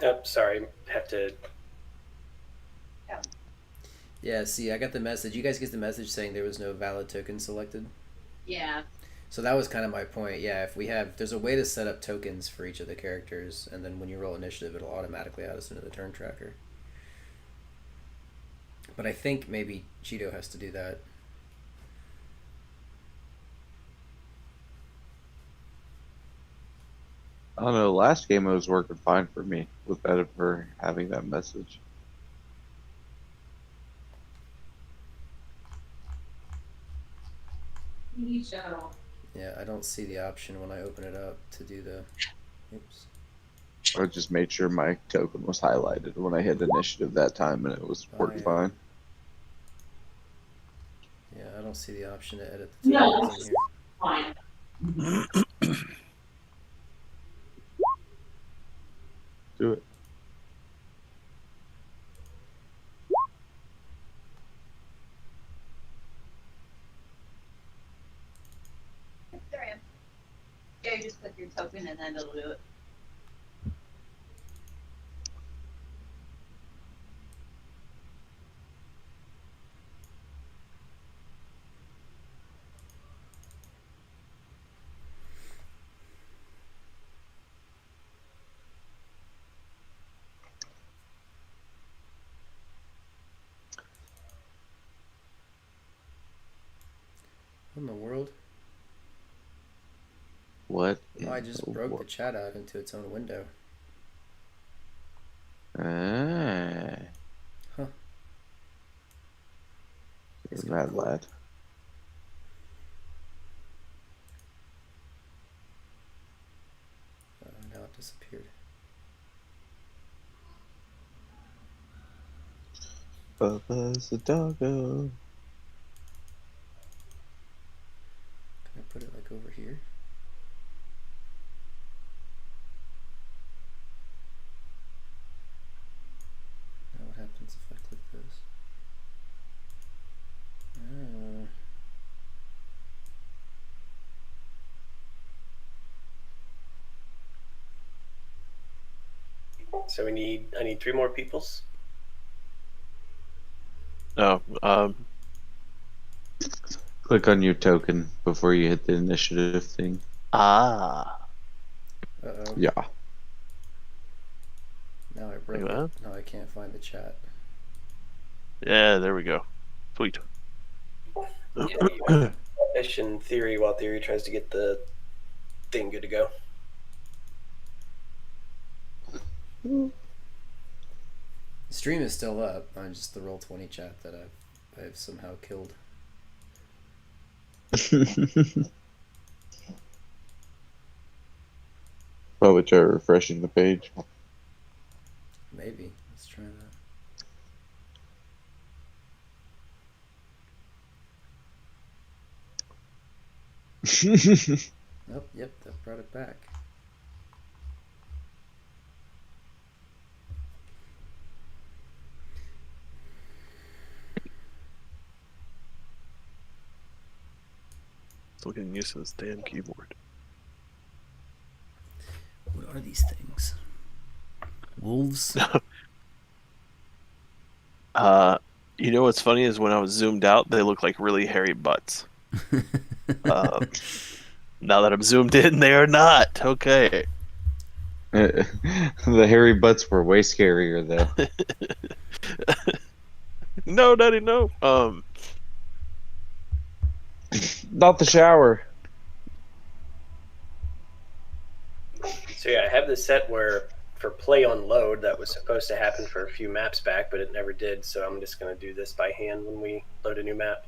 [SPEAKER 5] Oh, sorry. Have to.
[SPEAKER 4] Yeah, see, I got the message. You guys get the message saying there was no valid token selected?
[SPEAKER 8] Yeah.
[SPEAKER 4] So that was kind of my point. Yeah, if we have, there's a way to set up tokens for each of the characters, and then when you roll initiative, it'll automatically add us into the turn tracker. But I think maybe Cheetoh has to do that.
[SPEAKER 1] I don't know. Last game it was working fine for me with that for having that message.
[SPEAKER 4] Yeah, I don't see the option when I open it up to do the. Oops.
[SPEAKER 1] I just made sure my token was highlighted when I hit initiative that time, and it was working fine.
[SPEAKER 4] Yeah, I don't see the option to edit the tokens in here.
[SPEAKER 8] Fine.
[SPEAKER 1] Do it.
[SPEAKER 8] There I am. Yeah, you just click your token and then it'll do it.
[SPEAKER 4] What in the world?
[SPEAKER 1] What?
[SPEAKER 4] Oh, I just broke the chat out into its own window.
[SPEAKER 1] Ah.
[SPEAKER 4] Huh.
[SPEAKER 1] You're mad, lad.
[SPEAKER 4] Now it disappeared.
[SPEAKER 1] Bubba's a doggo.
[SPEAKER 4] Can I put it like over here? Now what happens if I click this?
[SPEAKER 5] So I need 3 more peoples.
[SPEAKER 3] Oh,
[SPEAKER 1] Click on your token before you hit the initiative thing.
[SPEAKER 3] Ah.
[SPEAKER 4] Uh-oh.
[SPEAKER 1] Yeah.
[SPEAKER 4] Now I broke
[SPEAKER 3] Like
[SPEAKER 4] it. Now I can't find the chat.
[SPEAKER 3] Yeah, there we go. Sweet.
[SPEAKER 5] Yeah, in theory, while theory tries to get the thing good to go.
[SPEAKER 4] The stream is still up on just the Roll20 chat that I've somehow killed.
[SPEAKER 1] Probably try refreshing the page.
[SPEAKER 4] Maybe. Let's try that. Oh, yep, that brought it back.
[SPEAKER 3] Still getting used to this damn keyboard.
[SPEAKER 4] What are these things? Wolves?
[SPEAKER 3] You know what's funny is when I was zoomed out, they look like really hairy butts. Now that I'm zoomed in, they are not. Okay.
[SPEAKER 1] The hairy butts were way scarier, though.
[SPEAKER 3] No, Daddy, no.
[SPEAKER 1] Not the shower.
[SPEAKER 5] So yeah, I have this set where for play on load that was supposed to happen for a few maps back, but it never did. So I'm just going to do this by hand when we load a new map.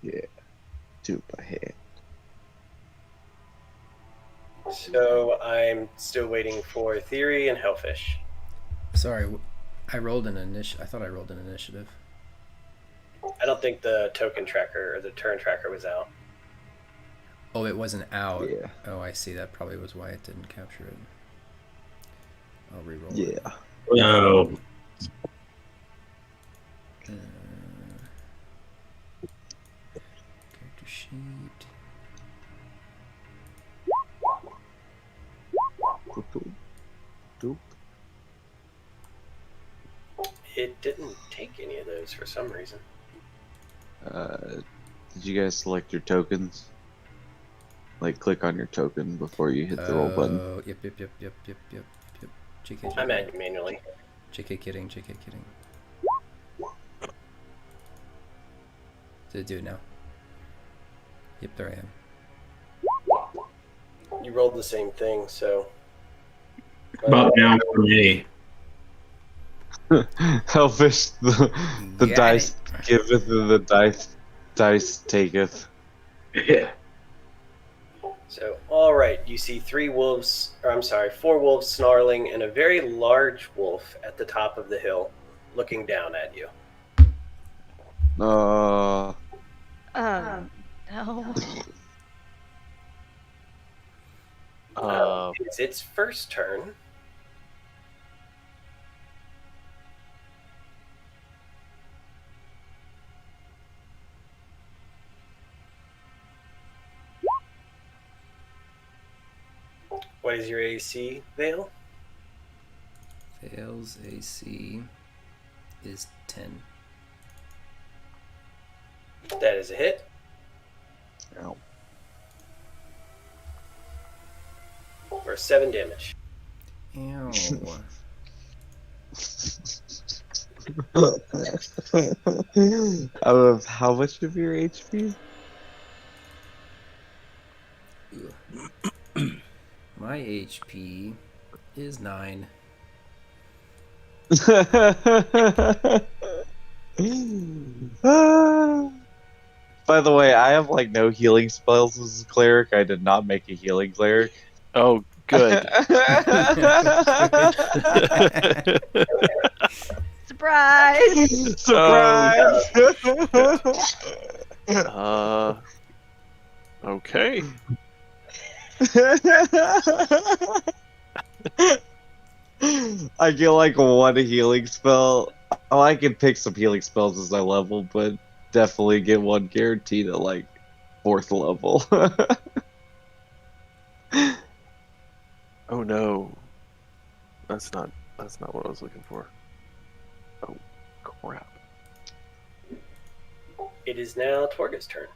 [SPEAKER 1] Yeah, do it by hand.
[SPEAKER 5] So I'm still waiting for Theory and Hellfish.
[SPEAKER 4] Sorry, I rolled an initiative. I thought I rolled an initiative.
[SPEAKER 5] I don't think the token tracker or the turn tracker was out.
[SPEAKER 4] Oh, it wasn't out.
[SPEAKER 1] Yeah.
[SPEAKER 4] Oh, I see. That probably was why it didn't capture it. I'll re-roll it.
[SPEAKER 1] Yeah.
[SPEAKER 7] No.
[SPEAKER 4] Character sheet.
[SPEAKER 1] Doop.
[SPEAKER 5] It didn't take any of those for some reason.
[SPEAKER 1] Did you guys select your tokens? Like, click on your token before you hit the roll button.
[SPEAKER 4] Yep. JK,
[SPEAKER 5] I'm adding manually.
[SPEAKER 4] JK kidding. Did it do it now? Yep, there I am.
[SPEAKER 5] You rolled the same thing, so.
[SPEAKER 7] About now for me.
[SPEAKER 1] Hellfish, the
[SPEAKER 4] Got
[SPEAKER 1] dice
[SPEAKER 4] it.
[SPEAKER 1] giveth and the dice taketh.
[SPEAKER 7] Yeah.
[SPEAKER 5] So, all right, you see 4 wolves snarling and a very large wolf at the top of the hill, looking down at you.
[SPEAKER 6] No.
[SPEAKER 5] It's its first turn. What is your AC, Vale?
[SPEAKER 4] Vale's AC is 10.
[SPEAKER 5] That is a hit.
[SPEAKER 1] Ow.
[SPEAKER 5] For 7 damage.
[SPEAKER 4] Ew.
[SPEAKER 1] Out of how much of your HP?
[SPEAKER 4] My HP is 9.
[SPEAKER 1] By the way, I have like no healing spells as a cleric. I did not make a healing cleric.
[SPEAKER 3] Oh, good.
[SPEAKER 6] Surprise!
[SPEAKER 1] Surprise!
[SPEAKER 3] Okay.
[SPEAKER 1] I get like 1 healing spell. Oh, I can pick some healing spells as I level, but definitely get 1 guaranteed at like 4th level.
[SPEAKER 3] Oh no. That's not what I was looking for. Oh crap.
[SPEAKER 5] It is now Torga's turn.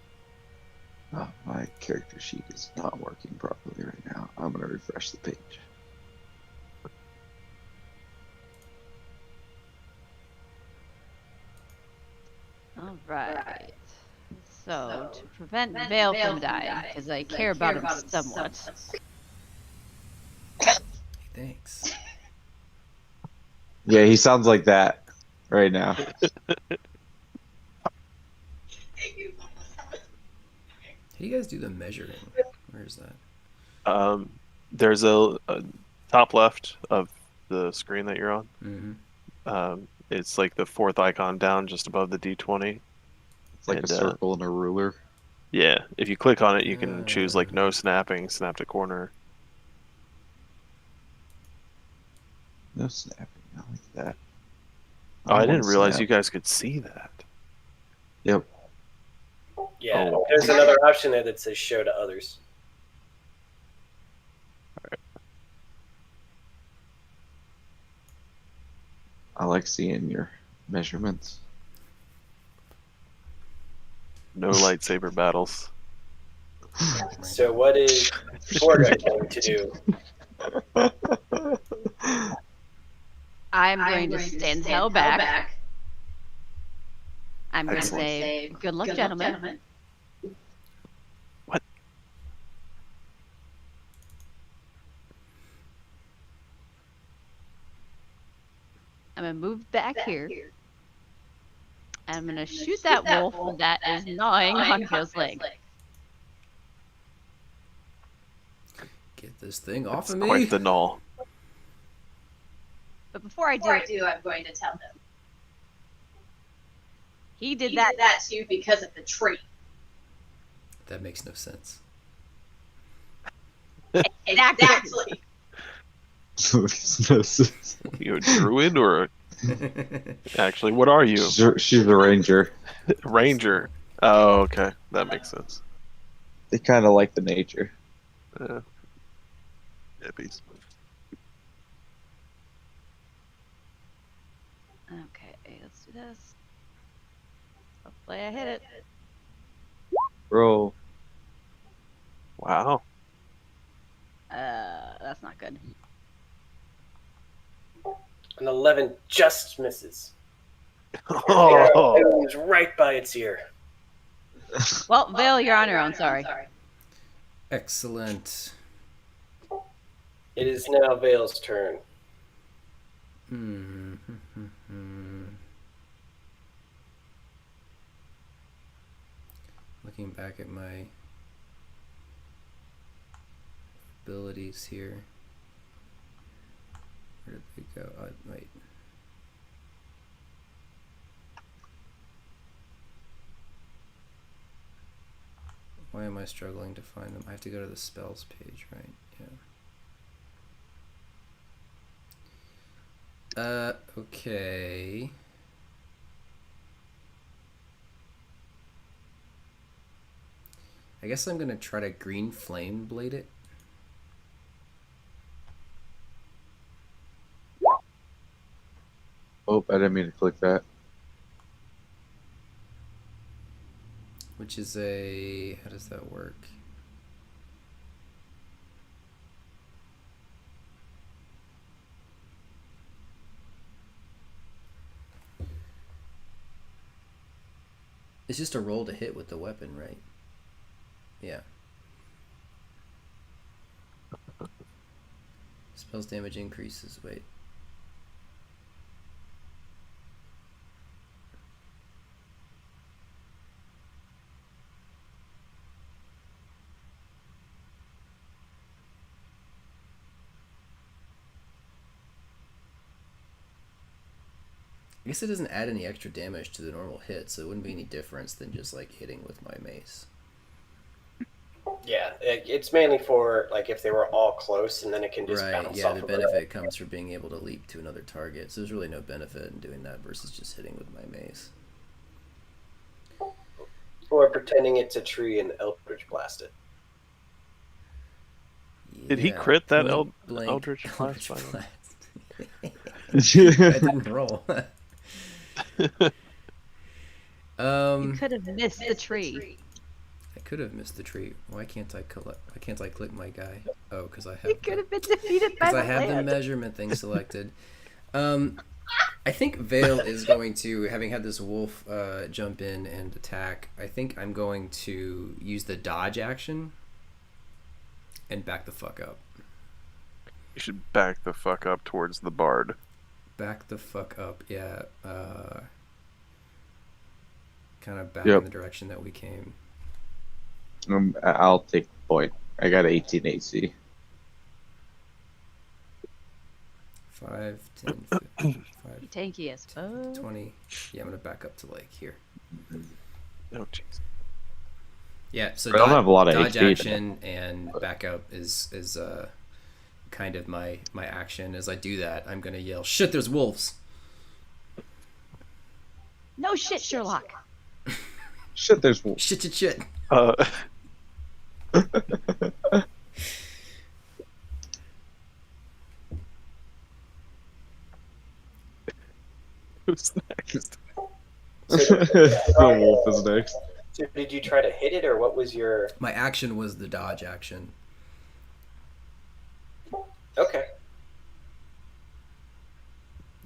[SPEAKER 1] Oh, my character sheet is not working properly right now. I'm gonna refresh the page.
[SPEAKER 6] All right. So, to prevent Vale from dying, because I care about him somewhat.
[SPEAKER 4] Thanks.
[SPEAKER 1] Yeah, he sounds like that right now.
[SPEAKER 4] How do you guys do the measuring? Where is that?
[SPEAKER 3] There's a top left of the screen that you're on.
[SPEAKER 4] Mm-hmm.
[SPEAKER 3] It's like the 4th icon down just above the D20.
[SPEAKER 1] It's like a circle and a ruler.
[SPEAKER 3] Yeah, if you click on it, you can choose like no snapping, snap to corner.
[SPEAKER 1] No snapping, I like that.
[SPEAKER 3] Oh, I didn't realize
[SPEAKER 1] snap.
[SPEAKER 3] you guys could see that.
[SPEAKER 1] Yep.
[SPEAKER 5] Yeah,
[SPEAKER 3] Oh.
[SPEAKER 5] there's another option there that says show to others.
[SPEAKER 1] I like seeing your measurements.
[SPEAKER 3] No lightsaber battles.
[SPEAKER 5] So what is Torga going to do?
[SPEAKER 6] I'm going to stand hell back. I'm going to say, good luck, gentlemen.
[SPEAKER 3] What?
[SPEAKER 6] I'm going to move back here. I'm going to shoot that wolf that is gnawing on Vale's leg.
[SPEAKER 4] Get this thing off of me.
[SPEAKER 3] Quite the gnaw.
[SPEAKER 6] But before I do,
[SPEAKER 8] I'm going to tell him.
[SPEAKER 6] he did
[SPEAKER 8] He
[SPEAKER 6] that.
[SPEAKER 8] did that to you because of the tree.
[SPEAKER 4] That makes no sense.
[SPEAKER 8] Exactly.
[SPEAKER 3] You a druid or actually, what are you?
[SPEAKER 1] She's a ranger.
[SPEAKER 3] Ranger. Oh, okay, that makes sense.
[SPEAKER 1] They kind of like the nature.
[SPEAKER 3] Hippies.
[SPEAKER 6] Okay, let's do this. Hopefully I hit it.
[SPEAKER 1] Bro.
[SPEAKER 3] Wow.
[SPEAKER 6] That's not good.
[SPEAKER 5] An 11 just misses.
[SPEAKER 3] Oh.
[SPEAKER 5] It was right by its ear.
[SPEAKER 6] Well, Vale, you're on your own. Sorry.
[SPEAKER 4] Excellent.
[SPEAKER 5] It is now Vale's turn.
[SPEAKER 4] Looking back at my abilities here. Where did they go? Wait. Why am I struggling to find them? I have to go to the spells page, right? Yeah. Okay. I guess I'm gonna try to green flame blade it.
[SPEAKER 1] Oh, I didn't mean to click that.
[SPEAKER 4] Which is a... how does that work? It's just a roll to hit with the weapon, right? Yeah. Spells damage increases. Wait. I guess it doesn't add any extra damage to the normal hit, so it wouldn't be any difference than just like hitting with my mace.
[SPEAKER 5] Yeah, it's mainly for like if they were all close, and then it can just bounce
[SPEAKER 4] Yeah,
[SPEAKER 5] off
[SPEAKER 4] the
[SPEAKER 5] of
[SPEAKER 4] benefit
[SPEAKER 5] it.
[SPEAKER 4] comes from being able to leap to another target, so there's really no benefit in doing that versus just hitting with my mace.
[SPEAKER 5] Or pretending it's a tree and Eldritch blast it.
[SPEAKER 4] Yeah.
[SPEAKER 3] Did he crit that
[SPEAKER 4] Eldritch
[SPEAKER 3] Blast?
[SPEAKER 4] I didn't roll.
[SPEAKER 6] You could have missed the tree.
[SPEAKER 4] I could have missed the tree. Why can't I collect? Why can't I click my guy? Oh, because I have.
[SPEAKER 6] You could have been defeated by
[SPEAKER 4] because
[SPEAKER 6] the
[SPEAKER 4] I have the
[SPEAKER 6] land.
[SPEAKER 4] measurement thing selected. I think Vale is going to, having had this wolf jump in and attack, I think I'm going to use the dodge action and back the fuck up.
[SPEAKER 3] You should back the fuck up towards the bard.
[SPEAKER 4] Back the fuck up, yeah. Kind of back in the direction that we came.
[SPEAKER 1] I'll take the point. I got 18 AC.
[SPEAKER 4] 5, 10, 15, 5,
[SPEAKER 6] Tanky as fuck.
[SPEAKER 4] 20. Yeah, I'm going to back up to like here.
[SPEAKER 3] Oh, jeez.
[SPEAKER 4] Yeah, so
[SPEAKER 1] I don't have a lot of
[SPEAKER 4] dodge
[SPEAKER 1] HP,
[SPEAKER 4] action and back up is kind of my action. As I do that, I'm going to yell, "Shit, there's wolves!"
[SPEAKER 6] No shit, Sherlock.
[SPEAKER 1] Shit, there's wolves.
[SPEAKER 4] Shit.
[SPEAKER 3] Who's next?
[SPEAKER 1] The wolf is next.
[SPEAKER 5] So did you try to hit it, or what was your...
[SPEAKER 4] My action was the dodge action.
[SPEAKER 5] Okay.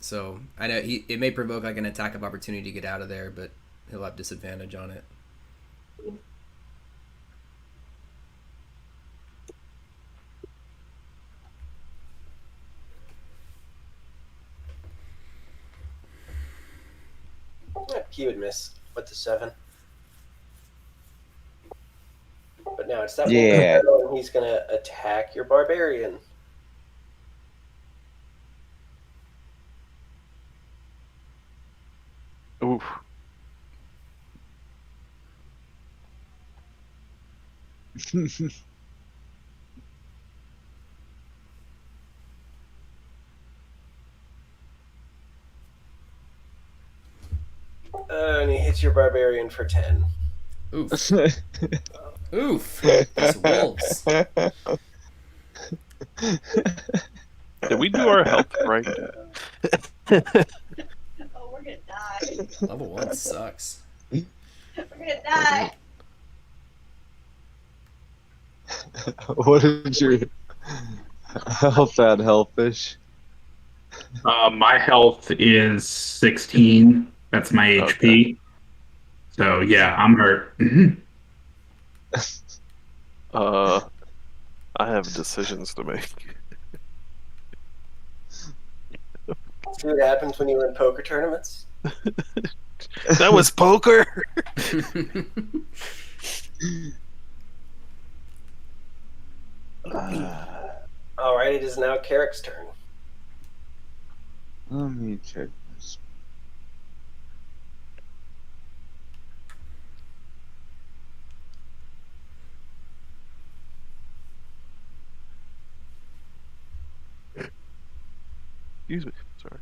[SPEAKER 4] So I know it may provoke like an attack of opportunity to get out of there, but he'll have disadvantage on it.
[SPEAKER 5] He would miss with the 7. But now it's that
[SPEAKER 1] Yeah.
[SPEAKER 5] and he's going to attack your barbarian.
[SPEAKER 3] Oof.
[SPEAKER 5] And he hits your barbarian for 10.
[SPEAKER 4] Oof. Oof. These wolves.
[SPEAKER 3] Did we do our health right?
[SPEAKER 8] Oh, we're gonna die.
[SPEAKER 4] Level 1 sucks.
[SPEAKER 8] We're gonna die.
[SPEAKER 1] What is your health at, Hellfish?
[SPEAKER 7] My health is 16. That's my HP.
[SPEAKER 3] Okay.
[SPEAKER 7] So yeah, I'm hurt.
[SPEAKER 3] I have decisions to make.
[SPEAKER 5] See what happens when you win poker tournaments?
[SPEAKER 9] That was poker.
[SPEAKER 5] All right, it is now Carrick's turn.
[SPEAKER 1] Let me check this.
[SPEAKER 3] Excuse me. Sorry.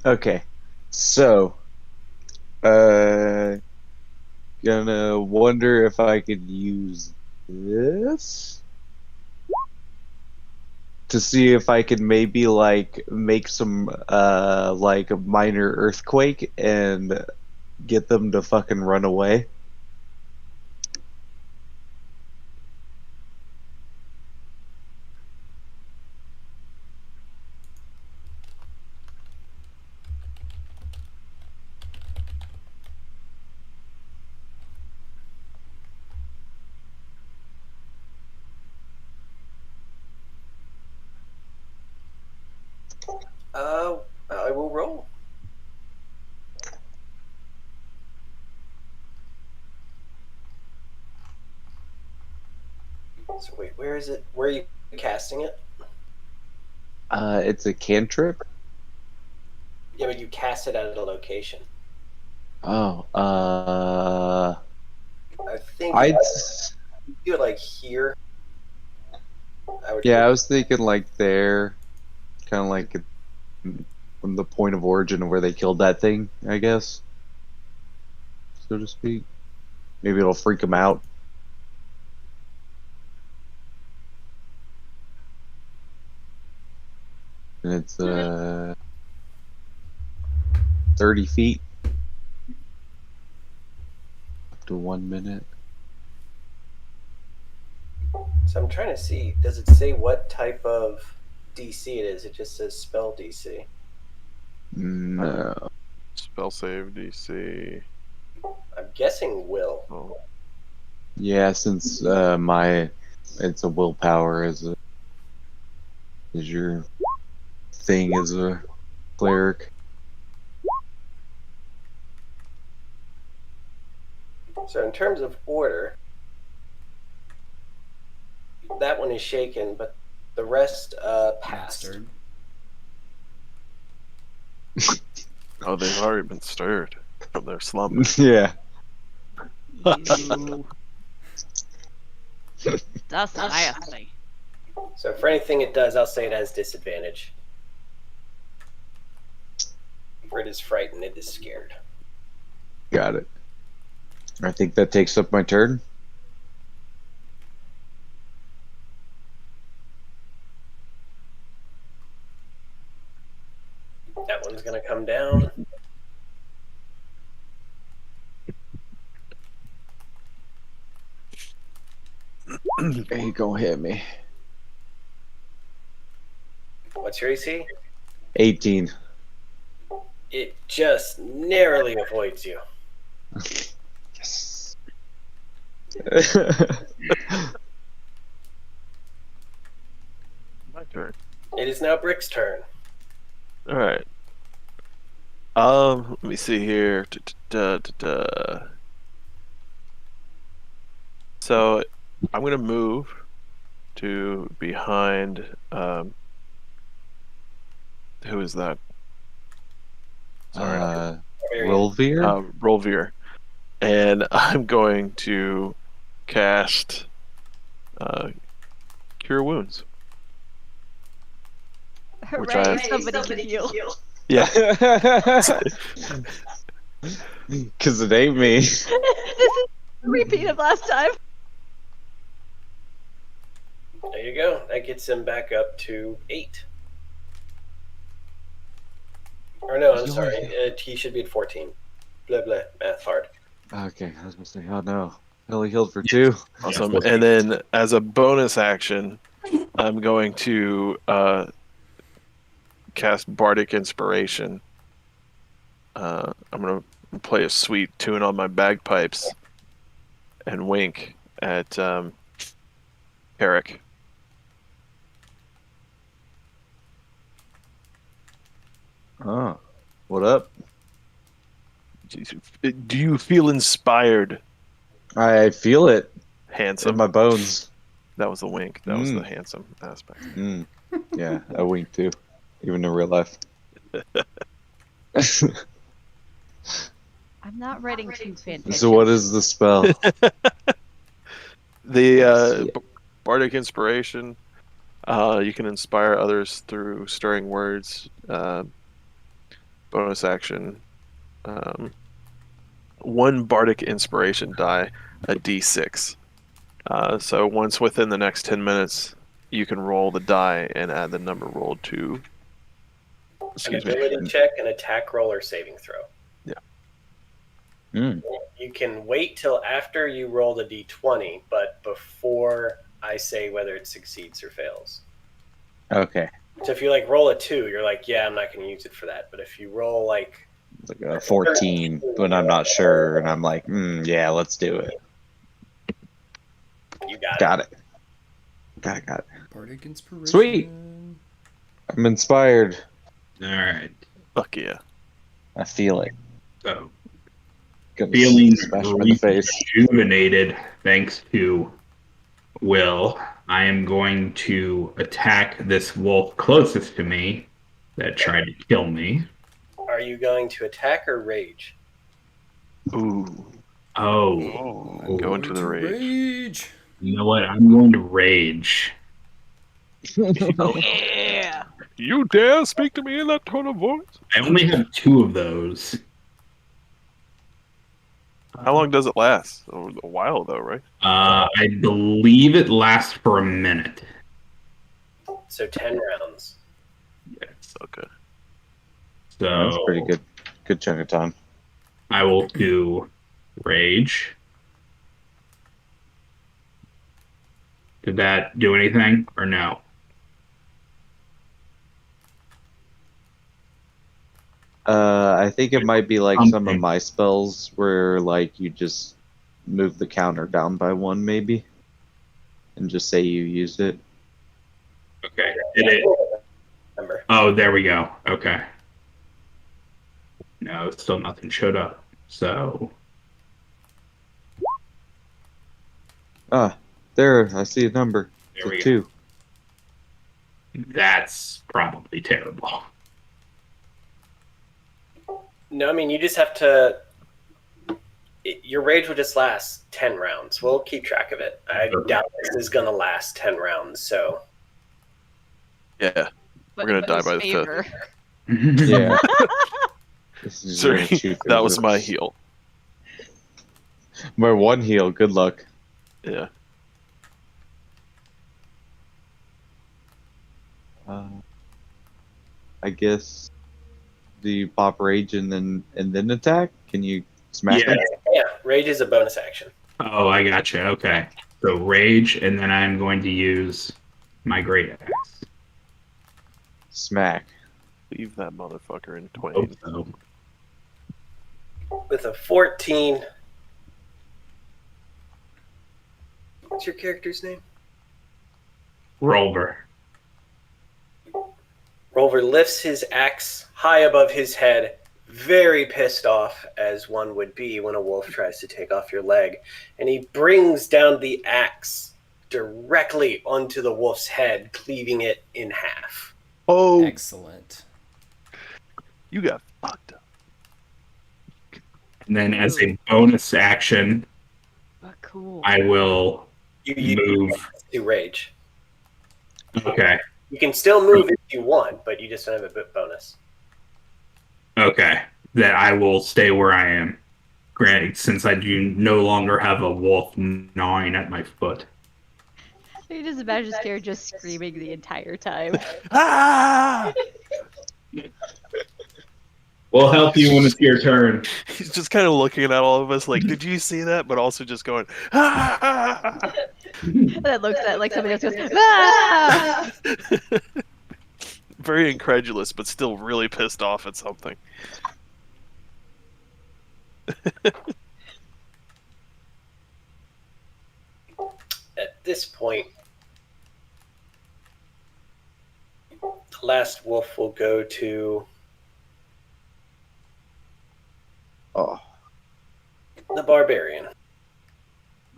[SPEAKER 1] Okay, so gonna wonder if I could use this to see if I could maybe like make some like a minor earthquake and get them to fucking run away.
[SPEAKER 5] I will roll. So wait, where is it? Where are you casting it?
[SPEAKER 1] It's a cantrip.
[SPEAKER 5] Yeah, but you cast it at a location.
[SPEAKER 1] Oh,
[SPEAKER 5] I think
[SPEAKER 1] I'd.
[SPEAKER 5] do it like here.
[SPEAKER 1] I was thinking like there, kind of like from the point of origin of where they killed that thing, I guess, so to speak. Maybe it'll freak them out. And it's 30 feet up to 1 minute.
[SPEAKER 5] So I'm trying to see, does it say what type of DC it is? It just says spell DC.
[SPEAKER 1] No.
[SPEAKER 3] Spell save DC.
[SPEAKER 5] I'm guessing will.
[SPEAKER 3] Oh.
[SPEAKER 1] Yeah, since it's a willpower as your thing as a cleric.
[SPEAKER 5] So in terms of order, that one is shaken, but the rest passed.
[SPEAKER 4] Bastard.
[SPEAKER 3] Oh, they've already been stirred from their slumber.
[SPEAKER 1] Yeah.
[SPEAKER 6] That's nasty.
[SPEAKER 5] So for anything it does, I'll say it has disadvantage. For it is frightened, it is scared.
[SPEAKER 1] Got it. I think that takes up my turn. He gonna hit me.
[SPEAKER 5] What's your AC?
[SPEAKER 1] 18.
[SPEAKER 5] It just narrowly avoids you.
[SPEAKER 1] Yes.
[SPEAKER 3] My turn.
[SPEAKER 5] It is now Brick's turn.
[SPEAKER 3] All right. Let me see here. So, I'm gonna move to behind. Who is that?
[SPEAKER 1] Rolvier?
[SPEAKER 3] Rolvier, and I'm going to cast Cure Wounds. Which
[SPEAKER 6] Hooray,
[SPEAKER 3] I
[SPEAKER 6] somebody can heal.
[SPEAKER 3] Yeah.
[SPEAKER 1] Because it ain't me.
[SPEAKER 6] This is a repeat of last time.
[SPEAKER 5] There you go. That gets him back up to 8. Or no, I'm sorry. He should be at 14. Blah, blah. Math hard.
[SPEAKER 1] Okay, I was gonna say, oh no. I only healed for 2.
[SPEAKER 3] Awesome. And then as a bonus action, I'm going to cast Bardic Inspiration. I'm going to play a sweet tune on my bagpipes and wink at Eric.
[SPEAKER 1] Oh, what up?
[SPEAKER 3] Do you feel inspired?
[SPEAKER 1] I feel it.
[SPEAKER 3] Handsome.
[SPEAKER 1] In my bones.
[SPEAKER 3] That was the wink. That was the handsome aspect.
[SPEAKER 1] Yeah, I wink too. Even in real life.
[SPEAKER 6] I'm not writing too fanfiction.
[SPEAKER 1] So what is the spell?
[SPEAKER 3] The Bardic Inspiration. You can inspire others through stirring words. Bonus action. 1 Bardic Inspiration die, a D6. So once within the next 10 minutes, you can roll the die and add the number rolled to.
[SPEAKER 5] An ability check, an attack roll, or saving throw.
[SPEAKER 3] Yeah.
[SPEAKER 5] You can wait till after you roll the d20, but before I say whether it succeeds or fails.
[SPEAKER 1] Okay.
[SPEAKER 5] So if you roll a 2, you're like, yeah, I'm not going to use it for that. But if you roll like
[SPEAKER 1] a 14, but I'm not sure, and I'm like, yeah, let's do it.
[SPEAKER 5] You got it.
[SPEAKER 1] Got it. Got it.
[SPEAKER 4] Bardic Inspiration.
[SPEAKER 1] Sweet. I'm inspired.
[SPEAKER 7] All right.
[SPEAKER 3] Fuck yeah.
[SPEAKER 1] I feel it.
[SPEAKER 7] So,
[SPEAKER 1] feeling
[SPEAKER 7] rejuvenated thanks to Will, I am going to attack this wolf closest to me that tried to kill me.
[SPEAKER 5] Are you going to attack or rage?
[SPEAKER 3] Ooh.
[SPEAKER 7] Oh.
[SPEAKER 3] Go into the rage.
[SPEAKER 7] You know what? I'm going to rage.
[SPEAKER 3] Oh, yeah. You dare speak to me in that tone of voice?
[SPEAKER 7] I only have 2 of those.
[SPEAKER 3] How long does it last? A while, though, right?
[SPEAKER 7] I believe it lasts for a minute.
[SPEAKER 5] So 10 rounds.
[SPEAKER 7] Yes.
[SPEAKER 3] Okay.
[SPEAKER 7] So
[SPEAKER 1] that's pretty good. Good chunk of time.
[SPEAKER 7] I will do rage. Did that do anything or no?
[SPEAKER 1] I think it might be like some of my spells where you just move the counter down by 1 maybe, and just say you used it.
[SPEAKER 7] Okay. Oh, there we go. Okay. No, still nothing showed up. So.
[SPEAKER 1] There. I see a number.
[SPEAKER 7] There
[SPEAKER 1] it's a 2.
[SPEAKER 7] That's probably terrible.
[SPEAKER 5] No, I mean, you just have to... Your rage will just last 10 rounds. We'll keep track of it. I doubt this is going to last 10 rounds, so...
[SPEAKER 3] Yeah. We're going to die by the
[SPEAKER 1] 5th. Yeah.
[SPEAKER 3] Sorry, that was my heal.
[SPEAKER 1] My 1 heal. Good luck.
[SPEAKER 3] Yeah.
[SPEAKER 1] I guess... Do you pop rage and then attack? Can you smack him?
[SPEAKER 5] Yeah, rage is a bonus action.
[SPEAKER 7] Oh, I gotcha. Okay. So rage, and then I'm going to use my great axe.
[SPEAKER 1] Smack.
[SPEAKER 3] Leave that motherfucker in
[SPEAKER 7] Hope
[SPEAKER 3] twain.
[SPEAKER 7] so.
[SPEAKER 5] With a 14. What's your character's name?
[SPEAKER 7] Rover.
[SPEAKER 5] Rover lifts his axe high above his head, very pissed off, as one would be when a wolf tries to take off your leg, and he brings down the axe directly onto the wolf's head, cleaving it in half.
[SPEAKER 3] Oh,
[SPEAKER 4] Excellent.
[SPEAKER 3] you got fucked up.
[SPEAKER 7] And then as a bonus action,
[SPEAKER 6] Cool.
[SPEAKER 7] I will
[SPEAKER 5] You
[SPEAKER 7] move.
[SPEAKER 5] to rage.
[SPEAKER 7] Okay.
[SPEAKER 5] You can still move if you want, but you just don't have a bit bonus.
[SPEAKER 7] Okay. That I will stay where I am. Granted, since I do no longer have a wolf gnawing at my foot.
[SPEAKER 6] You just imagine this character just screaming the entire time.
[SPEAKER 3] Ah!
[SPEAKER 7] We'll help you when it's your turn.
[SPEAKER 3] He's just kind of looking at all of us like, did you see that? But also just going, ah!
[SPEAKER 6] And then looks at like somebody else goes, ah!
[SPEAKER 3] Very incredulous, but still really pissed off at something.
[SPEAKER 5] At this point, the last wolf will go to
[SPEAKER 1] Oh.
[SPEAKER 5] the barbarian.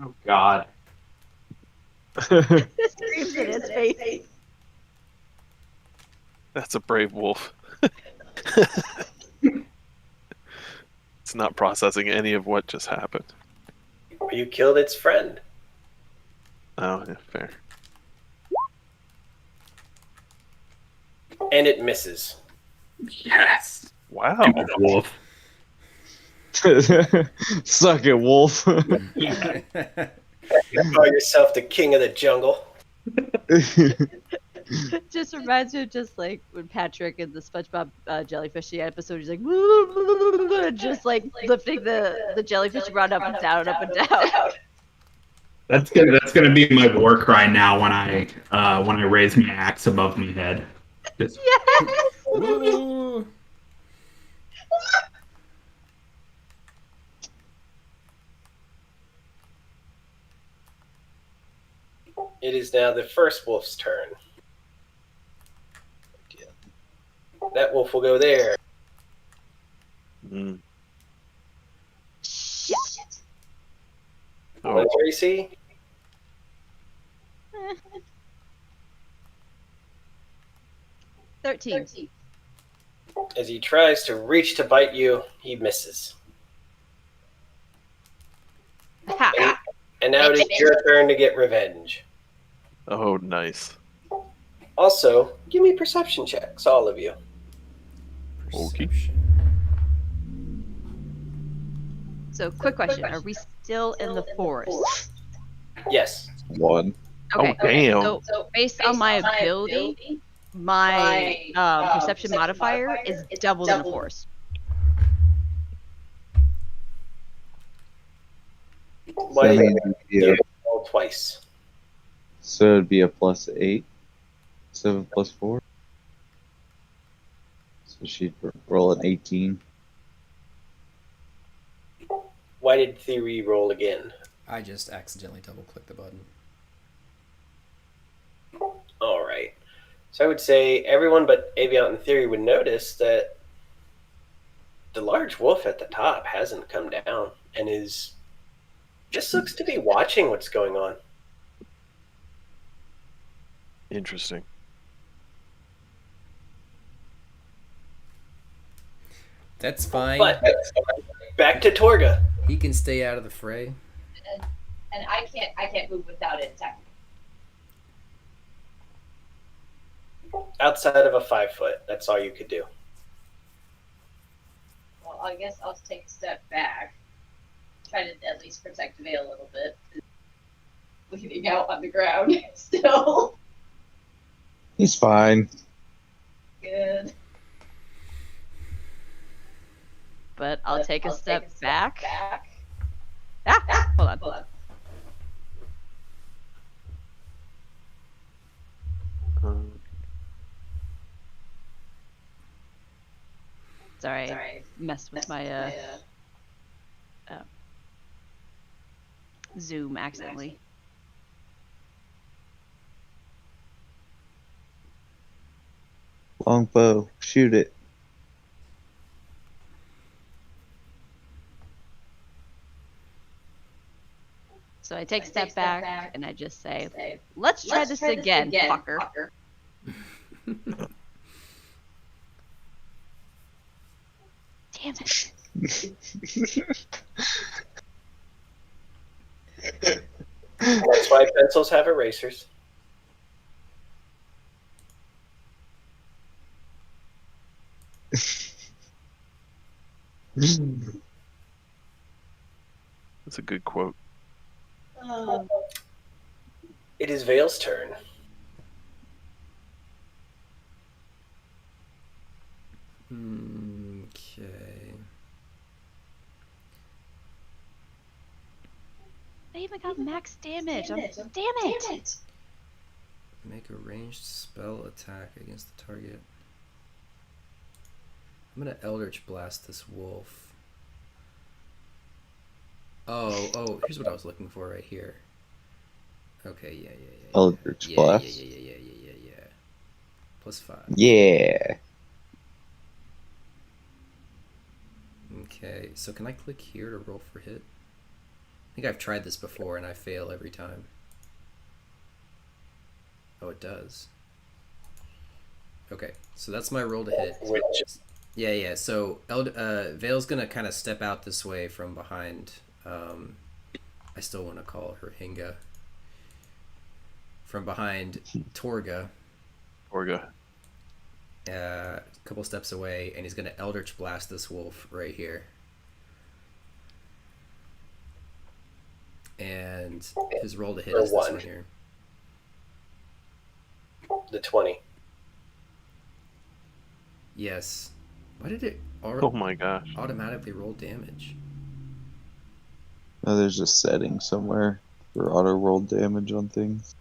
[SPEAKER 7] Oh, God.
[SPEAKER 6] Screams in his face.
[SPEAKER 3] That's a brave wolf. It's not processing any of what just happened.
[SPEAKER 5] You killed its friend.
[SPEAKER 3] Oh, yeah, fair.
[SPEAKER 5] And it misses.
[SPEAKER 7] Yes.
[SPEAKER 3] Wow.
[SPEAKER 7] Wolf.
[SPEAKER 1] Suck it, wolf.
[SPEAKER 5] You call yourself the king of the jungle.
[SPEAKER 6] Just reminds me of just like when Patrick in the SpongeBob jellyfishy episode, he's like, just like lifting the jellyfish rod up and down, up and down.
[SPEAKER 7] That's gonna be my war cry now when I raise my axe above my head. Just,
[SPEAKER 6] Yes!
[SPEAKER 4] Woo!
[SPEAKER 5] It is now the first wolf's turn. That wolf will go there.
[SPEAKER 3] Mm.
[SPEAKER 6] Shit.
[SPEAKER 3] Oh,
[SPEAKER 5] What Tracy?
[SPEAKER 6] Eh. 13.
[SPEAKER 5] As he tries to reach to bite you, he misses.
[SPEAKER 6] Ha.
[SPEAKER 5] And now it is your turn to get revenge.
[SPEAKER 3] oh, nice.
[SPEAKER 5] Also, give me perception checks, all of you.
[SPEAKER 3] Okay.
[SPEAKER 4] Perception.
[SPEAKER 6] So, quick question: are we still in the forest?
[SPEAKER 5] Yes.
[SPEAKER 1] One.
[SPEAKER 6] Okay.
[SPEAKER 3] Oh, damn.
[SPEAKER 6] So, based on my ability, my perception modifier is doubled in the forest.
[SPEAKER 5] Why
[SPEAKER 1] I
[SPEAKER 5] did
[SPEAKER 1] mean,
[SPEAKER 5] you
[SPEAKER 1] yeah.
[SPEAKER 5] roll twice?
[SPEAKER 1] So it'd be a +8. 7 + 4. So she'd roll an 18.
[SPEAKER 5] Why did Theory roll again?
[SPEAKER 4] I just accidentally double clicked the button.
[SPEAKER 5] All right. So I would say everyone but Aviant and Theory would notice that the large wolf at the top hasn't come down and is just looks to be watching what's going on.
[SPEAKER 3] Interesting.
[SPEAKER 4] That's fine.
[SPEAKER 5] But back to Torga.
[SPEAKER 4] He can stay out of the fray.
[SPEAKER 8] And I can't move without it attacking.
[SPEAKER 5] Outside of a 5 foot, that's all you could do.
[SPEAKER 8] Well, I guess I'll take a step back. Try to at least protect Vale a little bit. Bleeding out on the ground still.
[SPEAKER 1] He's fine.
[SPEAKER 8] Good.
[SPEAKER 6] But I'll take a step back. Ah, hold on. Sorry, I messed with my Zoom accidentally.
[SPEAKER 1] Longbow, shoot it.
[SPEAKER 6] So I take a step back and I just say, let's try this again, fucker. Damn it.
[SPEAKER 5] That's why pencils have erasers.
[SPEAKER 3] That's a good quote.
[SPEAKER 5] It is Vale's turn.
[SPEAKER 4] Okay.
[SPEAKER 6] I even got max damage. Damn it!
[SPEAKER 4] Make a ranged spell attack against the target. I'm gonna Eldritch Blast this wolf. Oh, here's what I was looking for right here. Okay, yeah.
[SPEAKER 1] Eldritch Blast.
[SPEAKER 4] Yeah. +5.
[SPEAKER 1] Yeah.
[SPEAKER 4] Okay, so can I click here to roll for hit? I think I've tried this before and I fail every time. Oh, it does. Okay, so that's my roll to hit. Yeah. So Vale's gonna kind of step out this way from behind. I still want to call her Hinga. From behind Torga. A couple steps away, and he's gonna Eldritch Blast this wolf right here. And his roll to hit is this one here.
[SPEAKER 5] The 20.
[SPEAKER 4] Yes. Why did it
[SPEAKER 3] Oh my gosh.
[SPEAKER 4] automatically roll damage?
[SPEAKER 1] Oh, there's a setting somewhere for auto roll damage on things.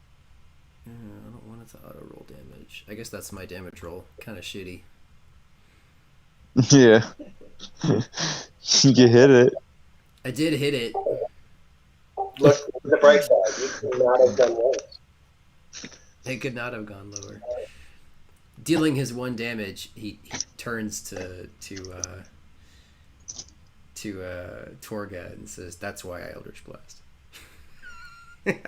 [SPEAKER 4] I don't want it to auto roll damage. I guess that's my damage roll. Kind of shitty.
[SPEAKER 1] Yeah. You hit it.
[SPEAKER 4] I did hit it.
[SPEAKER 5] Look at the bright side. You could not have done worse.
[SPEAKER 4] It could not have gone lower. Dealing his 1 damage, he turns to Torga and says, "That's why I Eldritch Blast."
[SPEAKER 6] And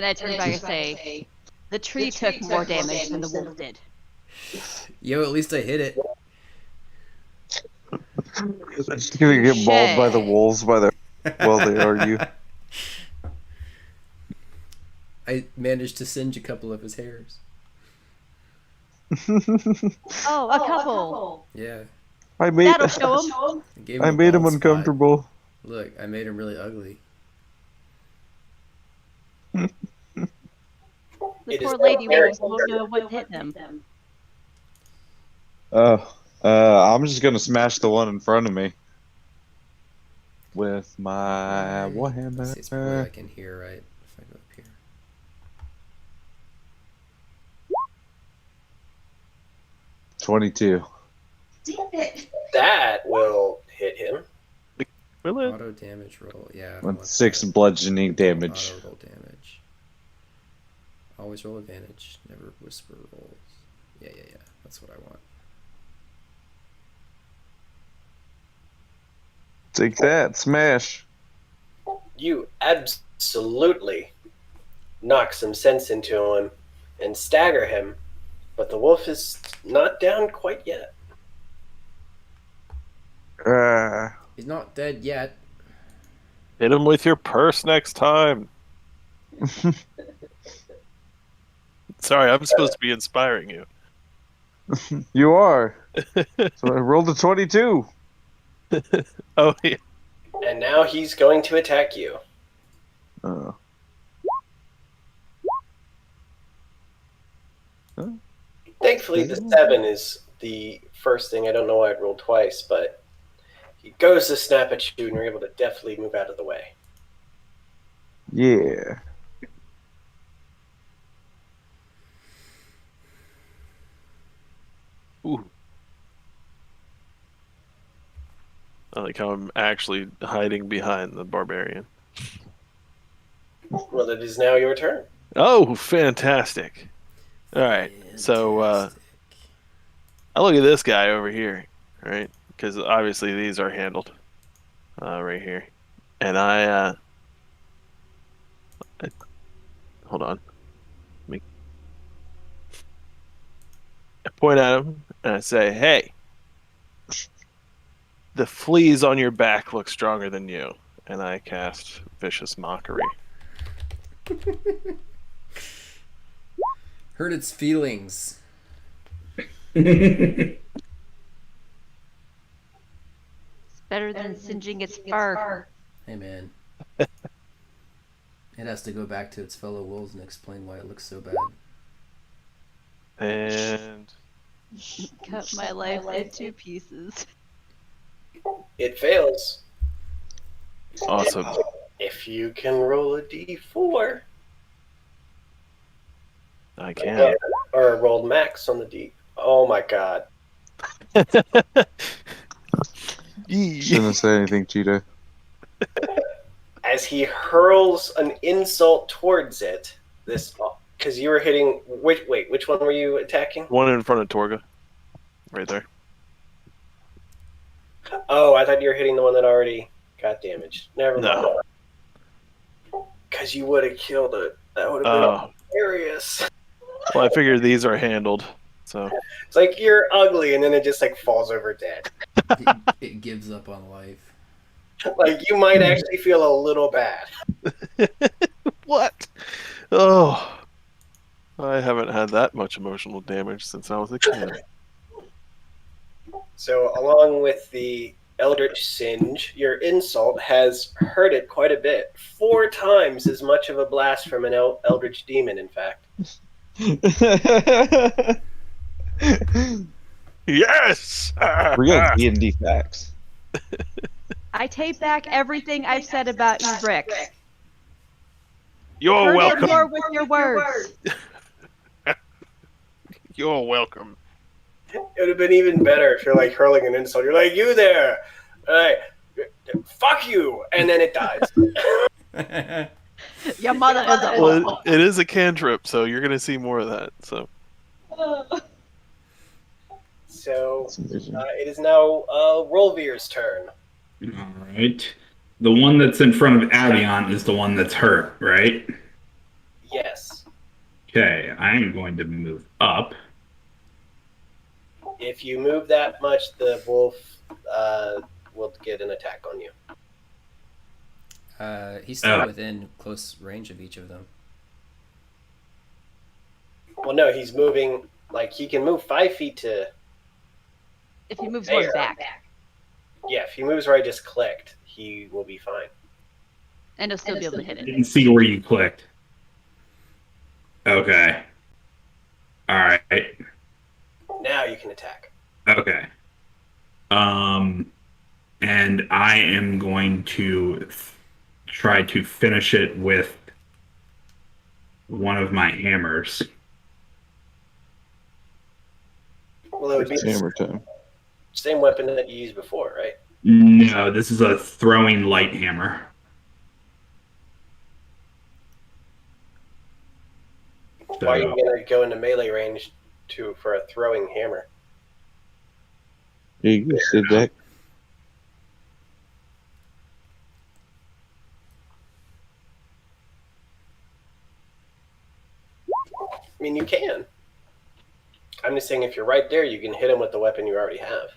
[SPEAKER 6] I turn back and say, the tree took more damage than the wolf did.
[SPEAKER 4] Yo, at least I hit it.
[SPEAKER 1] Just gonna get mauled by the wolves while they argue.
[SPEAKER 4] I managed to singe a couple of his hairs.
[SPEAKER 6] Oh, a couple.
[SPEAKER 4] Yeah.
[SPEAKER 6] That'll show him.
[SPEAKER 1] I made him uncomfortable.
[SPEAKER 4] Look, I made him really ugly.
[SPEAKER 6] The poor lady won't know what hit them.
[SPEAKER 1] I'm just gonna smash the one in front of me with my warhammer.
[SPEAKER 4] It's probably I can hear right if I go up here.
[SPEAKER 1] $22.
[SPEAKER 8] Damn it.
[SPEAKER 5] That will hit him.
[SPEAKER 3] Will it?
[SPEAKER 4] Auto damage roll. Yeah.
[SPEAKER 1] With 6 bludgeoning damage.
[SPEAKER 4] Auto roll damage. Always roll advantage. Never whisper rolls. Yeah. That's what I want.
[SPEAKER 1] Take that, smash.
[SPEAKER 5] You absolutely knock some sense into him and stagger him, but the wolf is not down quite yet.
[SPEAKER 4] He's not dead yet.
[SPEAKER 3] Hit him with your purse next time. Sorry, I'm supposed to be inspiring you.
[SPEAKER 1] You are. So I rolled a 22.
[SPEAKER 3] Oh, yeah.
[SPEAKER 5] And now he's going to attack you.
[SPEAKER 1] Oh.
[SPEAKER 5] Thankfully, the 7 is the first thing. I don't know why it rolled twice, but he goes to snap at you, and you're able to deftly move out of the way.
[SPEAKER 1] Yeah.
[SPEAKER 3] Ooh. I like how I'm actually hiding behind the barbarian.
[SPEAKER 5] Well, it is now your turn.
[SPEAKER 3] Oh, fantastic. All right. So I look at this guy over here, right? Because obviously these are handled right here. And I hold on. I point at him and I say, "Hey, the fleas on your back look stronger than you." And I cast Vicious Mockery.
[SPEAKER 4] Hurt its feelings.
[SPEAKER 6] It's better than singeing its fur.
[SPEAKER 4] Hey, man. It has to go back to its fellow wolves and explain why it looks so bad.
[SPEAKER 3] And
[SPEAKER 6] Cut my life into pieces.
[SPEAKER 5] It fails.
[SPEAKER 3] awesome.
[SPEAKER 5] If you can roll a d4.
[SPEAKER 3] I can.
[SPEAKER 5] Or roll max on the d. Oh my god.
[SPEAKER 1] Shouldn't have said anything, Cheetoh.
[SPEAKER 5] As he hurls an insult towards it, this because you were hitting. Which one were you attacking?
[SPEAKER 3] One in front of Torga, right there.
[SPEAKER 5] Oh, I thought you were hitting the one that already got damaged. Never mind.
[SPEAKER 3] No.
[SPEAKER 5] Because you would have killed it. That would have been hilarious.
[SPEAKER 3] Well, I figured these are handled, so.
[SPEAKER 5] It's like you're ugly, and then it just like falls over dead.
[SPEAKER 4] It gives up on life.
[SPEAKER 5] Like you might actually feel a little bad.
[SPEAKER 3] What? Oh, I haven't had that much emotional damage since I was a kid.
[SPEAKER 5] So, along with the Eldritch Singe, your insult has hurt it quite a bit. 4 times as much of a blast from an Eldritch Demon, in fact.
[SPEAKER 3] Yes!
[SPEAKER 1] We got D&D facts.
[SPEAKER 6] I take back everything I've said about you, Rick.
[SPEAKER 3] You're welcome.
[SPEAKER 6] More with your words.
[SPEAKER 3] You're welcome.
[SPEAKER 5] It would have been even better if you're like hurling an insult. You're like, you there! Fuck you! And then it dies.
[SPEAKER 6] Your mother is a
[SPEAKER 3] Well, it is a cantrip, so you're going to see more of that. So,
[SPEAKER 5] it is now Rolvier's turn.
[SPEAKER 7] All right. The one that's in front of Avion is the one that's hurt, right?
[SPEAKER 5] Yes.
[SPEAKER 7] Okay, I am going to move up.
[SPEAKER 5] If you move that much, the wolf will get an attack on you.
[SPEAKER 4] He's still within close range of each of them.
[SPEAKER 5] Well, no, he's moving. Like he can move 5 feet to.
[SPEAKER 6] If he moves one back.
[SPEAKER 5] Yeah, if he moves where I just clicked, he will be fine.
[SPEAKER 6] And he'll still be able to hit
[SPEAKER 7] I
[SPEAKER 6] it.
[SPEAKER 7] didn't see where you clicked. Okay. All right.
[SPEAKER 5] Now you can attack.
[SPEAKER 7] Okay. And I am going to try to finish it with one of my hammers.
[SPEAKER 5] Well, it would be
[SPEAKER 1] Hammer time.
[SPEAKER 5] same weapon that you used before, right?
[SPEAKER 7] No, this is a throwing light hammer.
[SPEAKER 5] Why are you going to go into melee range for a throwing hammer?
[SPEAKER 1] Yeah, you said that.
[SPEAKER 5] I mean, you can. I'm just saying if you're right there, you can hit him with the weapon you already have.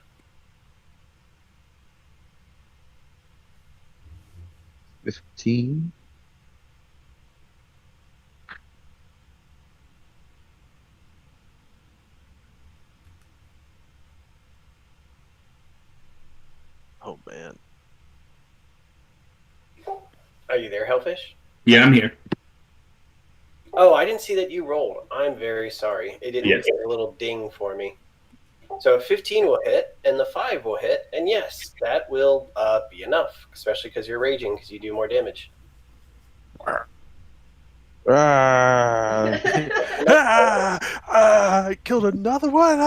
[SPEAKER 1] $15.
[SPEAKER 3] oh man.
[SPEAKER 5] Are you there, Hellfish?
[SPEAKER 7] Yeah, I'm here.
[SPEAKER 5] Oh, I didn't see that you rolled. I'm very sorry. It didn't get a little ding for me. So 15 will hit, and the 5 will hit, and yes, that will be enough, especially because you're raging, because you do more damage.
[SPEAKER 3] I killed another one.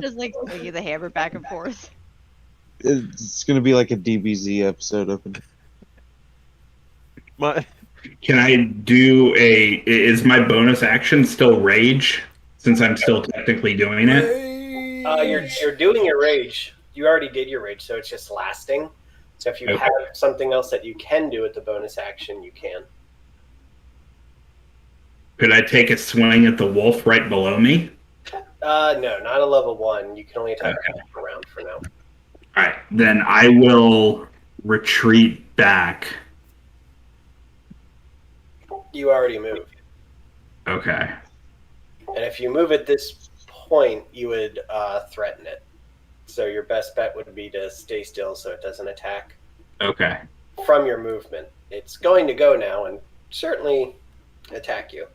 [SPEAKER 6] Just like swinging the hammer back and forth.
[SPEAKER 1] It's gonna be like a DBZ episode open.
[SPEAKER 7] Can I do a? Is my bonus action still rage? Since I'm still technically doing it.
[SPEAKER 5] You're doing your rage. You already did your rage, so it's just lasting. So if you have something else that you can do with the bonus action, you can.
[SPEAKER 7] Could I take a swing at the wolf right below me?
[SPEAKER 5] No, not a level 1. You can only attack around for now.
[SPEAKER 7] All right, then I will retreat back.
[SPEAKER 5] You already moved.
[SPEAKER 7] Okay.
[SPEAKER 5] And if you move at this point, you would threaten it. So your best bet would be to stay still so it doesn't attack.
[SPEAKER 7] Okay.
[SPEAKER 5] From your movement. It's going to go now and certainly attack you.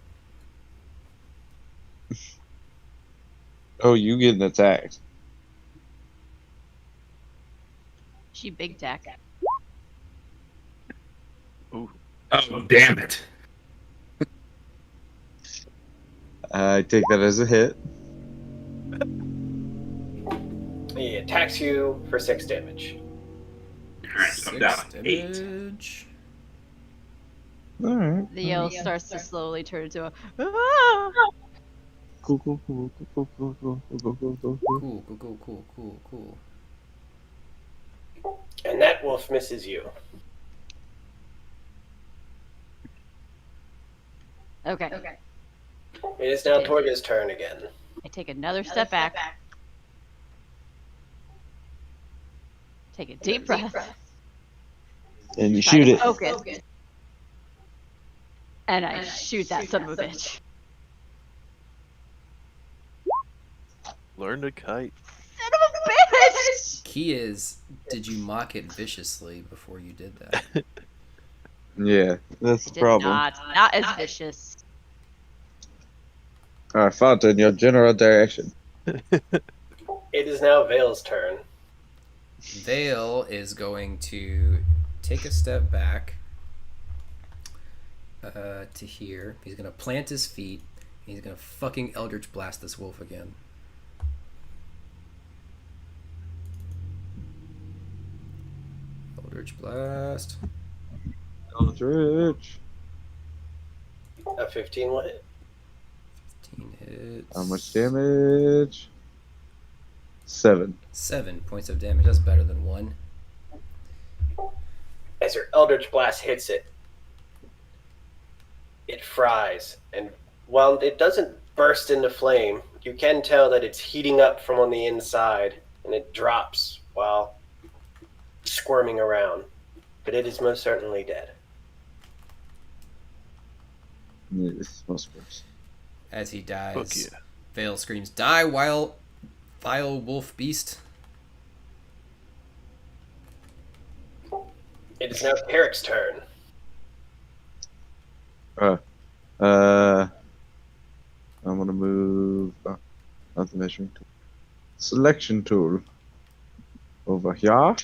[SPEAKER 1] Oh, you getting attacked.
[SPEAKER 6] She big deck.
[SPEAKER 3] Ooh.
[SPEAKER 7] Oh, damn it.
[SPEAKER 1] I take that as a hit.
[SPEAKER 5] He attacks you for 6 damage.
[SPEAKER 7] Alright, I'm down 8.
[SPEAKER 4] Damage.
[SPEAKER 1] Alright.
[SPEAKER 6] The yell starts to slowly turn into a. Ah!
[SPEAKER 1] Cool.
[SPEAKER 4] Cool.
[SPEAKER 5] And that wolf misses you.
[SPEAKER 6] Okay.
[SPEAKER 5] It is now Torga's turn again.
[SPEAKER 6] I take another step back. Take a deep breath.
[SPEAKER 1] And you shoot it.
[SPEAKER 6] Focus. And I shoot that son of a bitch.
[SPEAKER 3] Learn to kite.
[SPEAKER 6] Son of a bitch!
[SPEAKER 4] Key is, did you mock it viciously before you did that?
[SPEAKER 1] Yeah, that's the problem.
[SPEAKER 6] Not as vicious.
[SPEAKER 1] I fought in your general direction.
[SPEAKER 5] It is now Vale's turn.
[SPEAKER 4] Vale is going to take a step back to here. He's going to plant his feet. And he's going to fucking Eldritch Blast this wolf again. Eldritch Blast.
[SPEAKER 1] Eldritch.
[SPEAKER 5] A 15 will hit.
[SPEAKER 4] 15 hits.
[SPEAKER 1] How much damage? 7.
[SPEAKER 4] 7 points of damage. That's better than 1.
[SPEAKER 5] As your Eldritch Blast hits it, it fries. And while it doesn't burst into flame, you can tell that it's heating up from on the inside, and it drops while squirming around. But it is most certainly dead.
[SPEAKER 1] Yes, most worse.
[SPEAKER 4] As he dies,
[SPEAKER 3] Fuck yeah.
[SPEAKER 4] Vale screams, "Die, vile wolf beast!"
[SPEAKER 5] It is now Eric's turn.
[SPEAKER 1] I'm gonna move. Not the measuring tool. Selection tool. Over here.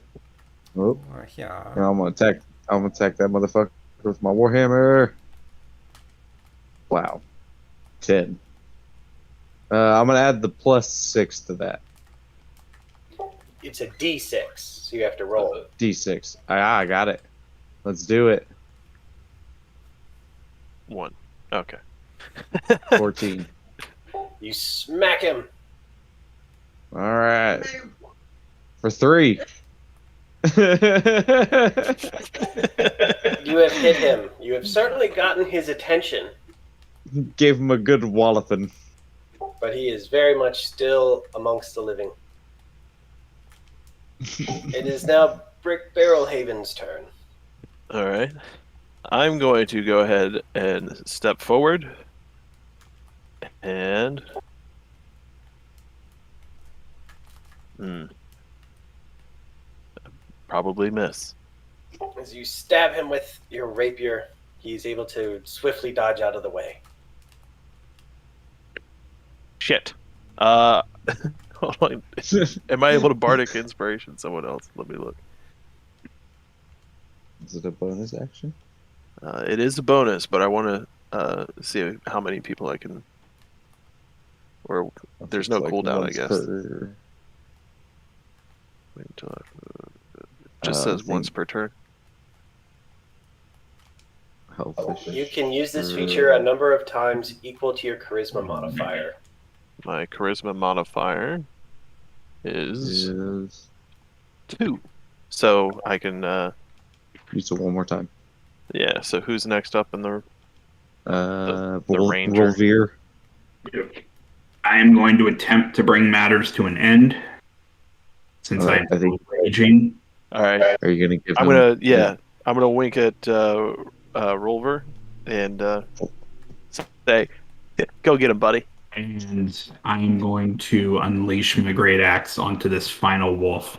[SPEAKER 1] Oh.
[SPEAKER 4] Or here.
[SPEAKER 1] And I'm gonna attack that motherfucker with my warhammer. Wow. 10. I'm gonna add the +6 to that.
[SPEAKER 5] It's a D6, so you have to roll.
[SPEAKER 1] D6. I got it. Let's do it.
[SPEAKER 3] 1. Okay.
[SPEAKER 1] 14.
[SPEAKER 5] You smack him.
[SPEAKER 1] All right. For 3.
[SPEAKER 5] You have hit him. You have certainly gotten his attention,
[SPEAKER 1] Gave him a good walloping.
[SPEAKER 5] but he is very much still amongst the living. It is now Brick Barrelhaven's turn.
[SPEAKER 3] All right. I'm going to go ahead and step forward. And... probably miss.
[SPEAKER 5] As you stab him with your rapier, he's able to swiftly dodge out of the way.
[SPEAKER 3] Shit. Hold on. Am I able to bardic inspiration someone else? Let me look.
[SPEAKER 1] Is it a bonus action?
[SPEAKER 3] It is a bonus, but I want to see how many people I can... Or there's no
[SPEAKER 1] Like
[SPEAKER 3] cooldown, I
[SPEAKER 1] once
[SPEAKER 3] guess.
[SPEAKER 1] per-
[SPEAKER 3] Wait until just says once per turn.
[SPEAKER 1] Hellfish.
[SPEAKER 5] You can use this feature a number of times equal to your charisma modifier.
[SPEAKER 3] My charisma modifier is 2. So I can
[SPEAKER 1] use it one more time.
[SPEAKER 3] Yeah, so who's next up in the ranger?
[SPEAKER 1] Rolvier.
[SPEAKER 7] I am going to attempt to bring matters to an end. Since
[SPEAKER 1] I think
[SPEAKER 7] raging.
[SPEAKER 3] All right.
[SPEAKER 1] Are you gonna give?
[SPEAKER 3] I'm gonna wink at Rolver and say, "Go get him, buddy."
[SPEAKER 7] And I'm going to unleash my great axe onto this final wolf,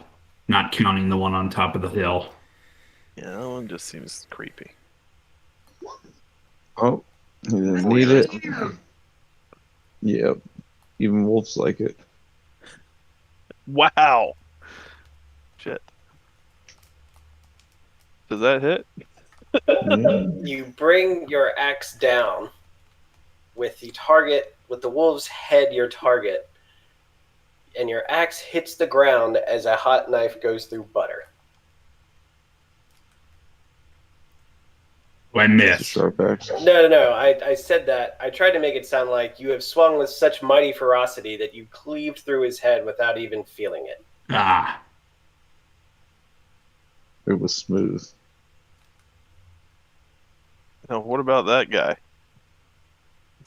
[SPEAKER 7] not counting the one on top of the hill.
[SPEAKER 3] Yeah, that one just seems creepy.
[SPEAKER 1] Oh, you didn't need it. Yep. Even wolves like it.
[SPEAKER 3] Wow. Shit. Does that hit?
[SPEAKER 5] You bring your axe down with the wolf's head your target, and your axe hits the ground as a hot knife goes through butter.
[SPEAKER 7] I missed.
[SPEAKER 5] No. I said that. I tried to make it sound like you have swung with such mighty ferocity that you cleaved through his head without even feeling it.
[SPEAKER 7] Ah.
[SPEAKER 1] It was smooth.
[SPEAKER 3] Now, what about that guy?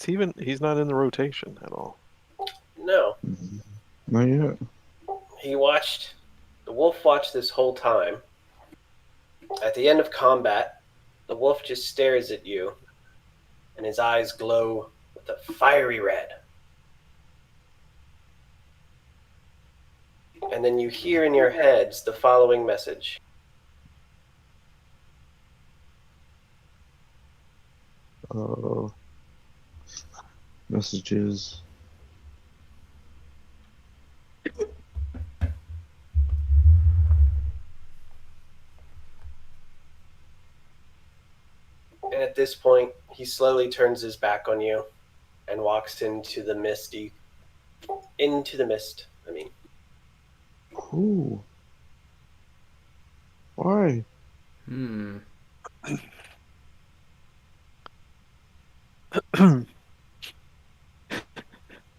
[SPEAKER 3] He's not in the rotation at all.
[SPEAKER 5] No.
[SPEAKER 1] Not yet.
[SPEAKER 5] The wolf watched this whole time. At the end of combat, the wolf just stares at you, and his eyes glow with a fiery red. And then you hear in your heads the following message.
[SPEAKER 1] Messages.
[SPEAKER 5] And at this point, he slowly turns his back on you and walks into the mist.
[SPEAKER 1] Ooh. Why?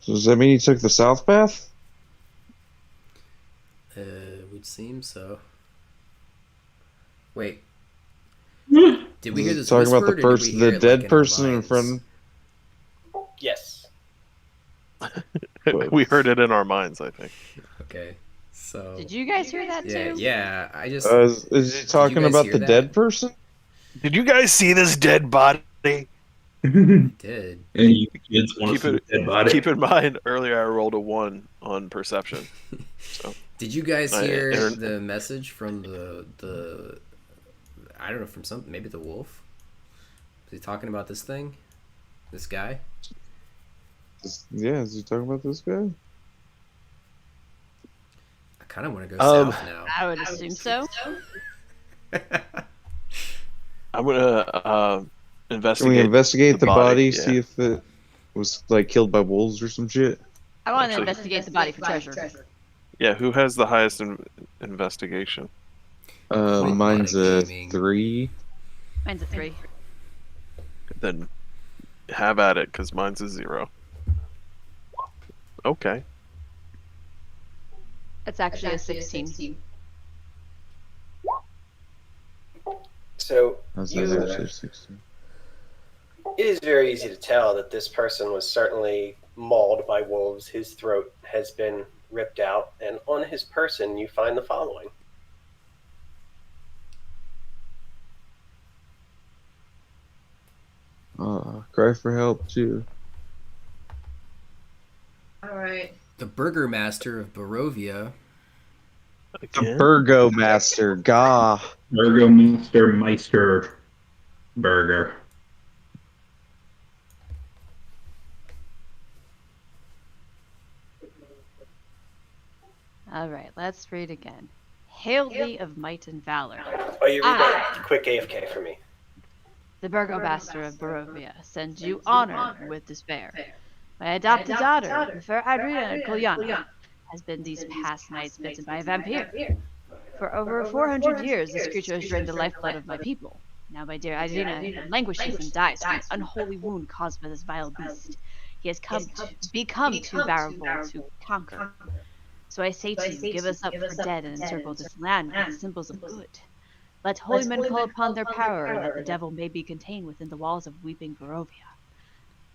[SPEAKER 1] So does that mean he took the south path?
[SPEAKER 4] Would seem so. Wait. Did we hear this
[SPEAKER 1] talking about the dead person in
[SPEAKER 4] minds?
[SPEAKER 1] front?
[SPEAKER 5] Yes.
[SPEAKER 3] We heard it in our minds, I think.
[SPEAKER 4] Okay. So.
[SPEAKER 6] Did you guys hear that too?
[SPEAKER 4] Yeah. I just.
[SPEAKER 1] Is he talking about the dead person?
[SPEAKER 9] Did you guys see this dead body?
[SPEAKER 4] I did.
[SPEAKER 7] And you kids want to see the dead body.
[SPEAKER 3] Keep in mind, earlier I rolled a 1 on perception. So.
[SPEAKER 4] Did you guys hear the message from the I don't know, from maybe the wolf? Is he talking about this thing? This guy?
[SPEAKER 1] Yeah, is he talking about this guy?
[SPEAKER 4] I kind of want to go south now.
[SPEAKER 6] I would assume so.
[SPEAKER 3] I'm gonna investigate.
[SPEAKER 1] Can we investigate the body?
[SPEAKER 3] Yeah.
[SPEAKER 1] See if it was like killed by wolves or some shit.
[SPEAKER 6] I want to investigate the body for treasure.
[SPEAKER 3] Yeah, who has the highest investigation?
[SPEAKER 1] Mine's a 3.
[SPEAKER 6] Mine's a 3.
[SPEAKER 3] Then have at it, because mine's a 0. Okay.
[SPEAKER 6] That's actually a 16.
[SPEAKER 5] So
[SPEAKER 1] That's
[SPEAKER 5] you,
[SPEAKER 1] actually 16.
[SPEAKER 5] it is very easy to tell that this person was certainly mauled by wolves. His throat has been ripped out, and on his person you find the following.
[SPEAKER 1] Cry for help too.
[SPEAKER 8] Alright.
[SPEAKER 4] The Burgermaster of Barovia.
[SPEAKER 1] The Burgomaster, Gah.
[SPEAKER 7] Burgomaster Meister Burger.
[SPEAKER 6] Alright, let's read again. Hail thee of might and valor.
[SPEAKER 5] Oh, you read that quick AFK for me.
[SPEAKER 6] The Burgomaster of Barovia sends you honor with despair. My adopted daughter, the fair Adriana Kolyana, has been these past nights bitten by a vampire. For over 400 years, this creature has drained the lifeblood of my people. Now my dear Irina languishes and dies from an unholy wound caused by this vile beast. He has become too powerful to conquer. So I say to you, give us up for dead and encircle this land with the symbols of good. Let holy men call upon their power, that the devil may be contained within the walls of weeping Barovia.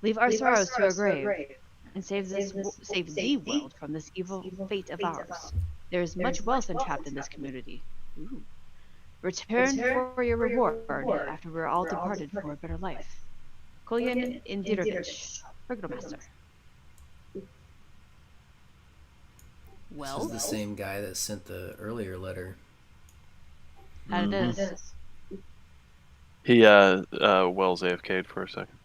[SPEAKER 6] Leave our sorrows to our grave, and save the world from this evil fate of ours. There is much wealth entrapped in this community. Ooh. Return for your reward after we're all departed for a better life. Kolyan Indirovich, Burgomaster.
[SPEAKER 4] This is the same guy that sent the earlier letter.
[SPEAKER 6] That it is.
[SPEAKER 3] He Wells AFK'd for a second.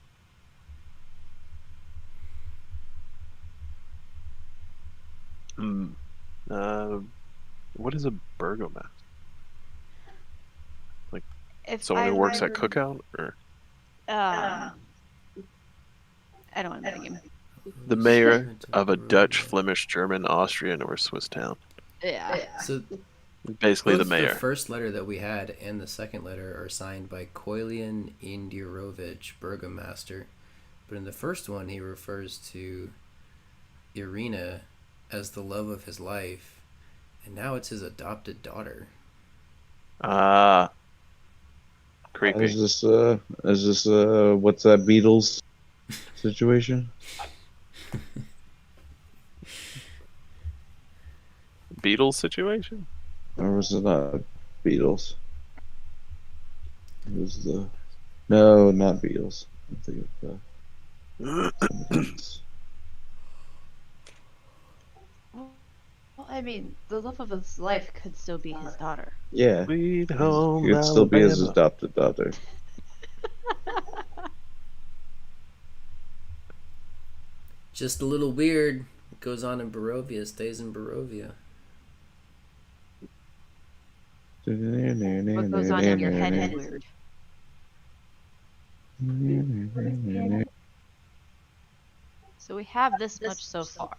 [SPEAKER 3] What is a burgomaster? Like someone who works at Cookout, or?
[SPEAKER 6] I don't want to name him.
[SPEAKER 3] The mayor of a Dutch, Flemish, German, Austrian, or Swiss town.
[SPEAKER 6] Yeah.
[SPEAKER 4] So
[SPEAKER 3] basically the mayor.
[SPEAKER 4] The first letter that we had and the second letter are signed by Kolyan Indirovich, Burgomaster. But in the first one, he refers to Irina as the love of his life, and now it's his adopted daughter.
[SPEAKER 3] Creepy.
[SPEAKER 1] Is this what's that Beatles situation?
[SPEAKER 3] Beatles situation?
[SPEAKER 1] Or was it not Beatles? It was no, not Beatles. I'm thinking of
[SPEAKER 6] Well, I mean, the love of his life could still be his daughter.
[SPEAKER 1] Yeah.
[SPEAKER 3] Sweet home
[SPEAKER 1] It could still be his
[SPEAKER 3] Alabama.
[SPEAKER 1] adopted daughter.
[SPEAKER 4] Just a little weird. What goes on in Barovia stays in Barovia.
[SPEAKER 6] What goes on in your head is weird. So we have this much so far.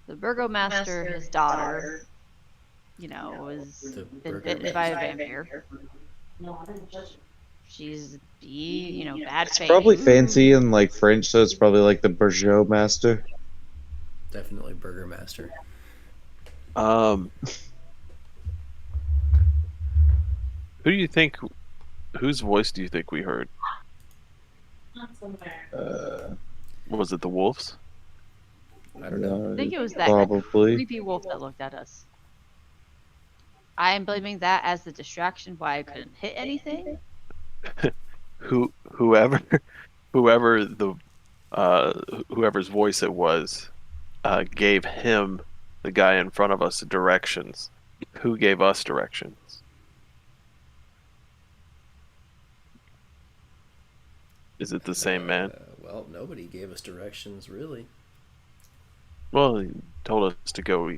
[SPEAKER 6] The Burgomaster, his daughter, was been bitten by a vampire. She's bad fame.
[SPEAKER 1] Probably fancy and like French, so it's probably like the Bourgeois master.
[SPEAKER 4] Definitely Burgomaster.
[SPEAKER 3] Who do you think? Whose voice do you think we heard? Was it the wolves?
[SPEAKER 4] I don't know.
[SPEAKER 6] I think it was that
[SPEAKER 1] Probably.
[SPEAKER 6] creepy wolf that looked at us. I am blaming that as the distraction why I couldn't hit anything.
[SPEAKER 3] Whoever's voice it was, gave him, the guy in front of us, directions. Who gave us directions? Is it the same man?
[SPEAKER 4] Well, nobody gave us directions, really.
[SPEAKER 3] Well, he told us to go.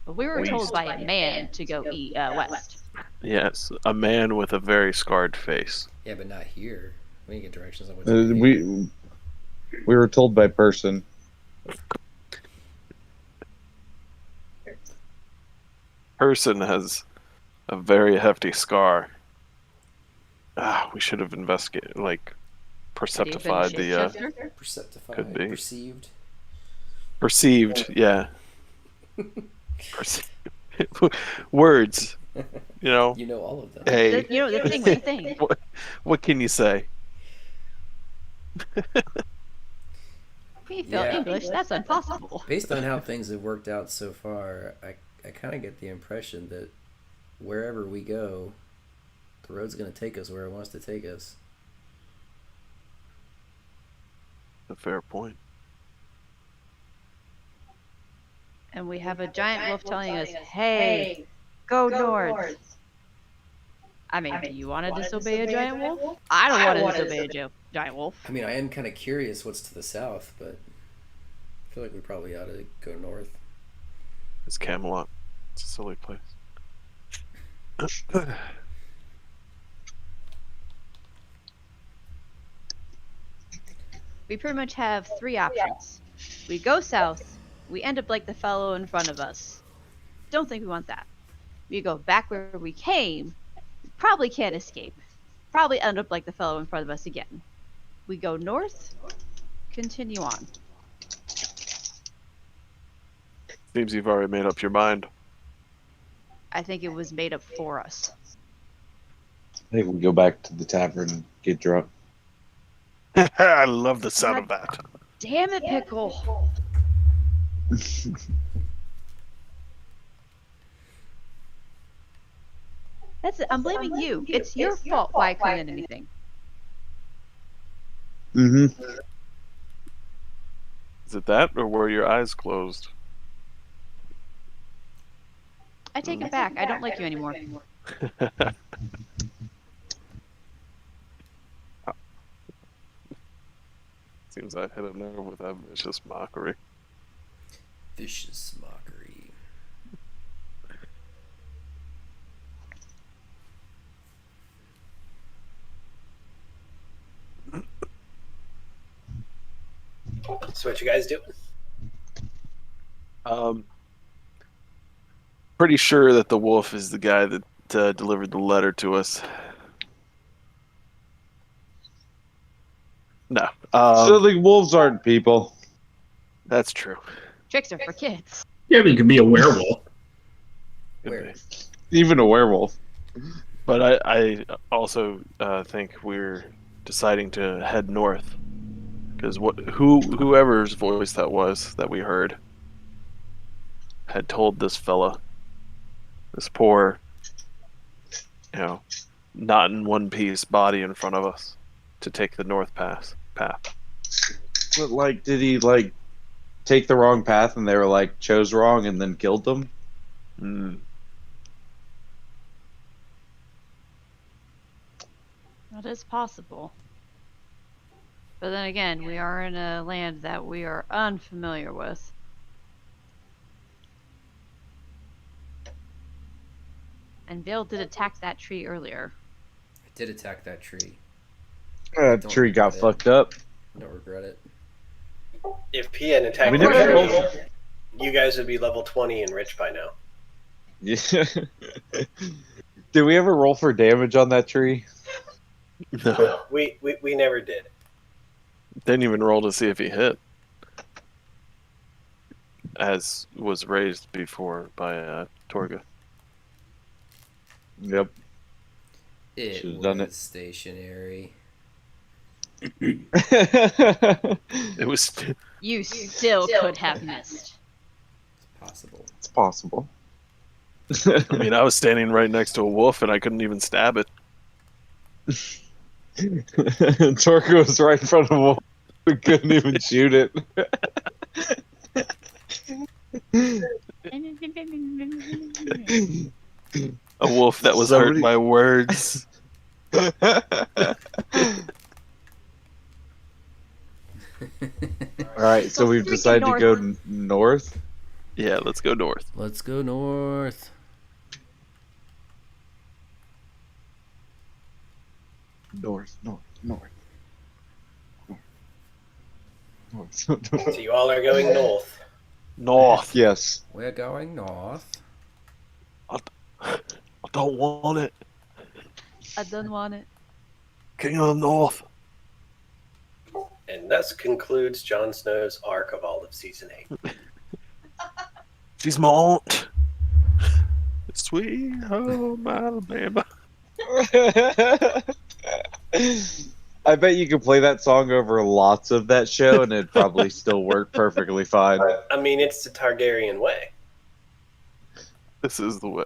[SPEAKER 6] But we were told by a man to go west.
[SPEAKER 3] Yes, a man with a very scarred face.
[SPEAKER 4] Yeah, but not here. We didn't get directions on what to do.
[SPEAKER 1] We were told by person.
[SPEAKER 3] Person has a very hefty scar. We should have investigated, perceptified the.
[SPEAKER 4] Perceptified,
[SPEAKER 3] could be
[SPEAKER 4] perceived.
[SPEAKER 3] Yeah. Words.
[SPEAKER 4] You know all of them.
[SPEAKER 3] Hey.
[SPEAKER 6] The thing.
[SPEAKER 3] What can you say?
[SPEAKER 6] We feel English. That's impossible.
[SPEAKER 4] Based on how things have worked out so far, I kind of get the impression that wherever we go, the road's going to take us where it wants to take us.
[SPEAKER 3] A fair point.
[SPEAKER 6] And we have a giant wolf telling us, hey, go north. I mean, do you want to disobey a giant wolf? I don't want to disobey a giant wolf.
[SPEAKER 4] I mean, I am kind of curious what's to the south, but I feel like we probably ought to go north.
[SPEAKER 3] It's Camelot. It's a silly place.
[SPEAKER 6] We pretty much have three options. We go south, We end up like the fellow in front of us. Don't think we want that. We go back where we came. We probably can't escape. Probably end up like the fellow in front of us again. We go north. Continue on.
[SPEAKER 3] Seems you've already made up your mind.
[SPEAKER 6] I think it was made up for us.
[SPEAKER 1] I think we go back to the tavern and get drunk.
[SPEAKER 9] I love the sound of that.
[SPEAKER 6] Damn it, Pickle. That's it. I'm blaming you. It's your fault why I couldn't anything.
[SPEAKER 1] Mm-hmm.
[SPEAKER 3] Is it that, or were your eyes closed?
[SPEAKER 6] I take it back. I don't like you anymore.
[SPEAKER 3] Seems I hit a nerve with that vicious mockery.
[SPEAKER 4] Vicious mockery.
[SPEAKER 5] So what you guys doing?
[SPEAKER 3] Pretty sure that the wolf is the guy that delivered the letter to us. No.
[SPEAKER 1] So the wolves aren't people.
[SPEAKER 3] That's true.
[SPEAKER 6] Tricks are for kids.
[SPEAKER 7] Yeah, but you could be a werewolf.
[SPEAKER 3] Could be.
[SPEAKER 1] Even a werewolf.
[SPEAKER 3] But I also think we're deciding to head north. Because whoever's voice that was that we heard had told this fella, this poor, not in one piece body in front of us, to take the north path.
[SPEAKER 1] But did he take the wrong path and they were chose wrong and then killed them?
[SPEAKER 6] That is possible. But then again, we are in a land that we are unfamiliar with. And Bill did attack that tree earlier.
[SPEAKER 4] I did attack that tree.
[SPEAKER 1] That tree got fucked up.
[SPEAKER 4] I don't regret it.
[SPEAKER 5] If he hadn't attacked
[SPEAKER 1] We
[SPEAKER 5] the
[SPEAKER 1] never
[SPEAKER 5] tree,
[SPEAKER 1] rolled.
[SPEAKER 5] you guys would be level 20 and rich by now.
[SPEAKER 1] Yeah. Did we ever roll for damage on that tree?
[SPEAKER 3] No.
[SPEAKER 5] We never did.
[SPEAKER 3] Didn't even roll to see if he hit. As was raised before by Torga.
[SPEAKER 1] Yep.
[SPEAKER 4] It
[SPEAKER 1] Should've
[SPEAKER 4] was
[SPEAKER 1] done it.
[SPEAKER 4] stationary.
[SPEAKER 3] It was.
[SPEAKER 6] You still could have missed.
[SPEAKER 4] It's possible.
[SPEAKER 1] It's possible.
[SPEAKER 3] I mean, I was standing right next to a wolf and I couldn't even stab it.
[SPEAKER 1] Torque was right in front of a wolf. We couldn't even shoot it.
[SPEAKER 3] A wolf that was hurt by words.
[SPEAKER 1] Alright, so we've decided to go north?
[SPEAKER 3] Yeah, let's go north.
[SPEAKER 4] Let's go north.
[SPEAKER 1] North.
[SPEAKER 5] So you all are going north.
[SPEAKER 3] North.
[SPEAKER 1] Yes.
[SPEAKER 4] We're going north.
[SPEAKER 3] I don't want it.
[SPEAKER 6] I don't want it.
[SPEAKER 3] King of the North.
[SPEAKER 5] And thus concludes Jon Snow's arc of all of Season 8.
[SPEAKER 3] She's my aunt. Sweet home Alabama.
[SPEAKER 1] I bet you could play that song over lots of that show and it'd probably still work perfectly fine.
[SPEAKER 5] I mean, it's the Targaryen way.
[SPEAKER 3] This is the way.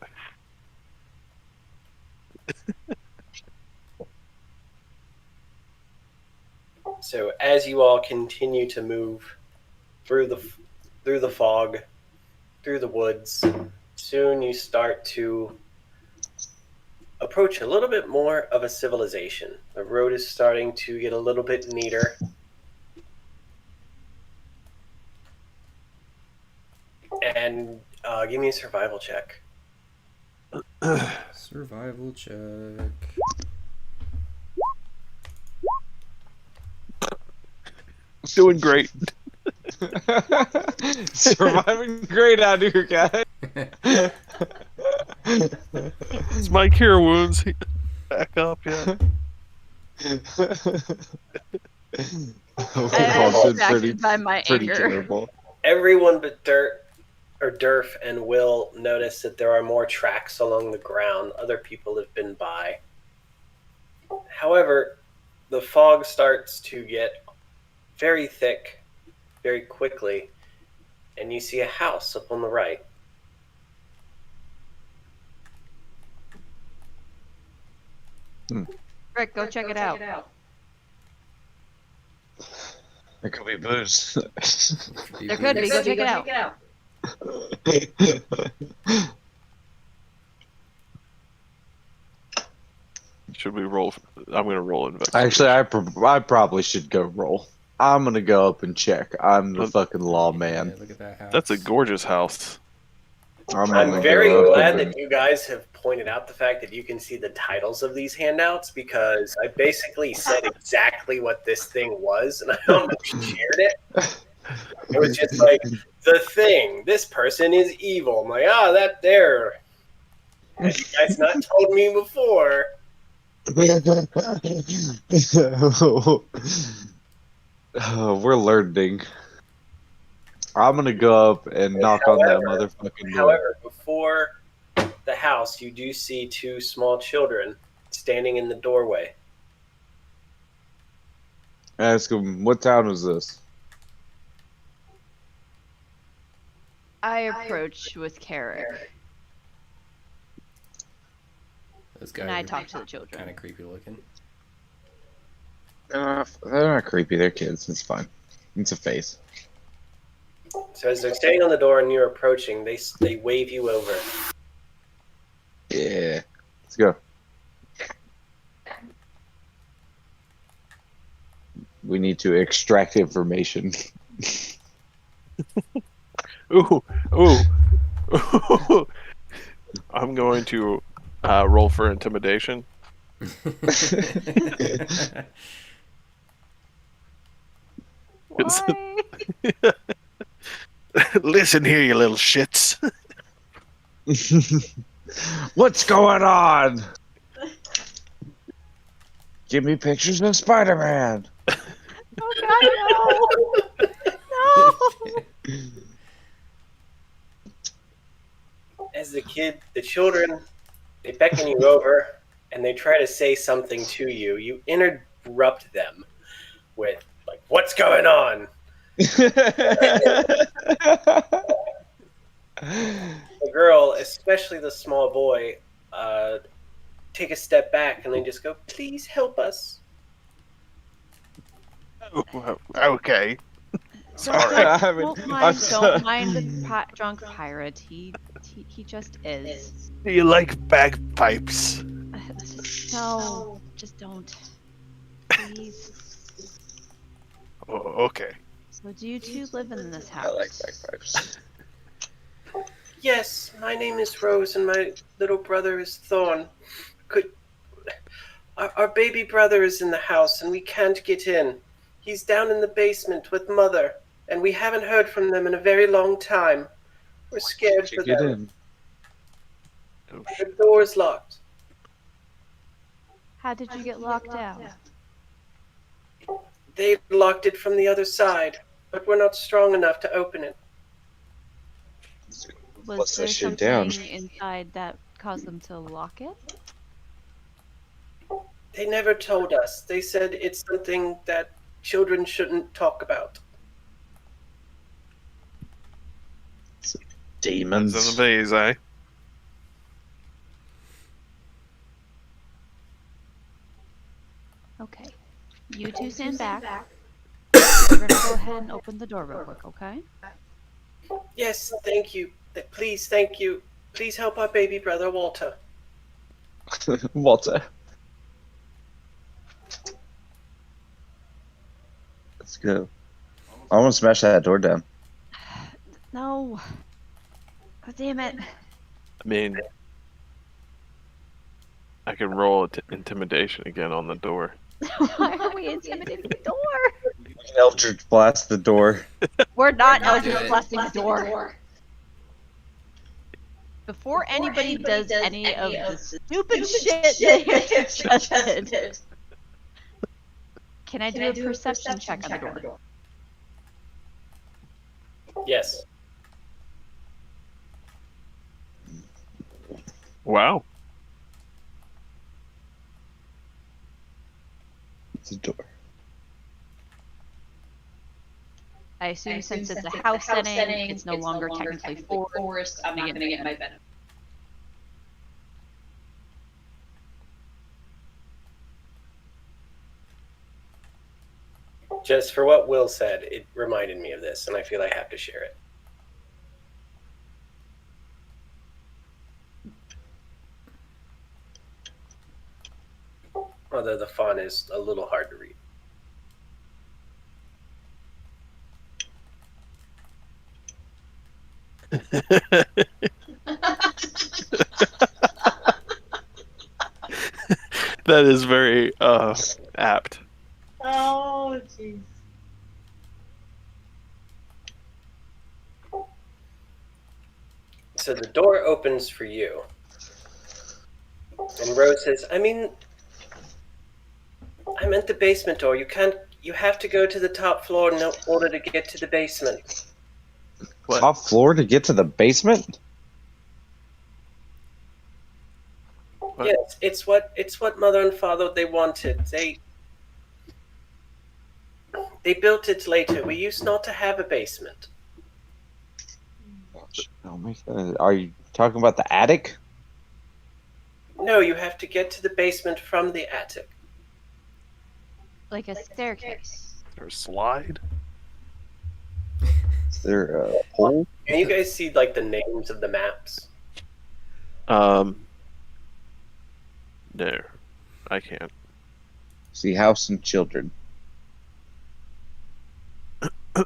[SPEAKER 5] So as you all continue to move through the fog, through the woods, soon you start to approach a little bit more of a civilization. The road is starting to get a little bit neater. And give me a survival check.
[SPEAKER 4] Survival check.
[SPEAKER 3] Doing great.
[SPEAKER 1] Surviving great out here, guys.
[SPEAKER 3] Is my cure wounds back up yet?
[SPEAKER 6] I'm
[SPEAKER 1] Been
[SPEAKER 6] distracted by my
[SPEAKER 1] pretty
[SPEAKER 6] anger.
[SPEAKER 1] terrible.
[SPEAKER 5] Everyone but Durf and Will notice that there are more tracks along the ground. Other people have been by. However, the fog starts to get very thick very quickly, and you see a house up on the right.
[SPEAKER 6] Rick, go check it out.
[SPEAKER 1] There could be booze.
[SPEAKER 6] There could be. Go check it out.
[SPEAKER 3] Should we roll? I'm gonna roll investigation.
[SPEAKER 1] Actually, I probably should go roll. I'm gonna go up and check. I'm the fucking lawman.
[SPEAKER 4] Yeah, look at that house.
[SPEAKER 3] That's a gorgeous house.
[SPEAKER 5] I'm very glad that you guys have pointed out the fact that you can see the titles of these handouts, because I basically said exactly what this thing was, and I almost shared it. It was just like, the thing, this person is evil. I'm like, that there. Had you guys not told me before?
[SPEAKER 1] We're learning. I'm gonna go up and knock on that motherfucking door.
[SPEAKER 5] However, before the house, you do see two small children standing in the doorway.
[SPEAKER 1] Ask him, what town is this?
[SPEAKER 6] I approach with Carrick.
[SPEAKER 4] Those guys
[SPEAKER 6] And I talk to the children.
[SPEAKER 4] Kind of creepy looking.
[SPEAKER 1] They're not creepy. They're kids. It's fine. It's a face.
[SPEAKER 5] So as they're standing on the door and you're approaching, they wave you over.
[SPEAKER 1] Yeah. Let's go. We need to extract information.
[SPEAKER 3] Ooh. I'm going to roll for intimidation.
[SPEAKER 6] Why?
[SPEAKER 9] Listen here, you little shits.
[SPEAKER 1] What's going on? Give me pictures of Spider-Man.
[SPEAKER 6] Oh God, no! No!
[SPEAKER 5] As the children, they beckon you over and they try to say something to you. You interrupt them with, like, what's going on? The girl, especially the small boy, take a step back and they just go, please help us.
[SPEAKER 9] Okay.
[SPEAKER 6] Don't mind the drunk pirate. He just is.
[SPEAKER 9] Do you like bagpipes?
[SPEAKER 6] No, just don't. Please.
[SPEAKER 9] Oh, okay.
[SPEAKER 6] So do you two live in this house?
[SPEAKER 1] I like bagpipes.
[SPEAKER 5] Yes, my name is Rose and my little brother is Thorn. Our baby brother is in the house and we can't get in. He's down in the basement with Mother, and we haven't heard from them in a very long time. We're scared for them.
[SPEAKER 3] Oh,
[SPEAKER 5] The door's locked.
[SPEAKER 6] How did you get locked out?
[SPEAKER 5] They locked it from the other side, but we're not strong enough to open it.
[SPEAKER 6] Was there something inside that caused them to lock it?
[SPEAKER 5] They never told us. They said it's something that children shouldn't talk about.
[SPEAKER 1] Demons.
[SPEAKER 3] It's in the vase, eh?
[SPEAKER 6] Okay. You two stand back. We're gonna go ahead and open the door real quick, okay?
[SPEAKER 5] Yes, thank you. Please, thank you. Please help our baby brother, Walter.
[SPEAKER 1] Walter. Let's go. I want to smash that door down.
[SPEAKER 6] No. God damn it.
[SPEAKER 3] I mean, I can roll intimidation again on the door.
[SPEAKER 6] Why are we intimidating the door?
[SPEAKER 1] Eldritch blast the door.
[SPEAKER 6] We're not
[SPEAKER 4] Not do
[SPEAKER 6] Eldritch
[SPEAKER 4] it.
[SPEAKER 6] blasting the door. Before anybody does any of the stupid shit they have just did, can I do a perception check on the door?
[SPEAKER 5] Yes.
[SPEAKER 3] Wow.
[SPEAKER 1] It's a door.
[SPEAKER 6] I assume since it's a house setting, it's no longer technically forest.
[SPEAKER 8] I'm not gonna get my benefit.
[SPEAKER 5] Just for what Will said, it reminded me of this, and I feel I have to share it. Although the font is a little hard to read.
[SPEAKER 3] That is very apt.
[SPEAKER 8] Oh, jeez.
[SPEAKER 5] So the door opens for you. And Rose says, I meant the basement door. You have to go to the top floor in order to get to the basement.
[SPEAKER 3] What?
[SPEAKER 1] Top floor to get to the basement?
[SPEAKER 3] What?
[SPEAKER 5] Yes, it's what Mother and Father they wanted. They built it later. We used not to have a basement.
[SPEAKER 1] Are you talking about the attic?
[SPEAKER 5] No, you have to get to the basement from the attic.
[SPEAKER 6] Like a staircase.
[SPEAKER 3] Or a slide?
[SPEAKER 1] Is there a hole?
[SPEAKER 5] Can you guys see like the names of the maps?
[SPEAKER 3] No, I can't.
[SPEAKER 1] See house and children.
[SPEAKER 5] Oh,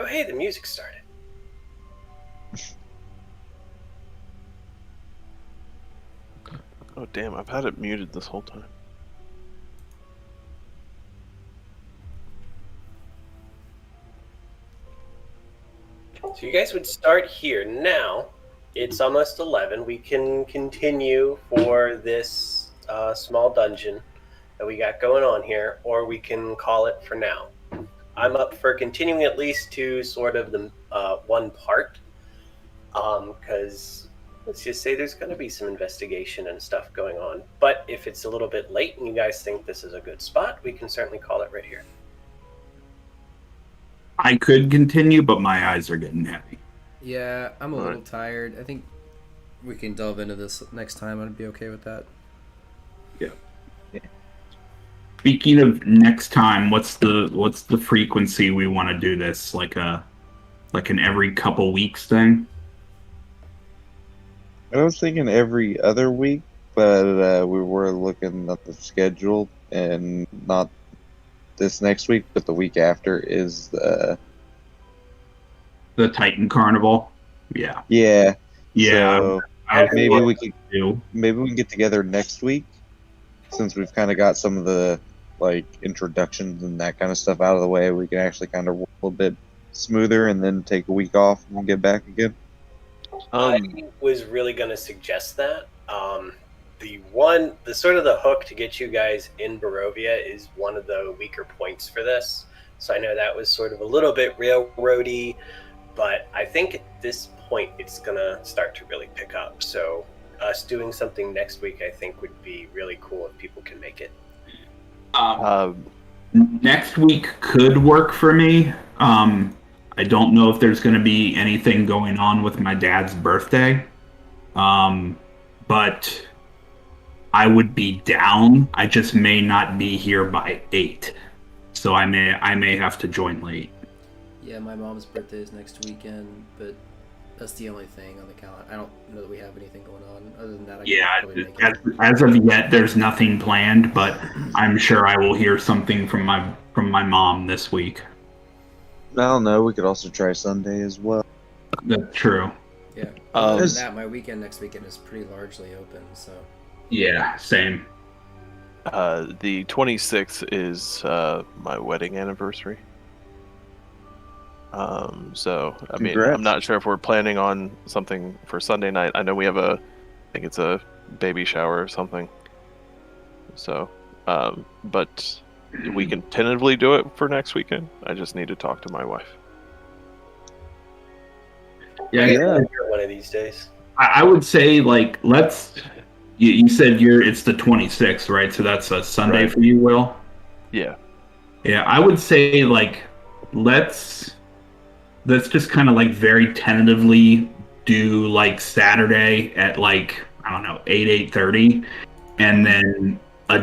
[SPEAKER 5] hey, the music started.
[SPEAKER 3] Oh damn, I've had it muted this whole time.
[SPEAKER 5] So you guys would start here. Now, it's almost 11. We can continue for this small dungeon that we got going on here, or we can call it for now. I'm up for continuing at least to sort of the one part, because let's just say there's going to be some investigation and stuff going on. But if it's a little bit late and you guys think this is a good spot, we can certainly call it right here.
[SPEAKER 7] I could continue, but my eyes are getting heavy.
[SPEAKER 4] Yeah, I'm a little tired. I think we can delve into this next time. I'd be okay with that.
[SPEAKER 7] Yeah. Speaking of next time, what's the frequency we want to do this? Like an every couple weeks thing?
[SPEAKER 1] I was thinking every other week, but we were looking at the schedule, and not this next week, but the week after is
[SPEAKER 7] the Titan Carnival. Yeah.
[SPEAKER 1] Yeah.
[SPEAKER 7] So
[SPEAKER 1] maybe we can get together next week, since we've kind of got some of the like introductions and that kind of stuff out of the way. We can actually kind of work a little bit smoother, and then take a week off and get back again.
[SPEAKER 5] I was really going to suggest that. The sort of the hook to get you guys in Barovia is one of the weaker points for this. So I know that was sort of a little bit railroady, but I think at this point it's going to start to really pick up. So us doing something next week, I think, would be really cool if people can make it.
[SPEAKER 7] Next week could work for me. I don't know if there's going to be anything going on with my dad's birthday, but I would be down. I just may not be here by 8, so I may have to join late.
[SPEAKER 4] Yeah, my mom's birthday is next weekend, but that's the only thing on the calendar. I don't know that we have anything going on. Other than that, I can probably make it.
[SPEAKER 7] As of yet, there's nothing planned, but I'm sure I will hear something from my mom this week.
[SPEAKER 1] I don't know. We could also try Sunday as well.
[SPEAKER 7] That's true.
[SPEAKER 4] Yeah. Other than that, my weekend next weekend is pretty largely open. So.
[SPEAKER 7] Yeah, same.
[SPEAKER 3] The 26th is my wedding anniversary. So I mean,
[SPEAKER 1] Congrats.
[SPEAKER 3] I'm not sure if we're planning on something for Sunday night. I know we have I think it's a baby shower or something. So, but we can tentatively do it for next weekend. I just need to talk to my wife.
[SPEAKER 7] Yeah.
[SPEAKER 5] One of these days.
[SPEAKER 7] I would say like let's. You said it's the 26th, right? So that's a Sunday
[SPEAKER 3] Right.
[SPEAKER 7] for you, Will.
[SPEAKER 3] Yeah.
[SPEAKER 7] Yeah, I would say like let's just kind of like very tentatively do like Saturday at like I don't know 8:30, and then